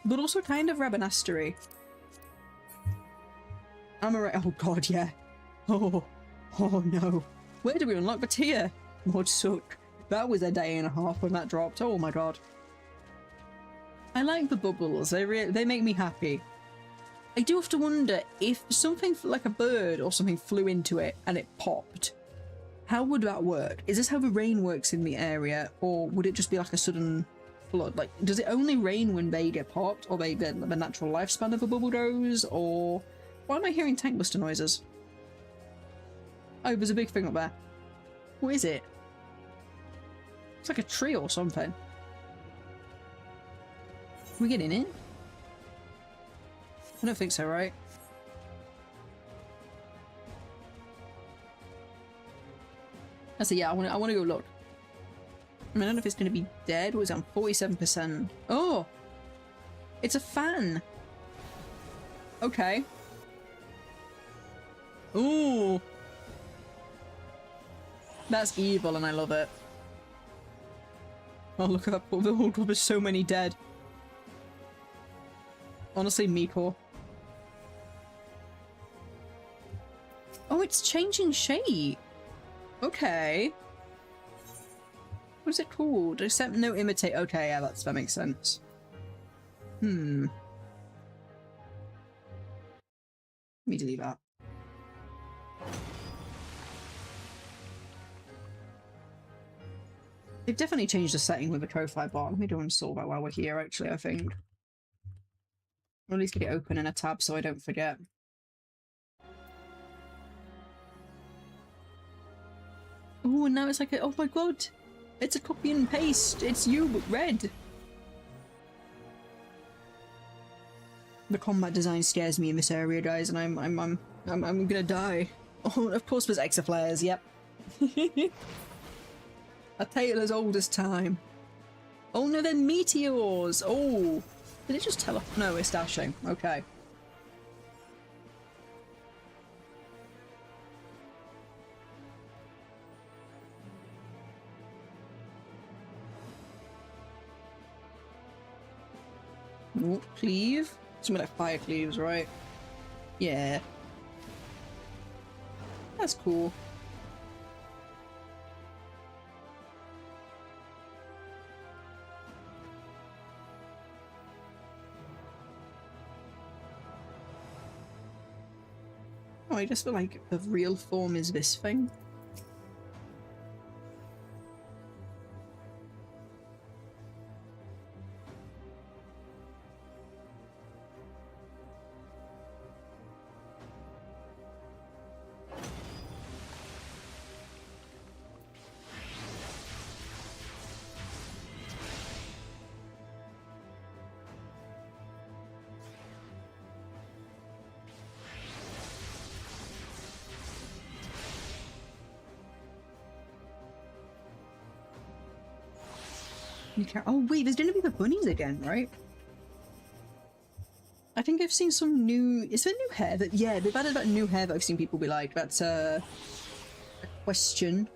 But also kind of Rabanastori. Oh god, yeah. Oh no. Where do we unlock the tier? Mordsuck. That was a day and a half when that dropped. Oh my god. I like the bubbles. They make me happy. I do have to wonder if something like a bird or something flew into it and it popped. How would that work? Is this how the rain works in the area, or would it just be like a sudden flood? Like, does it only rain when they get popped, or the natural lifespan of a bubble goes, or... Why am I hearing tank buster noises? Oh, there's a big thing up there. What is it? It's like a tree or something. we get in it? I don't think so, right? I say, yeah, I want to go look. I mean, I don't know if it's going to be dead. Was it on 47%? Oh! It's a fan! Okay. Ooh! That's evil and I love it. Oh, look at that poor little group, there's so many dead. Honestly, Miko. Oh, it's changing shape! Okay. What is it called? Accept, no, imitate. Okay, yeah, that makes sense. Let me delete that. They've definitely changed the setting with the Ko-Fi bar. Let me go and install that while we're here, actually, I think. Or at least get it open in a tab so I don't forget. Oh, and now it's like a, oh my god! It's a copy and paste! It's you, but red! The combat design scares me in this area, guys, and I'm gonna die. Oh, of course there's exaflares, yep. A tale as old as time. Oh no, they're meteors! Oh! Did it just tell us? No, it's dashing. Okay. Oh, cleave? Something like fire cleaves, right? Yeah. That's cool. Oh, I just feel like the real form is this thing. Oh wait, there's gonna be the bunnies again, right? I think I've seen some new... Is there new hair that... Yeah, they've added that new hair that I've seen people be like. That's a question.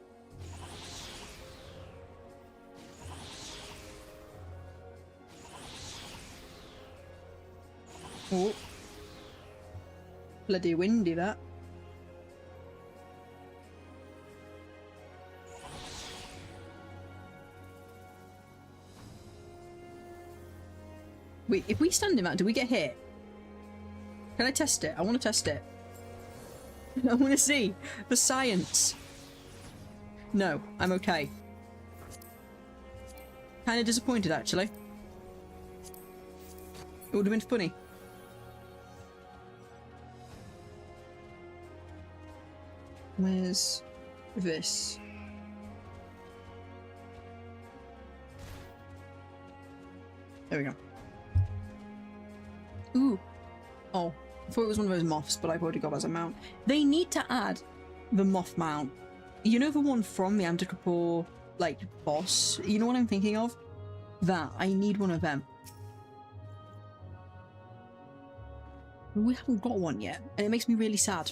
Oh. Bloody windy, that. Wait, if we stand in that, do we get hit? Can I test it? I want to test it. I want to see the science. No, I'm okay. Kind of disappointed, actually. It would have been funny. Where's this? There we go. Ooh. Oh, I thought it was one of those moths, but I've already got that as a mount. They need to add the moth mount. You know the one from the Anticorpor, like, boss? You know what I'm thinking of? That. I need one of them. We haven't got one yet, and it makes me really sad.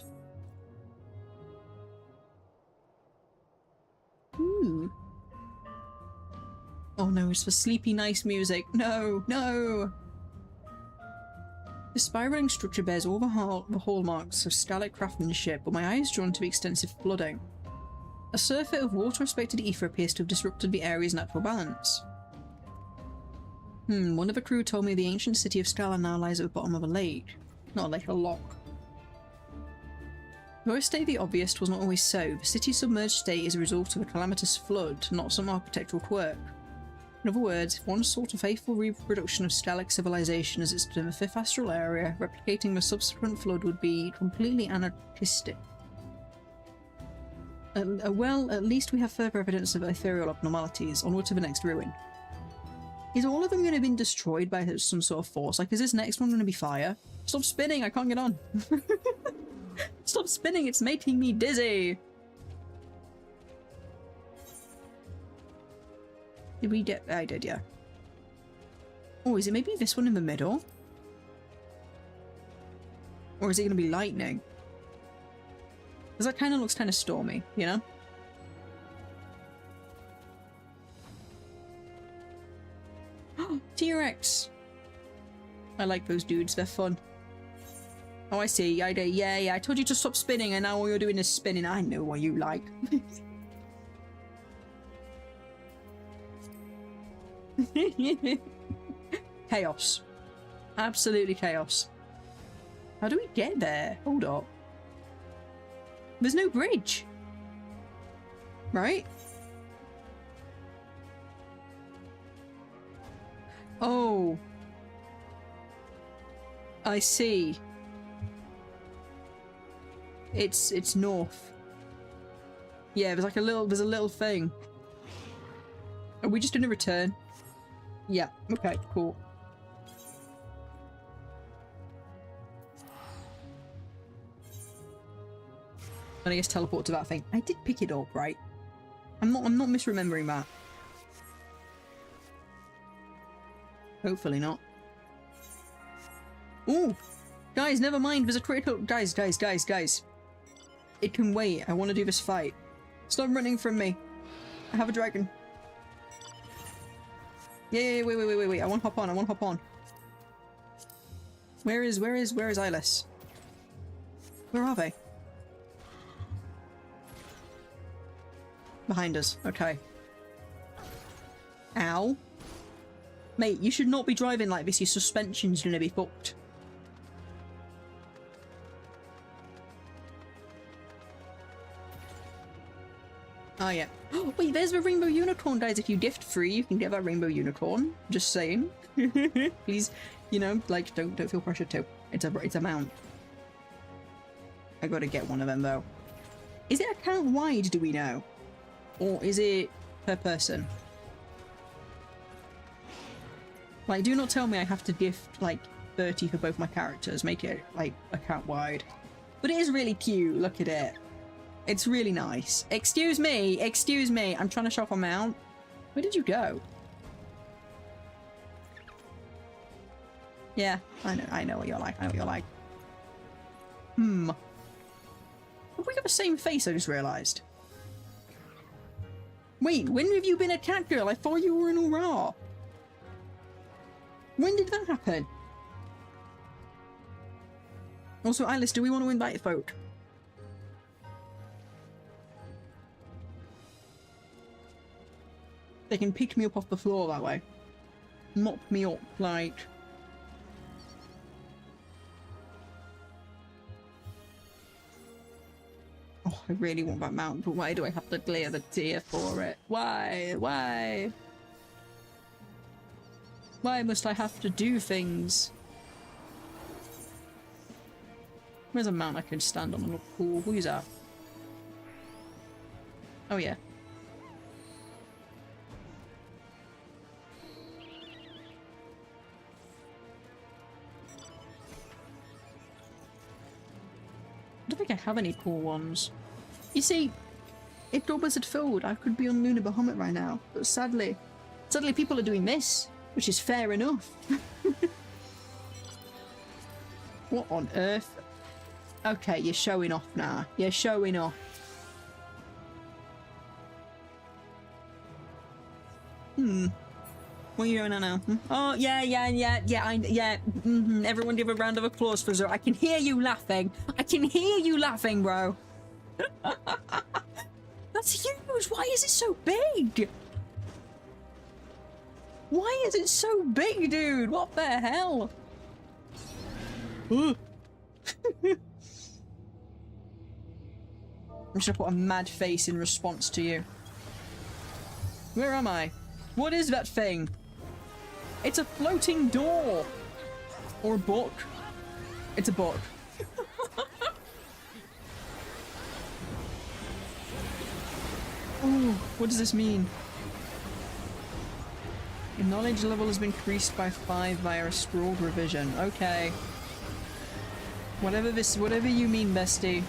Ooh. Oh no, it's for sleepy nice music. No, no! The spiraling structure bears all the hallmarks of Scarlet craftsmanship, but my eye is drawn to the extensive flooding. A surfeit of water-respected ether appears to have disrupted the area's natural balance. One of the crew told me the ancient city of Scala now lies at the bottom of a lake. Not like a lock. Though I state the obvious, was not always so. The city's submerged state is a result of a calamitous flood, not some architectural quirk. In other words, if one sought a faithful reproduction of Scalic civilization as it stood in the Fifth Astral Area, replicating the subsequent flood would be completely anarchistic. Well, at least we have further evidence of ethereal abnormalities. Onward to the next ruin. Is all of them going to be destroyed by some sort of force? Like, is this next one going to be fire? Stop spinning, I can't get on. Stop spinning, it's making me dizzy. Did we get... I did, yeah. Oh, is it maybe this one in the middle? Or is it going to be lightning? Because that kind of looks kind of stormy, you know? T-Rex! I like those dudes, they're fun. Oh, I see. Yeah, I told you to stop spinning and now all you're doing is spinning. I know what you like. Chaos. Absolutely chaos. How do we get there? Hold up. There's no bridge. Right? Oh. I see. It's north. Yeah, there's like a little thing. Are we just doing a return? Yeah, okay, cool. And I guess teleport to that thing. I did pick it up, right? I'm not misremembering that. Hopefully not. Ooh! Guys, never mind, there's a critical- Guys. It can wait, I want to do this fight. Stop running from me. I have a dragon. Yeah, wait, I want to hop on, Where is Eyeless? Where are they? Behind us, okay. Ow. Mate, you should not be driving like this, your suspension's gonna be fucked. Oh yeah. Wait, there's the rainbow unicorn, guys. If you gift free, you can get that rainbow unicorn. Just saying. Please, you know, like, don't feel pressured to. It's a mount. I gotta get one of them though. Is it account wide, do we know? Or is it per person? Like, do not tell me I have to gift, like, 30 for both my characters. Make it, like, account wide. But it is really cute. Look at it. It's really nice. Excuse me. I'm trying to shop a mount. Where did you go? Yeah, I know what you're like. Have we got the same face, I just realised? Wait, when have you been a cat girl? I thought you were an Aurora. When did that happen? Also, Alice, do we want to invite folk? They can pick me up off the floor that way. Mop me up, like... Oh, I really want that mount, but why do I have to clear the tier for it? Why? Why must I have to do things? Where's a mount I can stand on and look cool? Who's that? Oh yeah. I don't think I have any cool ones. You see, if Dobbers had filled, I could be on Lunar Bahamut right now. But sadly people are doing this, which is fair enough. What on earth? Okay, you're showing off now. You're showing off. What are you doing now? Oh, yeah. Everyone give a round of applause for Zoro. I can hear you laughing. Bro. That's huge. Why is it so big? Why is it so big, dude? What the hell? I'm just gonna put a mad face in response to you. Where am I? What is that thing? It's a floating door! Or a book. It's a book. Oh, what does this mean?
Your knowledge level has been increased by 5 via a scrolled revision. Okay. Whatever you mean, bestie.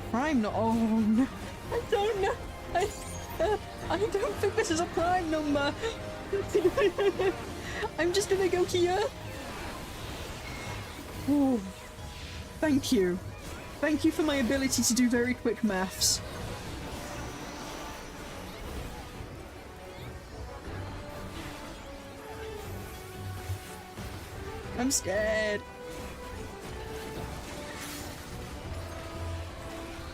Prime no- oh no. I don't know. I don't think this is a prime number. I'm just gonna go here. Oh, thank you. Thank you for my ability to do very quick maths. I'm scared.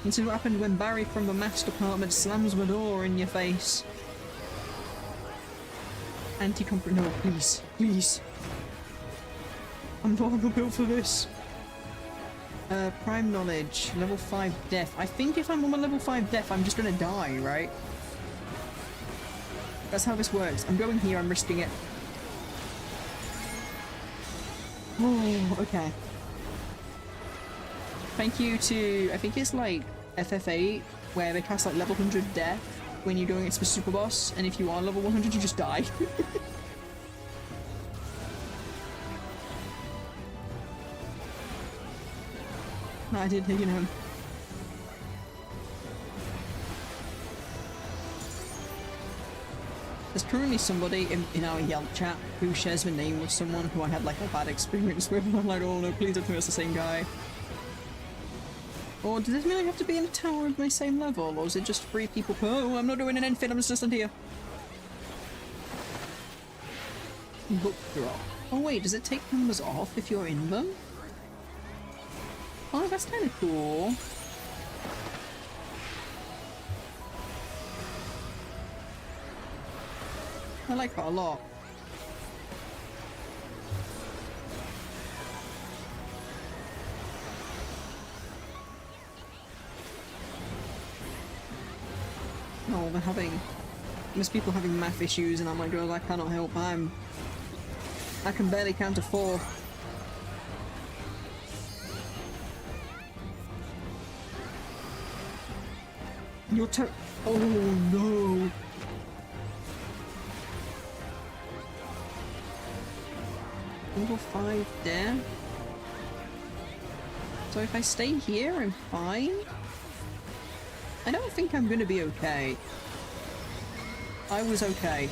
This is what happened when Barry from the maths department slams the door in your face. Anti-compre- no, please, please. I'm not built for this. Prime knowledge, level 5 death. I think if I'm on a level 5 death, I'm just gonna die, right? That's how this works. I'm going here, I'm risking it. Oh, okay. Thank you to, I think it's like FF8, where they cast like level 100 death when you're doing it for super boss, and if you are level 100 you just die. I did hit him. There's currently somebody in our Yelp chat who shares the name with someone who I had like a bad experience with, and I'm like, oh no, please don't think it's the same guy. Or does this mean I have to be in a tower of my same level, or is it just 3 people per- oh, I'm not doing an infin, I'm just in here. Book drop. Oh wait, does it take numbers off if you're in them? Oh, that's kind of cool. I like that a lot. Oh, they're having... There's people having math issues and I'm like, girl, I cannot help. I can barely count to 4. Your turn. Oh no. Level 5 there. So if I stay here, I'm fine? I don't think I'm gonna be okay. I was okay.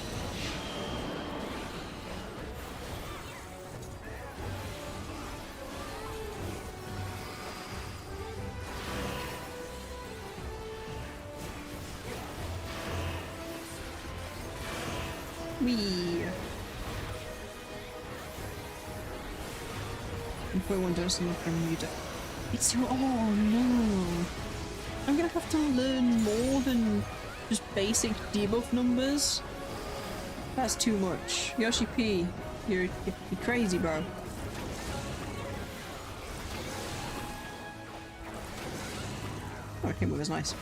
Wee. Employ one doesn't from you. It's your. Oh no. I'm gonna have to learn more than just basic debuff numbers. That's too much. Yoshi P, you're crazy, bro. Okay, move is nice.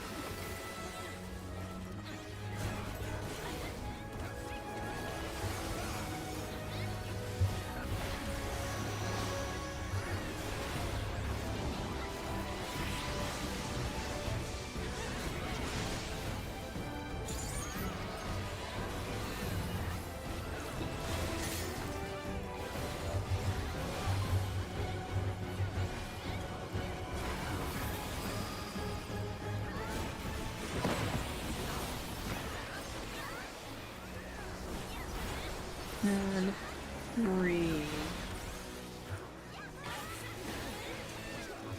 And 3.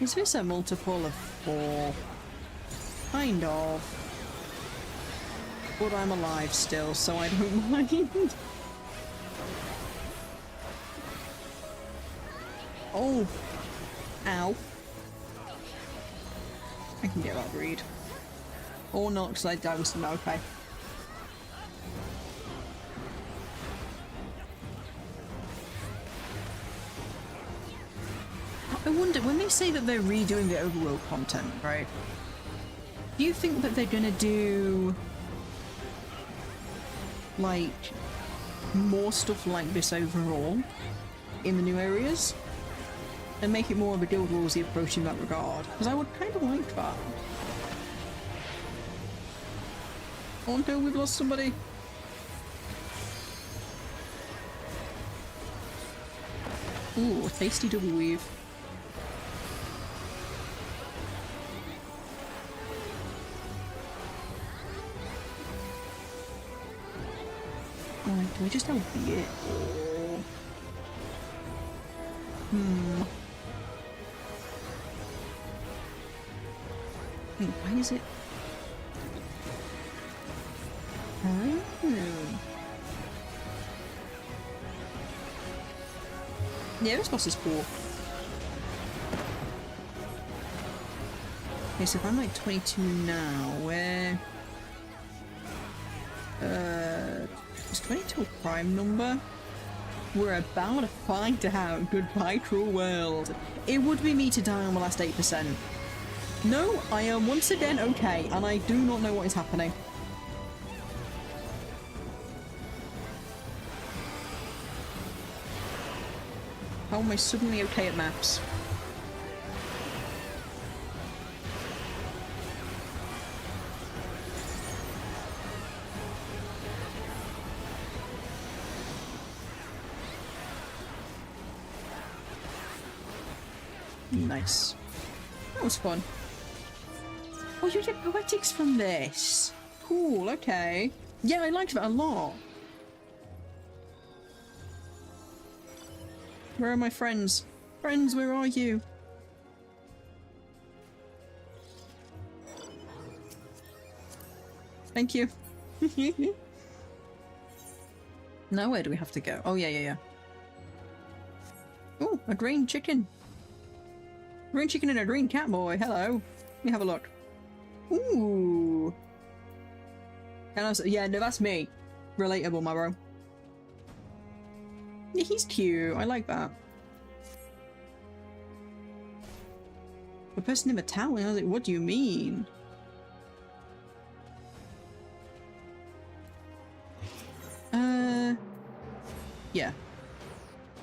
Is this a multiple of 4? Kind of. But I'm alive still, so I don't mind. Oh! Ow. I can get that read. Or not, because I was okay. I wonder, when they say that they're redoing the overworld content, right? Do you think that they're gonna do like more stuff like this overall in the new areas? And make it more of a Guild Warsy approach in that regard? Because I would kind of like that.
Oh no, we've lost somebody. Ooh, a tasty double weave. Alright, do I just LB it? Or... Wait, why is it? Oh. Yeah, this boss is cool. Okay, so if I'm like 22 now, where... is 22 a prime number? We're about to find out. Goodbye, cruel world. It would be me to die on the last 8%. No, I am once again okay, and I do not know what is happening. How am I suddenly okay at maps? Nice. That was fun. Oh, you did poetics from this. Cool, okay. Yeah, I liked that a lot. Where are my friends? Friends, where are you? Thank you. Now where do we have to go? Oh, yeah. Oh, a green chicken. Green chicken and a green cat boy. Hello. Let me have a look. Ooh. Yeah, no, that's me. Relatable, my bro. Yeah, he's cute. I like that. The person in the tower. I was like, what do you mean? Yeah.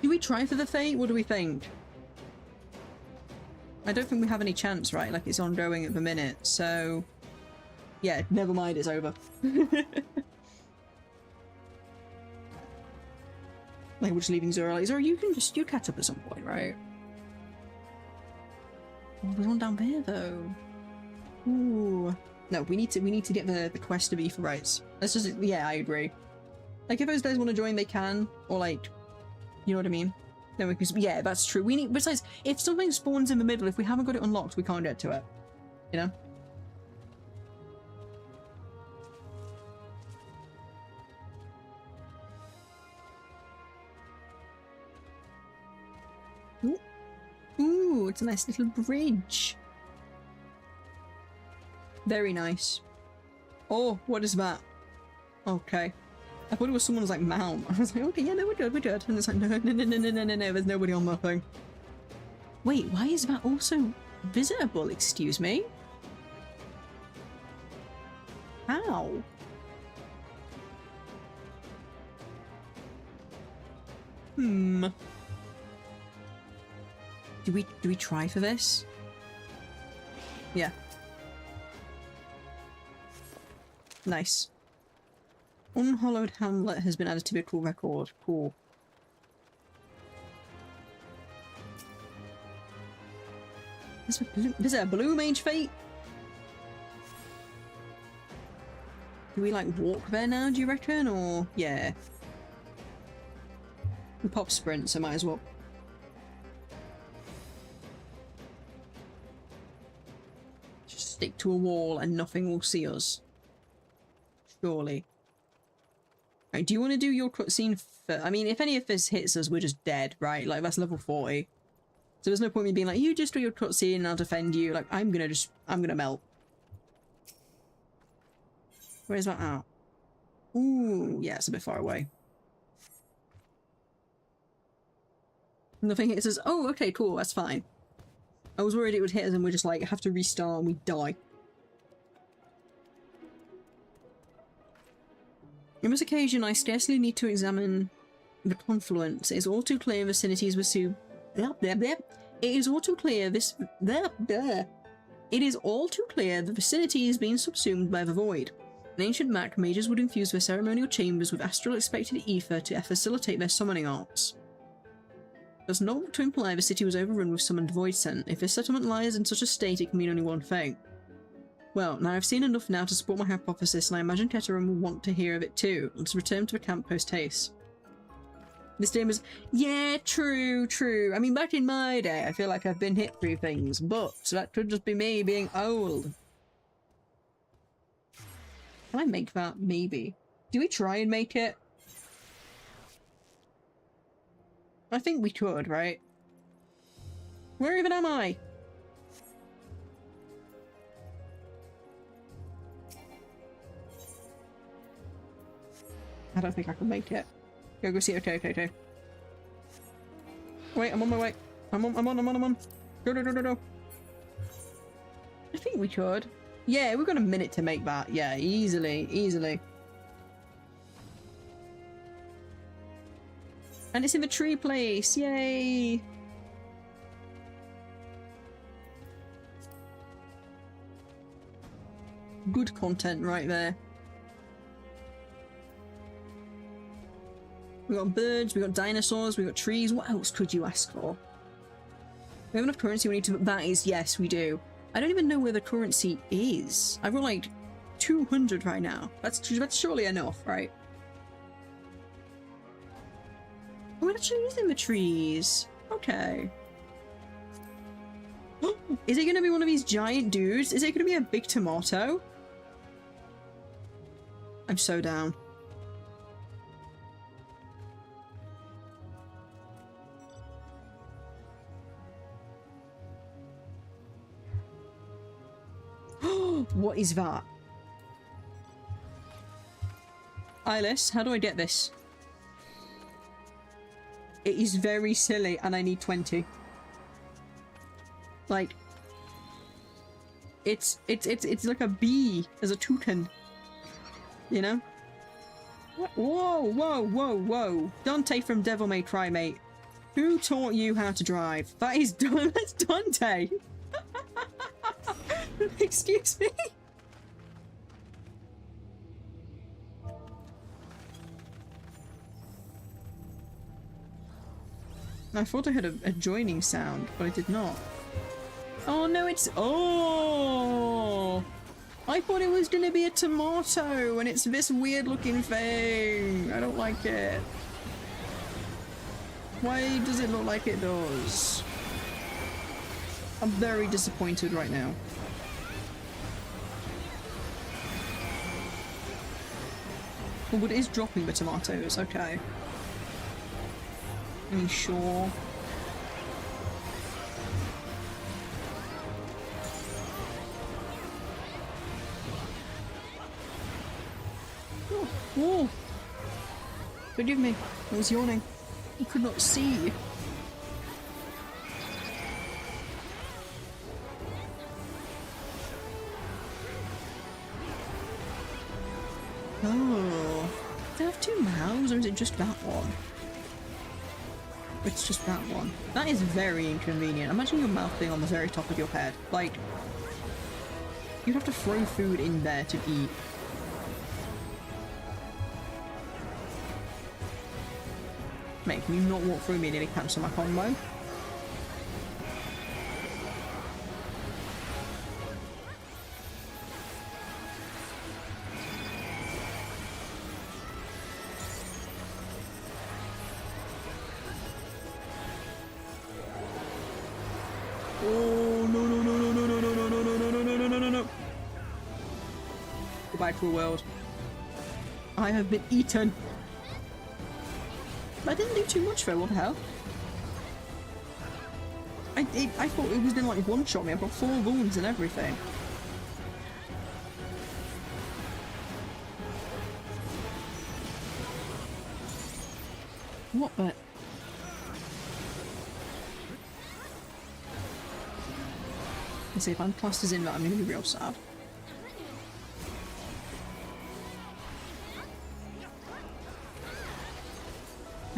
Do we try for the fate? What do we think? I don't think we have any chance, right? Like, it's ongoing at the minute, so... Yeah, never mind, it's over. Like, we're just leaving Zora. Like, Zora, you catch up at some point, right? Oh, there's one down there, though. Ooh. No, we need to get the quest to be for rights. That's just... Yeah, I agree. Like, if those guys want to join, they can. Or, like... You know what I mean? No, because... Yeah, that's true. We need... Besides, if something spawns in the middle, if we haven't got it unlocked, we can't get to it. You know? Ooh, it's a nice little bridge. Very nice. Oh, what is that? Okay. I thought it was someone's like mount. I was like, okay, yeah, no, we're good. And it's like, no, there's nobody on that thing. Wait, why is that also visitable, excuse me? How? Do we try for this? Yeah. Nice. Unhollowed hamlet has been added to the cool record. Cool. Is there a blue mage fate? Do we like walk there now, do you reckon? Or yeah. We pop sprint, so might as well. Just stick to a wall and nothing will see us. Surely. Right, do you want to do your cutscene for... I mean, if any of this hits us, we're just dead, right? Like, that's level 40. So there's no point in me being like, you just do your cutscene and I'll defend you. Like, I'm gonna melt. Where's that out? Ooh, yeah, it's a bit far away. Nothing hits us. Oh, okay, cool, that's fine. I was worried it would hit us and we just, like, have to restart and we die. On this occasion, I scarcely need to examine the confluence. It is all too clear vicinities were It is all too clear this... It is all too clear the vicinity is being subsumed by the void. In ancient Mac, mages would infuse their ceremonial chambers with astral expected ether to facilitate their summoning arts. That's not to imply the city was overrun with summoned void scent. If a settlement lies in such a state, it can mean only one thing. Well, now I've seen enough now to support my hypothesis, and I imagine Keterum will want to hear of it too. Let's return to the camp post-haste. This game is... Yeah, true, true. I mean, back in my day, I feel like I've been hit through things, but that could just be me being old. Can I make that? Maybe. Do we try and make it? I think we could, right? Where even am I? I don't think I can make it. Go see. Okay. Wait, I'm on my way. I'm on. Go. I think we could. Yeah, we've got a minute to make that. Yeah, easily. And it's in the tree place. Yay! Good content right there. We got birds, we got dinosaurs, we got trees. What else could you ask for? We have enough currency we need to... That is... Yes, we do. I don't even know where the currency is. I've got like 200 right now. That's surely enough, right? Oh, it actually is in the trees. Okay. Is it going to be one of these giant dudes? Is it going to be a big tomato? I'm so down. What is that? Eyeless, how do I get this? It is very silly and I need 20. Like, it's like a bee as a toucan. You know? Whoa. Dante from Devil May Cry, mate. Who taught you how to drive? That is that's Dante. Excuse me? I thought I had a joining sound, but I did not. Oh no, it's... Oh! I thought it was gonna be a tomato, and it's this weird looking thing. I don't like it. Why does it look like it does? I'm very disappointed right now. Oh, but it is dropping the tomatoes, okay. Are you sure? Oh, whoa! Forgive me, I was yawning. I could not see. Oh. Do I have two mouths, or is it just that one? It's just that one. That is very inconvenient. Imagine your mouth being on the very top of your head. Like, you'd have to throw food in there to eat. Mate, can you not walk through me and nearly cancel my combo? Goodbye, world. I have been eaten. I didn't do too much though, what the hell? I thought it was gonna like one-shot me. I've got 4 wounds and everything. What the? Let's see, if I'm classed as in that, I'm gonna be real sad.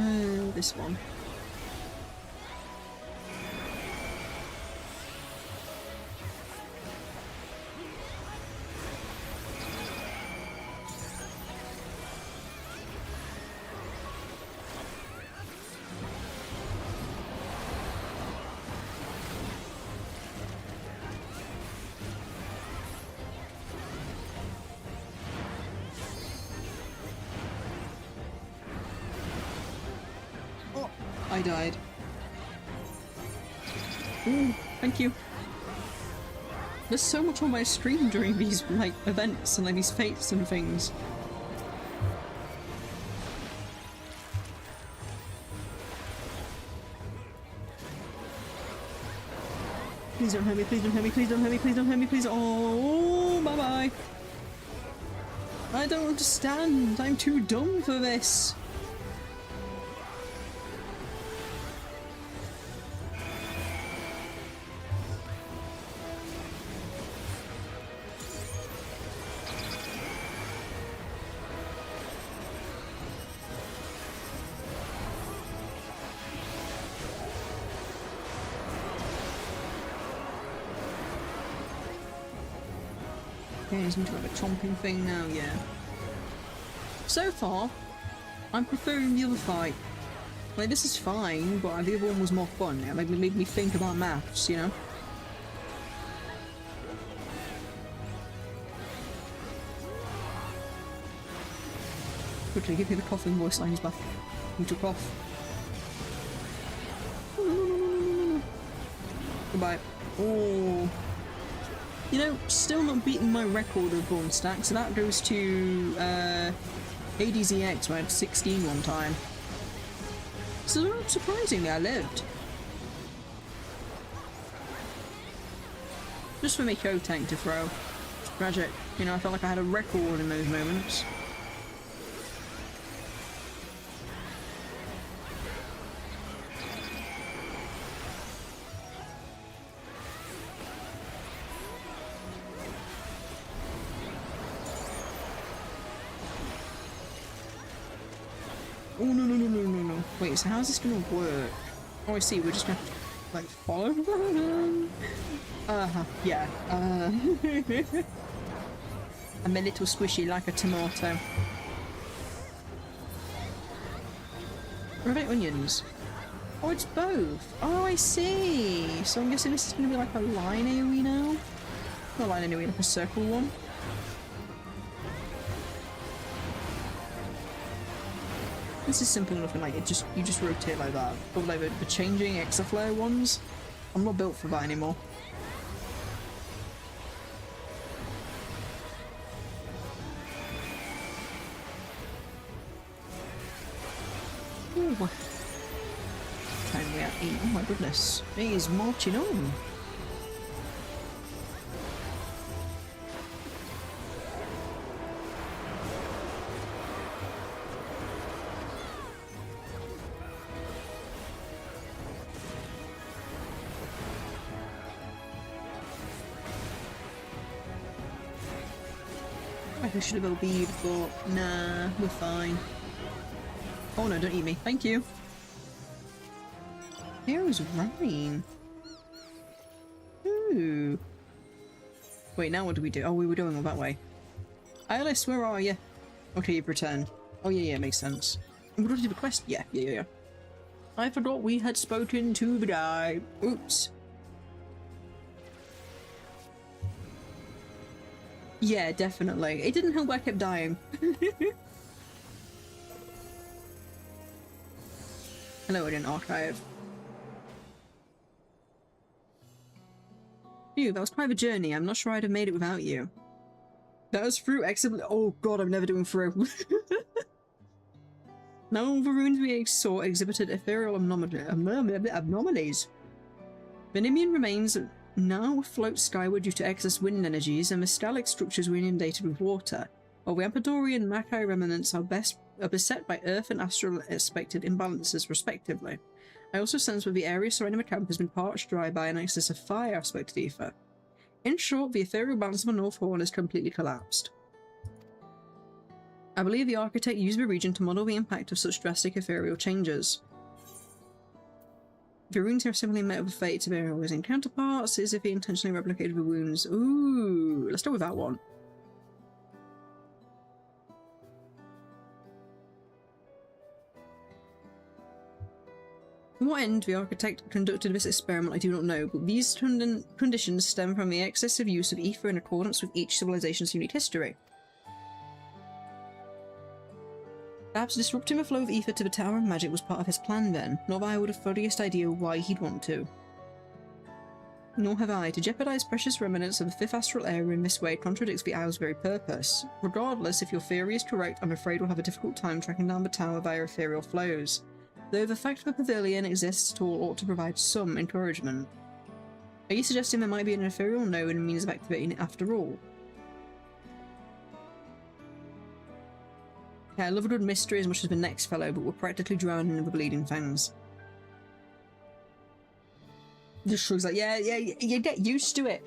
Oh, this one. I died. Ooh, thank you. There's so much on my stream during these, like, events and, like, these fates and things. Please don't hurt me, please don't hurt me, please don't hurt me, please don't hurt me, please. Oh, bye-bye. I don't understand. I'm too dumb for this. Okay, isn't it like a chomping thing now? Yeah. So far, I'm preferring the other fight. Like, this is fine, but the other one was more fun. It made me think about maths, you know? Quickly, give me the coughing voice lines back. You took off. Goodbye. Oh. You know, still not beating my record of bone stack, so that goes to ADZX, where I had 16 one time. So surprisingly, I lived. Just for my co-tank to throw. It's tragic. You know, I felt like I had a record in those moments. Oh, no. Wait, so how's this gonna work? Oh, I see, we're just gonna, like, follow them? Yeah. I'm a little squishy like a tomato. What about onions? Oh, it's both. Oh, I see. So I'm guessing this is gonna be like a line AoE now? Not a line AoE, like a circle one. This is simple enough, and like you just rotate like that. But like the changing exaflare ones, I'm not built for that anymore. Ooh. Time we are 8. Oh my goodness, he is marching on. I should have OB'd, but nah, we're fine. Oh no, don't eat me. Thank you. Hero's rain. Ooh. Wait, now what do we do? Oh, we were going all that way. Alice, where are you? Okay, you've returned. Oh yeah, makes sense. What did I do the quest? Yeah. I forgot we had spoken to the guy. Oops. Yeah, definitely. It didn't help I kept dying. Hello, I didn't archive. Phew, that was quite a journey. I'm not sure I'd have made it without you. That was through excellent. Oh god, I'm never doing through. No, the ruins we saw exhibited ethereal anomalies. Venimian remains now float skyward due to excess wind energies, and the stellar structures were inundated with water, while the Ampedori and Makai remnants are beset by earth and astral expected imbalances, respectively. I also sense that the area surrounding the camp has been parched dry by an excess of fire aspected ether. In short, the ethereal balance of the North Horn has completely collapsed. I believe the architect used the region to model the impact of such drastic ethereal changes. The runes are similarly met with the fates of areas and counterparts, as if he intentionally replicated the wounds. Ooh, let's start with that one. To what end the architect conducted this experiment I do not know, but these conditions stem from the excessive use of ether in accordance with each civilization's unique history. Perhaps disrupting the flow of ether to the Tower of Magic was part of his plan then, not that I would have the foggiest idea why he'd want to. Nor have I. To jeopardize precious remnants of the fifth astral area in this way contradicts the Owl's very purpose. Regardless, if your theory is correct, I'm afraid we'll have a difficult time tracking down the tower via ethereal flows. Though the fact the pavilion exists at all ought to provide some encouragement. Are you suggesting there might be an ethereal node and means of activating it after all? Yeah, I love a good mystery as much as the next fellow, but we're practically drowning in the bleeding fangs. Just shrugs like, yeah, you get used to it.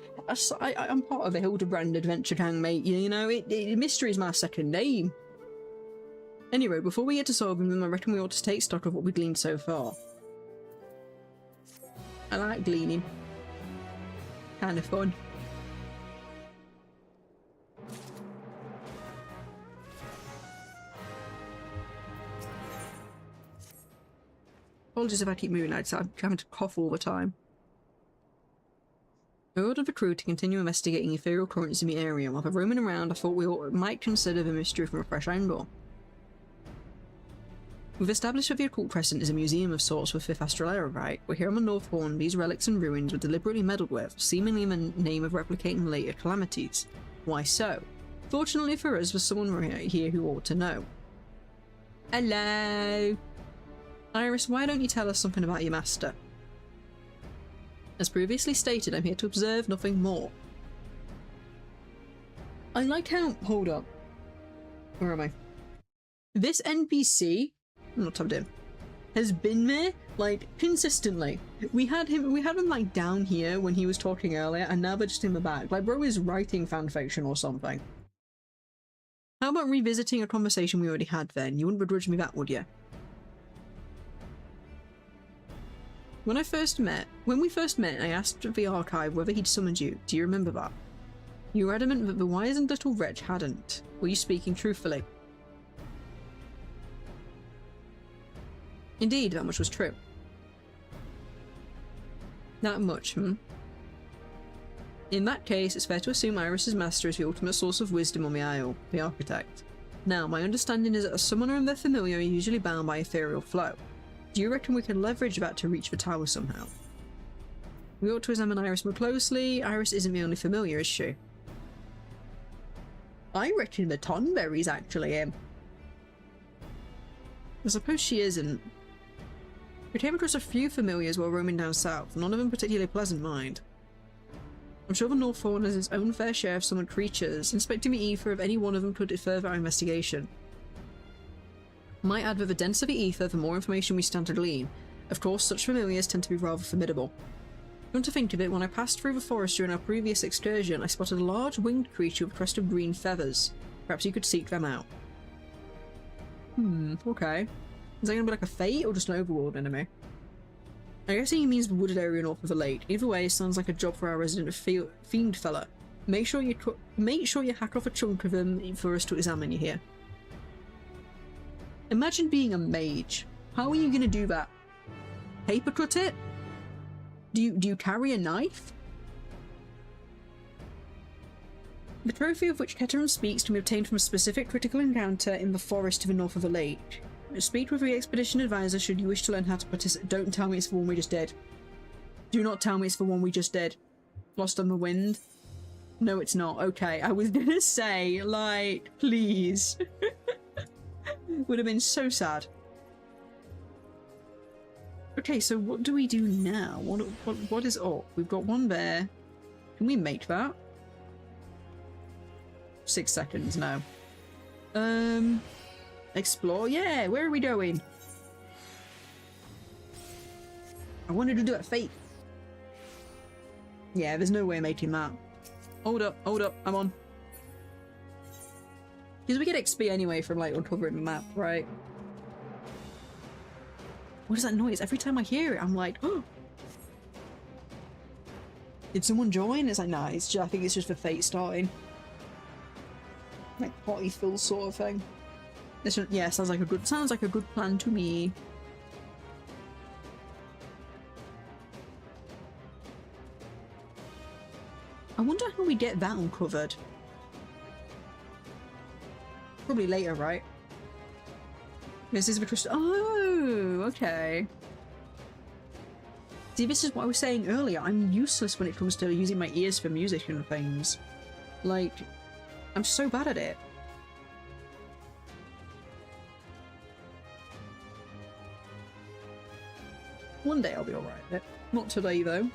I'm part of a Hildebrand adventure gang, mate. You know, mystery is my second name. Anyway, before we get to solving them, I reckon we ought to take stock of what we gleaned so far. I like gleaning. Kind of fun. Apologies if I keep moving outside. I'm having to cough all the time. I ordered the crew to continue investigating ethereal currents in the area. While they're roaming around, I thought we might consider the mystery from a fresh angle. We've established that the Occult Crescent is a museum of sorts with Fifth Astral Era, right? We're here on the North Horn. These relics and ruins were deliberately meddled with, seemingly in the name of replicating later calamities. Why so? Fortunately for us, there's someone here who ought to know. Hello! Iris, why don't you tell us something about your master? As previously stated, I'm here to observe, nothing more. I like how... Hold up. Where am I? This NPC... I'm not tapped in. Has been there, like, consistently. We had him, like, down here when he was talking earlier, and now they're just in the back. Like, bro is writing fanfiction or something. How about revisiting a conversation we already had then? You wouldn't begrudge me that, would you? When we first met, I asked the archive whether he'd summoned you. Do you remember that? You were adamant that the wizened little wretch hadn't. Were you speaking truthfully? Indeed, that much was true. That much, In that case, it's fair to assume Iris's master is the ultimate source of wisdom on the Isle, the architect. Now, my understanding is that a summoner and their familiar are usually bound by ethereal flow. Do you reckon we can leverage that to reach the tower somehow? We ought to examine Iris more closely. Iris isn't the only familiar, is she? I reckon the Tonberry's actually him. I suppose she isn't. We came across a few familiars while roaming down south, none of them particularly pleasant mind. I'm sure the North Horn has its own fair share of summoned creatures. Inspecting the ether of any one of them could further our investigation. Might add that the denser the ether, the more information we stand to glean. Of course, such familiars tend to be rather formidable. Come to think of it, when I passed through the forest during our previous excursion, I spotted a large winged creature with a crest of green feathers. Perhaps you could seek them out. Okay. Is that going to be like a fate or just an overworld enemy? I guess he means the wooded area north of the lake. Either way, sounds like a job for our resident fiend fella. Make sure you hack off a chunk of him for us to examine you here. Imagine being a mage. How are you going to do that? Paper cut it? Do you carry a knife? The trophy of which Keteran speaks can be obtained from a specific critical encounter in the forest to the north of the lake. Speak with the expedition advisor should you wish to learn how to participate. Don't tell me it's the one we just did. Do not tell me it's the one we just did. Lost on the Wind? No, it's not. Okay, I was gonna say, like, please. Would have been so sad. Okay, so what do we do now? What is up? We've got one there. Can we make that? 6 seconds, no. Explore? Yeah, where are we going? I wanted to do it fate. Yeah, there's no way of making that. Hold up, I'm on. Because we get XP anyway from, like, uncovering the map, right? What is that noise? Every time I hear it, I'm like, oh! Did someone join? It's like, nah, it's just, I think it's just for fate starting. Like, potty fill sort of thing. This one, yeah, sounds like a good plan to me. I wonder how we get that uncovered. Probably later, right? This is because oh, okay. See, this is what I was saying earlier. I'm useless when it comes to using my ears for music and things. Like, I'm so bad at it. One day I'll be alright with it. Not today, though.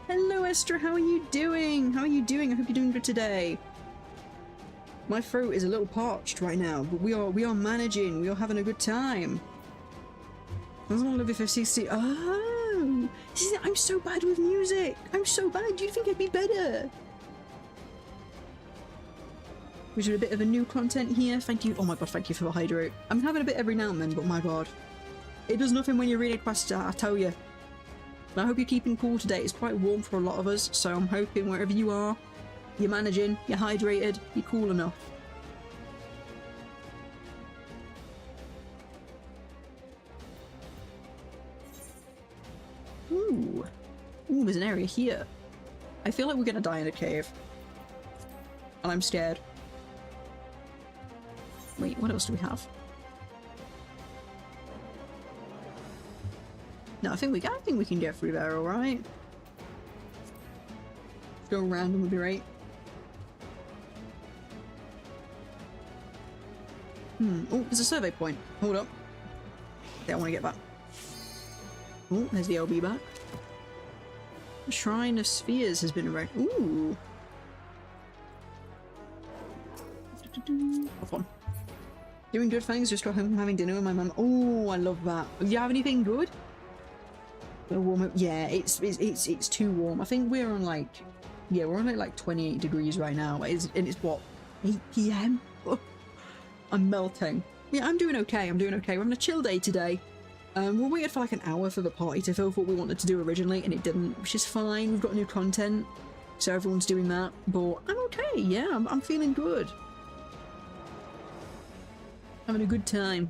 Hello, Esther. How are you doing? How are you doing? I hope you're doing good today. My throat is a little parched right now, but we are managing. We are having a good time. That's all of FFXIV. Oh, see, I'm so bad with music. I'm so bad. Do you think I'd be better? We did a bit of a new content here. Thank you. Oh my god, thank you for the hydrate. I'm having a bit every now and then, but my god, it does nothing when you're reading quests. I tell you. I hope you're keeping cool today. It's quite warm for a lot of us, so I'm hoping wherever you are, you're managing, you're hydrated, you're cool enough. Ooh. Ooh, there's an area here. I feel like we're gonna die in a cave. And I'm scared. Wait, what else do we have? No, I think we can get through there, alright? Go around and we'll be right. Oh, there's a survey point. Hold up. Yeah, I want to get back. Oh, there's the LB back. The Shrine of Spheres has been erected. Ooh. Off on. Doing good, thanks. Just got home from having dinner with my mum. Oh, I love that. Do you have anything good? Warm. Yeah, it's too warm. I think we're on like, yeah, we're on like 28 degrees right now. And it's what, 8 PM? Oh, I'm melting. Yeah, I'm doing okay. I'm doing okay. We're having a chill day today. We waited for like an hour for the party to fill what we wanted to do originally, and it didn't, which is fine. We've got new content, so everyone's doing that. But I'm okay. Yeah, I'm feeling good. Having a good time.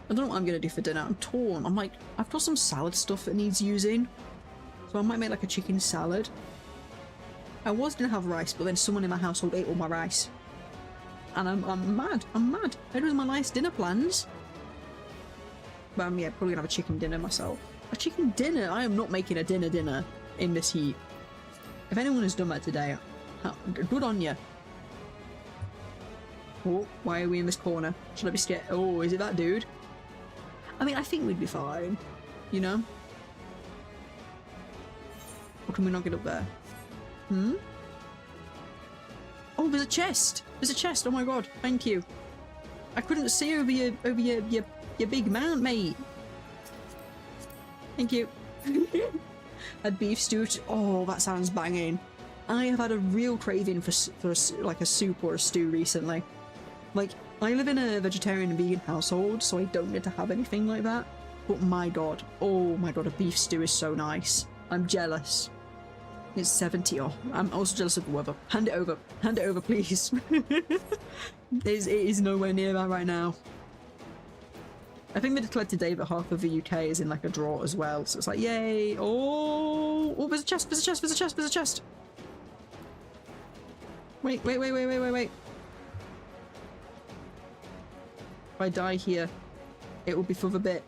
I don't know what I'm gonna do for dinner. I'm torn. I'm like, I've got some salad stuff that needs using, so I might make like a chicken salad. I was gonna have rice, but then someone in my household ate all my rice, and I'm mad. I'm mad. There was my nice dinner plans. But yeah, probably gonna have a chicken dinner myself. A chicken dinner? I am not making a dinner in this heat. If anyone has done that today, good on you. Oh, why are we in this corner? Should I be scared? Oh, is it that dude? I mean, I think we'd be fine, you know? Or can we not get up there? Oh, there's a chest! There's a chest! Oh my god, thank you. I couldn't see over your big mount, mate. Thank you. Had beef stew. Oh, that sounds banging. I have had a real craving for like a soup or a stew recently. Like, I live in a vegetarian and vegan household, so I don't get to have anything like that. But my god, oh my god, a beef stew is so nice. I'm jealous. It's 70. Oh, I'm also jealous of the weather. Hand it over, please. It is nowhere near that right now. I think they declared today that half of the UK is in like a drought as well, so it's like, yay! Oh, there's a chest, there's a chest, there's a chest, there's a chest! Wait. If I die here, it will be for the bit.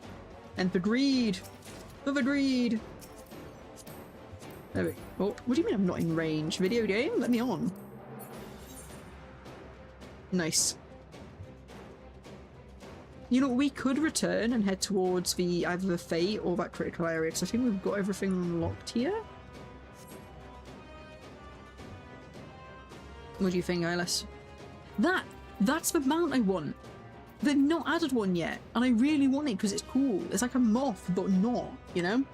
And for greed! For the greed! There we go. Oh, what do you mean I'm not in range? Video game? Let me on. Nice. You know, we could return and head towards either the Fate or that critical area, because I think we've got everything unlocked here. What do you think, Eyeless? That's the mount I want. They've not added one yet, and I really want it because it's cool. It's like a moth, but not, you know?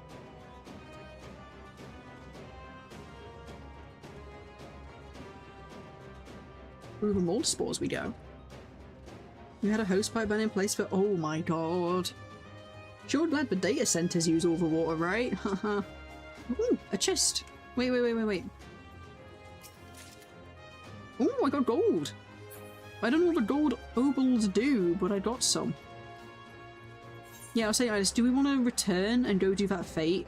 Through the mold spores we go. We had a host pipeline in place for— oh my god. Sure glad the data centers use overwater, right? Haha. Ooh, a chest. Wait. Ooh, I got gold. I don't know what the gold obols do, but I got some. Yeah, I was saying, Alice, do we want to return and go do that fate?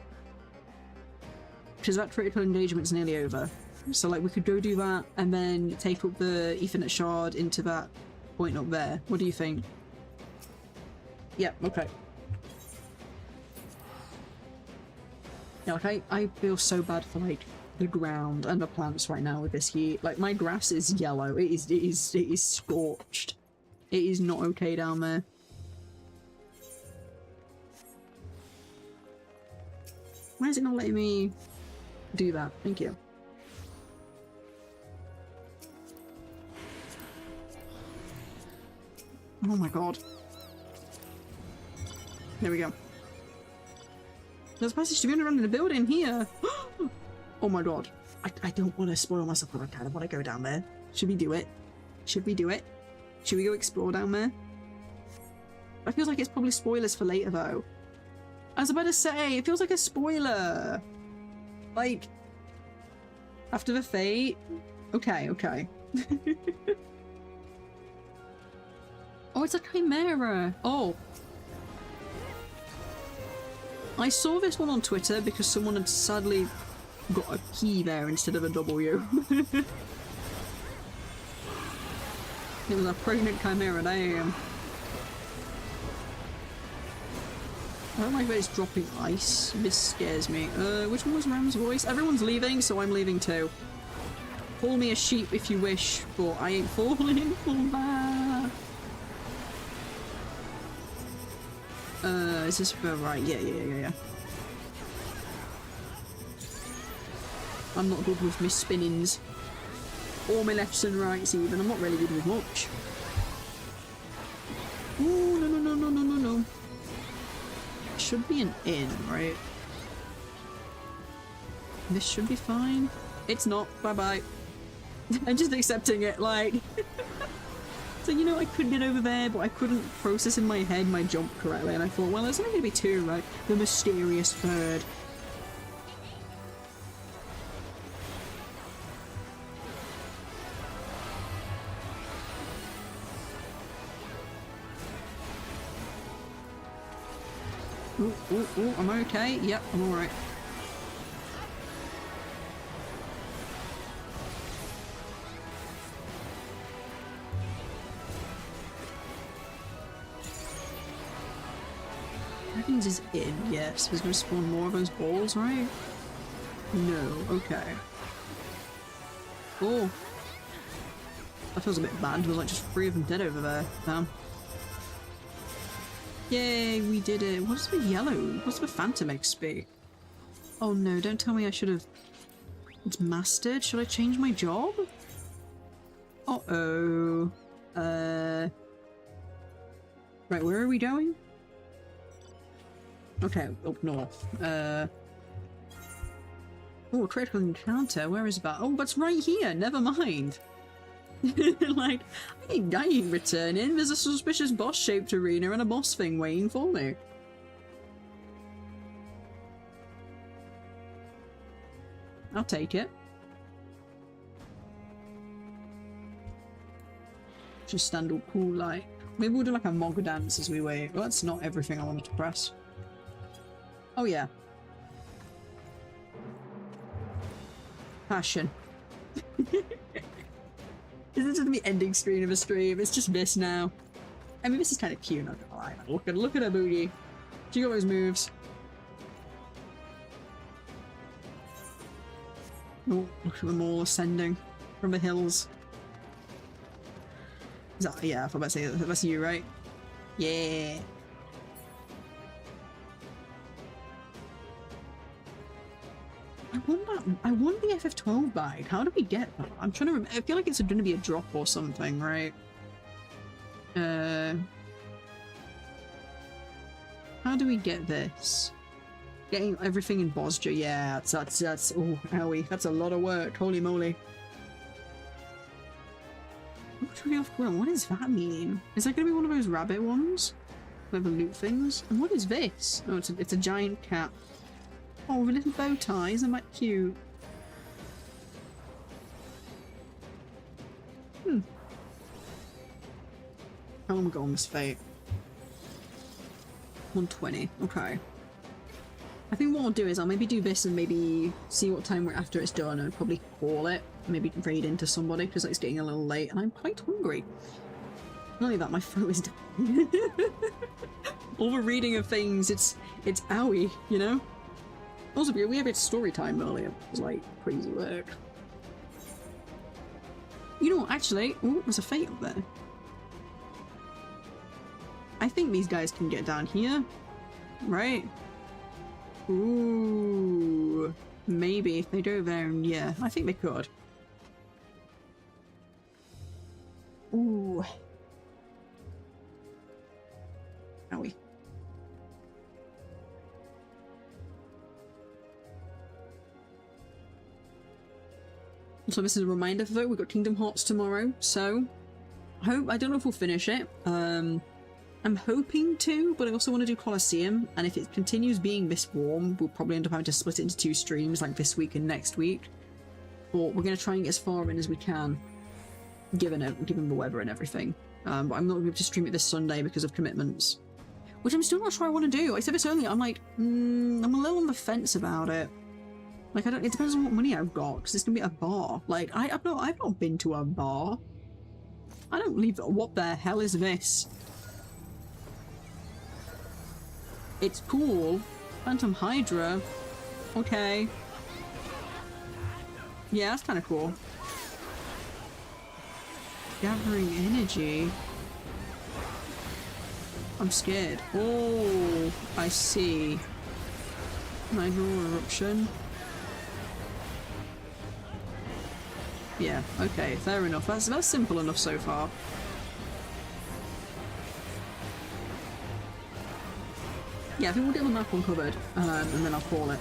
Because that critical engagement's nearly over. So, like, we could go do that and then take up the Ethernet shard into that point up there. What do you think? Yeah, okay. Yeah, like, I feel so bad for, like, the ground and the plants right now with this heat. Like, my grass is yellow. It is scorched. It is not okay down there. Why is it not letting me do that? Thank you. Oh my god. There we go. There's a passage to be around in the building here. Oh my god. I don't want to spoil myself, but I kind of want to go down there. Should we do it? Should we do it? Should we go explore down there? I feel like it's probably spoilers for later though. I was about to say, it feels like a spoiler. Like, after the fate? Okay. Oh, it's a chimera. Oh. I saw this one on Twitter because someone had sadly got a key there instead of a W. It was a pregnant chimera, damn. I don't like that it's dropping ice. This scares me. Which one was Ram's voice? Everyone's leaving, so I'm leaving too. Call me a sheep if you wish, but I ain't falling for that. Is this right? Yeah. I'm not good with my spinnings. Or my lefts and rights even. I'm not really good with much. Ooh, no. Should be an inn, right? This should be fine. It's not. Bye-bye. I'm just accepting it, like... So, you know, I could get over there, but I couldn't process in my head my jump correctly, and I thought, well, there's only going to be two, right? The mysterious bird. Ooh, am I okay? Yep, I'm alright. Dragons is in, yes. There's gonna spawn more of those balls, right? No, okay. Oh. That feels a bit bad. There's like just 3 of them dead over there. Damn. Yay, we did it. What's the yellow? What's the Phantom XP? Oh no, don't tell me I should have... It's mastered? Should I change my job? Uh-oh. Right, where are we going? Okay, up north. Oh, a critical encounter. Where is that? Oh, that's right here. Never mind. Like, I ain't returning. There's a suspicious boss-shaped arena and a boss thing waiting for me. I'll take it. Just stand all cool like. Maybe we'll do like a mog dance as we wait. Well, that's not everything I wanted to press. Oh yeah. Passion. This is gonna be ending screen of a stream. It's just this now. I mean, this is kind of cute. Not gonna lie. Look at her booty. She got those moves. Oh, look at them all ascending from the hills. Is that, yeah, I thought about to say that's you, right? Yeah. I want the FF12 bag. How do we get that? I'm trying to remember. I feel like it's going to be a drop or something, right? How do we get this? Getting everything in Bosja, yeah, that's oh, owie, that's a lot of work, holy moly. Tree off grill. What does that mean? Is that going to be one of those rabbit ones? Where the loot things? And what is this? Oh, it's a giant cat. Oh, with a little bow tie. Isn't that cute? How long we got on this fate? 120. Okay. I think what I'll do is I'll maybe do this and maybe see what time we're after it's done and probably call it. Maybe raid into somebody because it's getting a little late and I'm quite hungry. Not only that, my throat is dying. All the reading of things, it's owie, you know? Also, we had a bit of story time earlier. It was like crazy work. You know what, actually, oh, there's a fate up there. I think these guys can get down here, right? Ooh, maybe if they go there, and yeah, I think they could. Ooh. Owie. So this is a reminder though, we've got Kingdom Hearts tomorrow, so I don't know if we'll finish it. I'm hoping to, but I also want to do Colosseum, and if it continues being this warm, we'll probably end up having to split it into 2 streams, like this week and next week. But we're going to try and get as far in as we can, given the weather and everything. But I'm not going to be able to stream it this Sunday because of commitments. Which I'm still not sure I want to do. I said this earlier, I'm like, I'm a little on the fence about it. Like, it depends on what money I've got, because it's going to be a bar. Like, I've not been to a bar. I don't leave. What the hell is this? It's cool. Phantom Hydra. Okay. Yeah, that's kind of cool. Gathering energy. I'm scared. Oh, I see. Hydro eruption. Yeah, okay, fair enough. That's simple enough so far. Yeah, I think we'll get the map uncovered, and then I'll call it.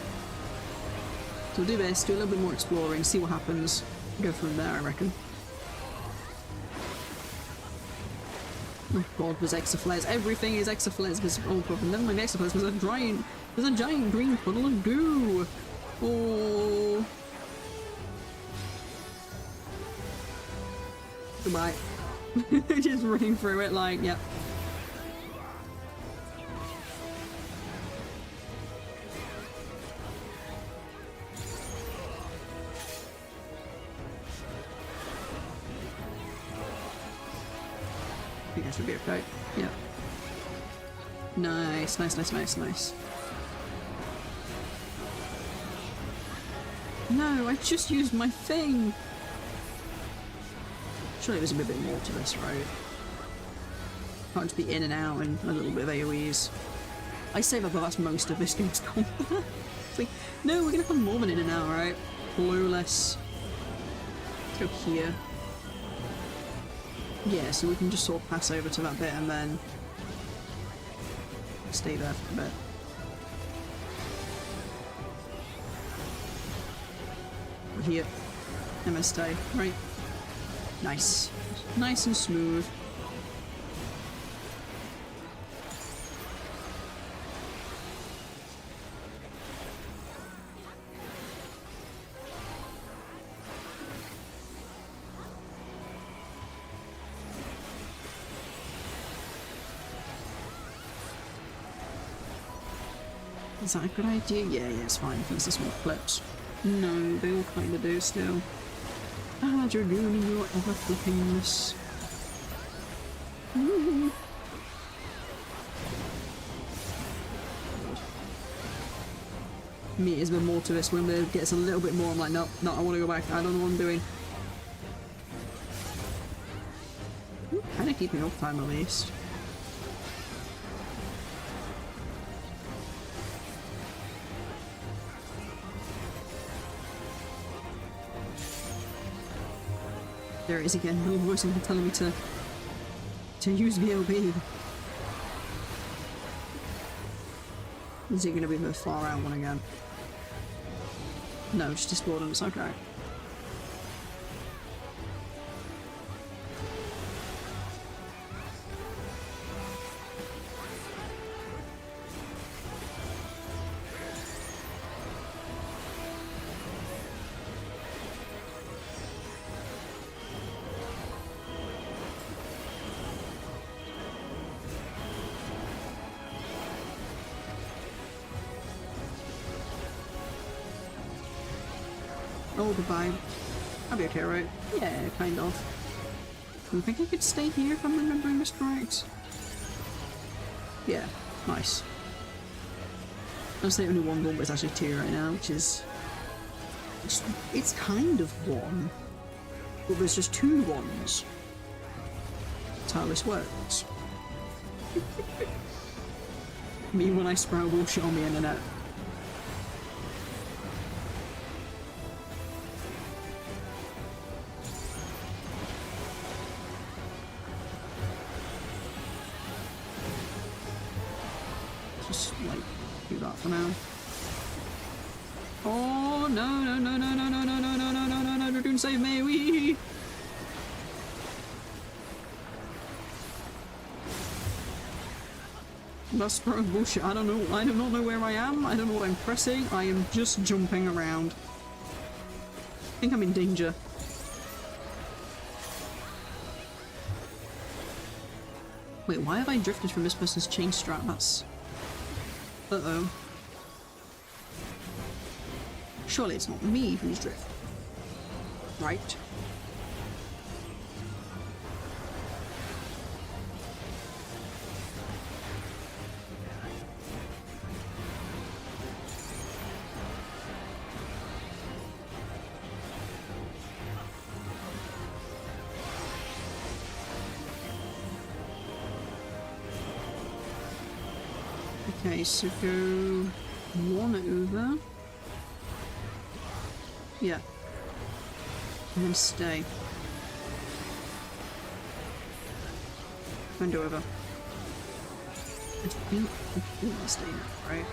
So we'll do this, do a little bit more exploring, see what happens. Go from there, I reckon. Oh god, there's exaflares. Everything is exaflares. There's oh problem. Never mind the exaflares. There's a giant green puddle of goo. Oh. Goodbye. Just running through it like, yep. I think that should be okay. Yep. Nice, nice, nice, nice, nice. No, I just used my thing! Surely there's a bit more to this, right? Can't just be in and out and a little bit of AoEs. I say that, but that's most of this game's combat. It's like, no, we're gonna have more than in and out, right? Clueless. Let's go here. Yeah, so we can just sort of pass over to that bit and then stay there for a bit. We're here. MS stay, right? Nice. Nice and smooth. Is that a good idea? Yeah, it's fine. There's the small clips. No, they all kind of do still. Ah, Dragoon, your ever flippingness. Me is a bit more to this. When it gets a little bit more, I'm like, no, no, I want to go back. I don't know what I'm doing. Kind of keeping up time at least. There it is again, little voice telling me to use VLB. Is it going to be the far out one again? No, just discordance, okay. Oh, goodbye. I'll be okay, right? Yeah, kind of. I think I could stay here if I'm remembering this correct. Yeah, nice. I'll say only one, but it's actually 2 right now, which is... It's kind of 1. But there's just 2 ones. That's how this works. Me when I sprout bullshit on the internet. Just, like, do that for now. Oh, no, no, no, no, no, no, no, no, no, no, no, no, no, don't save me, wee! That's bullshit. I don't know. I do not know where I am. I don't know what I'm pressing. I am just jumping around. I think I'm in danger. Wait, why have I drifted from this person's chain strap? That's... Uh-oh. Surely it's not me who's drifting. Right. Okay, so go 1 over. Yeah. And then stay. And over. I think I'll stay now, right?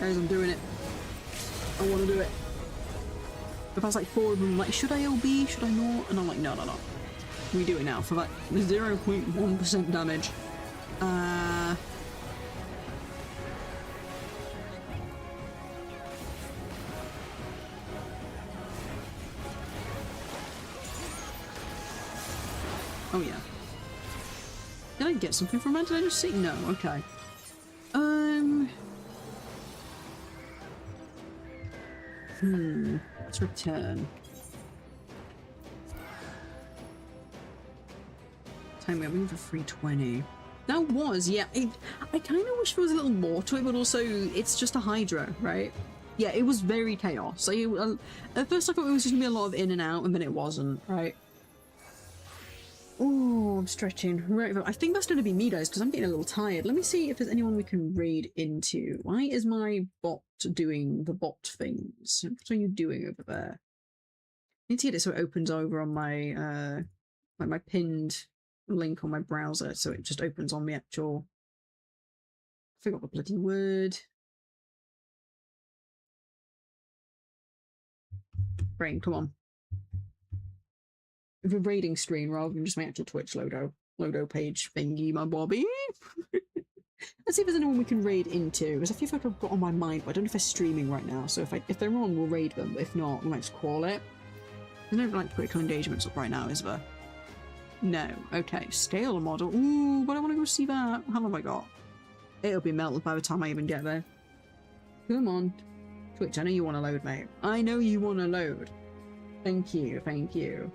Guys, I'm doing it. I want to do it. If I was like 4 of them, like, should I LB? Should I not? And I'm like, no, no, no. We do it now for that 0.1% damage. Oh yeah. Did I get something from that? Did I just see? No, okay. Let's return. Time we're moving for 320. That was, yeah. I kind of wish there was a little more to it, but also it's just a Hydra, right? Yeah, it was very chaos. So at first I thought it was just gonna be a lot of in and out, and then it wasn't, right? Oh, I'm stretching. Right, I think that's going to be me, guys, because I'm getting a little tired. Let me see if there's anyone we can raid into. Why is my bot doing the bot things? What are you doing over there? I need to get it so it opens over on my, like my pinned link on my browser, so it just opens on the actual... I forgot the bloody word. Brain, come on. The raiding screen rather than just my actual Twitch logo page thingy, my bobby. Let's see if there's anyone we can raid into. There's a few folk I've got on my mind, but I don't know if they're streaming right now. So if they're on, we'll raid them. But if not, we might just call it. There's no like critical engagements up right now, is there? No. Okay. Scale model. Ooh, but I want to go see that. How long have I got? It'll be melted by the time I even get there. Come on, Twitch. I know you want to load, mate. I know you want to load. Thank you. Thank you.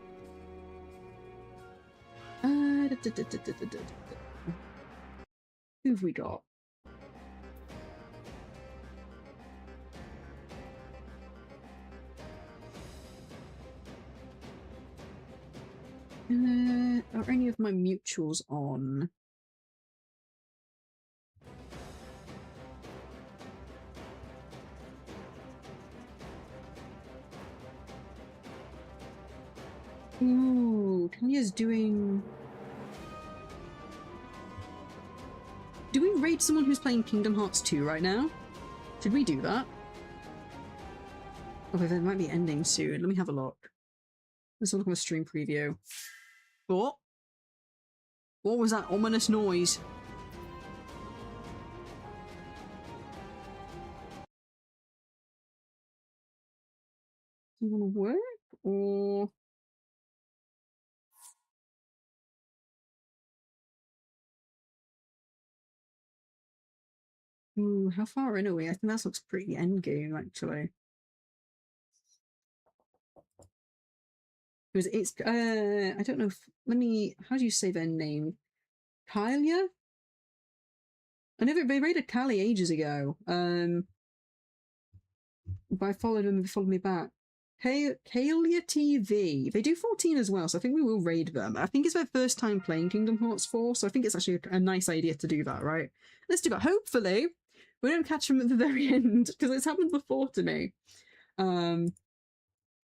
Who have we got? Are any of my mutuals on? Ooh, Kenya's doing... Do we raid someone who's playing Kingdom Hearts 2 right now? Should we do that? Okay, that might be ending soon. Let me have a look. Let's look at a stream preview. What? What was that ominous noise? Do you want to work? Or... Ooh, how far in are we? I think that looks pretty endgame, actually. It's I don't know if, how do you say their name? Kylia? They raided Kali ages ago. But I followed them and they followed me back. Kalia TV. They do 14 as well, so I think we will raid them. I think it's their first time playing Kingdom Hearts 4, so I think it's actually a nice idea to do that, right? Let's do that. Hopefully, we don't catch them at the very end, because it's happened before to me. But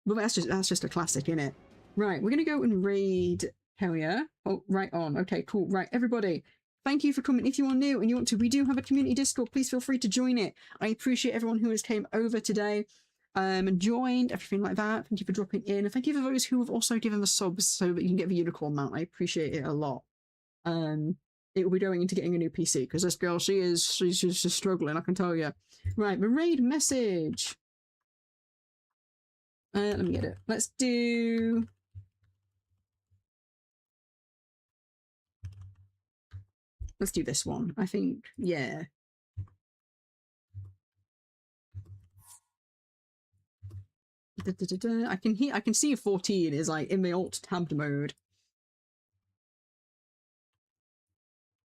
that's just a classic, innit? Right, we're gonna go and raid Kalia. Oh, right on. Okay, cool. Right, everybody. Thank you for coming. If you are new and you want to, we do have a community Discord. Please feel free to join it. I appreciate everyone who has came over today and joined, everything like that. Thank you for dropping in. And thank you for those who have also given the subs so that you can get the unicorn mount. I appreciate it a lot. It will be going into getting a new PC because this girl, she's just struggling, I can tell you. Right, the raid message. Let me get it. Let's do... Let's do this one. I think, yeah. I can see 14 is like in the alt tabbed mode.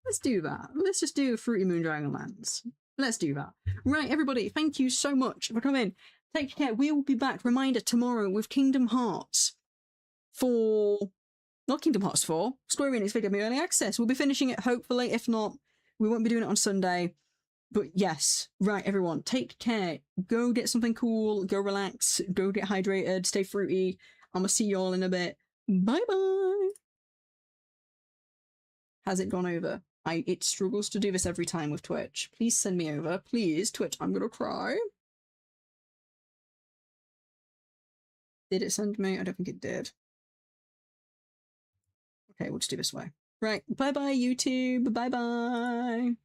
Let's do that. Let's just do Fruity Moon Dragonlance. Let's do that. Right, everybody, thank you so much for coming. Take care. We will be back. Reminder, tomorrow with Kingdom Hearts 4. Not Kingdom Hearts 4. Square Enix Video Early Access. We'll be finishing it, hopefully. If not, we won't be doing it on Sunday. But yes, right, everyone, take care. Go get something cool. Go relax. Go get hydrated. Stay fruity. I'm gonna see you all in a bit. Bye-bye. Has it gone over? It struggles to do this every time with Twitch. Please send me over. Please, Twitch, I'm gonna cry. Did it send me? I don't think it did. Okay, we'll just do this way. Right, bye-bye, YouTube. Bye-bye.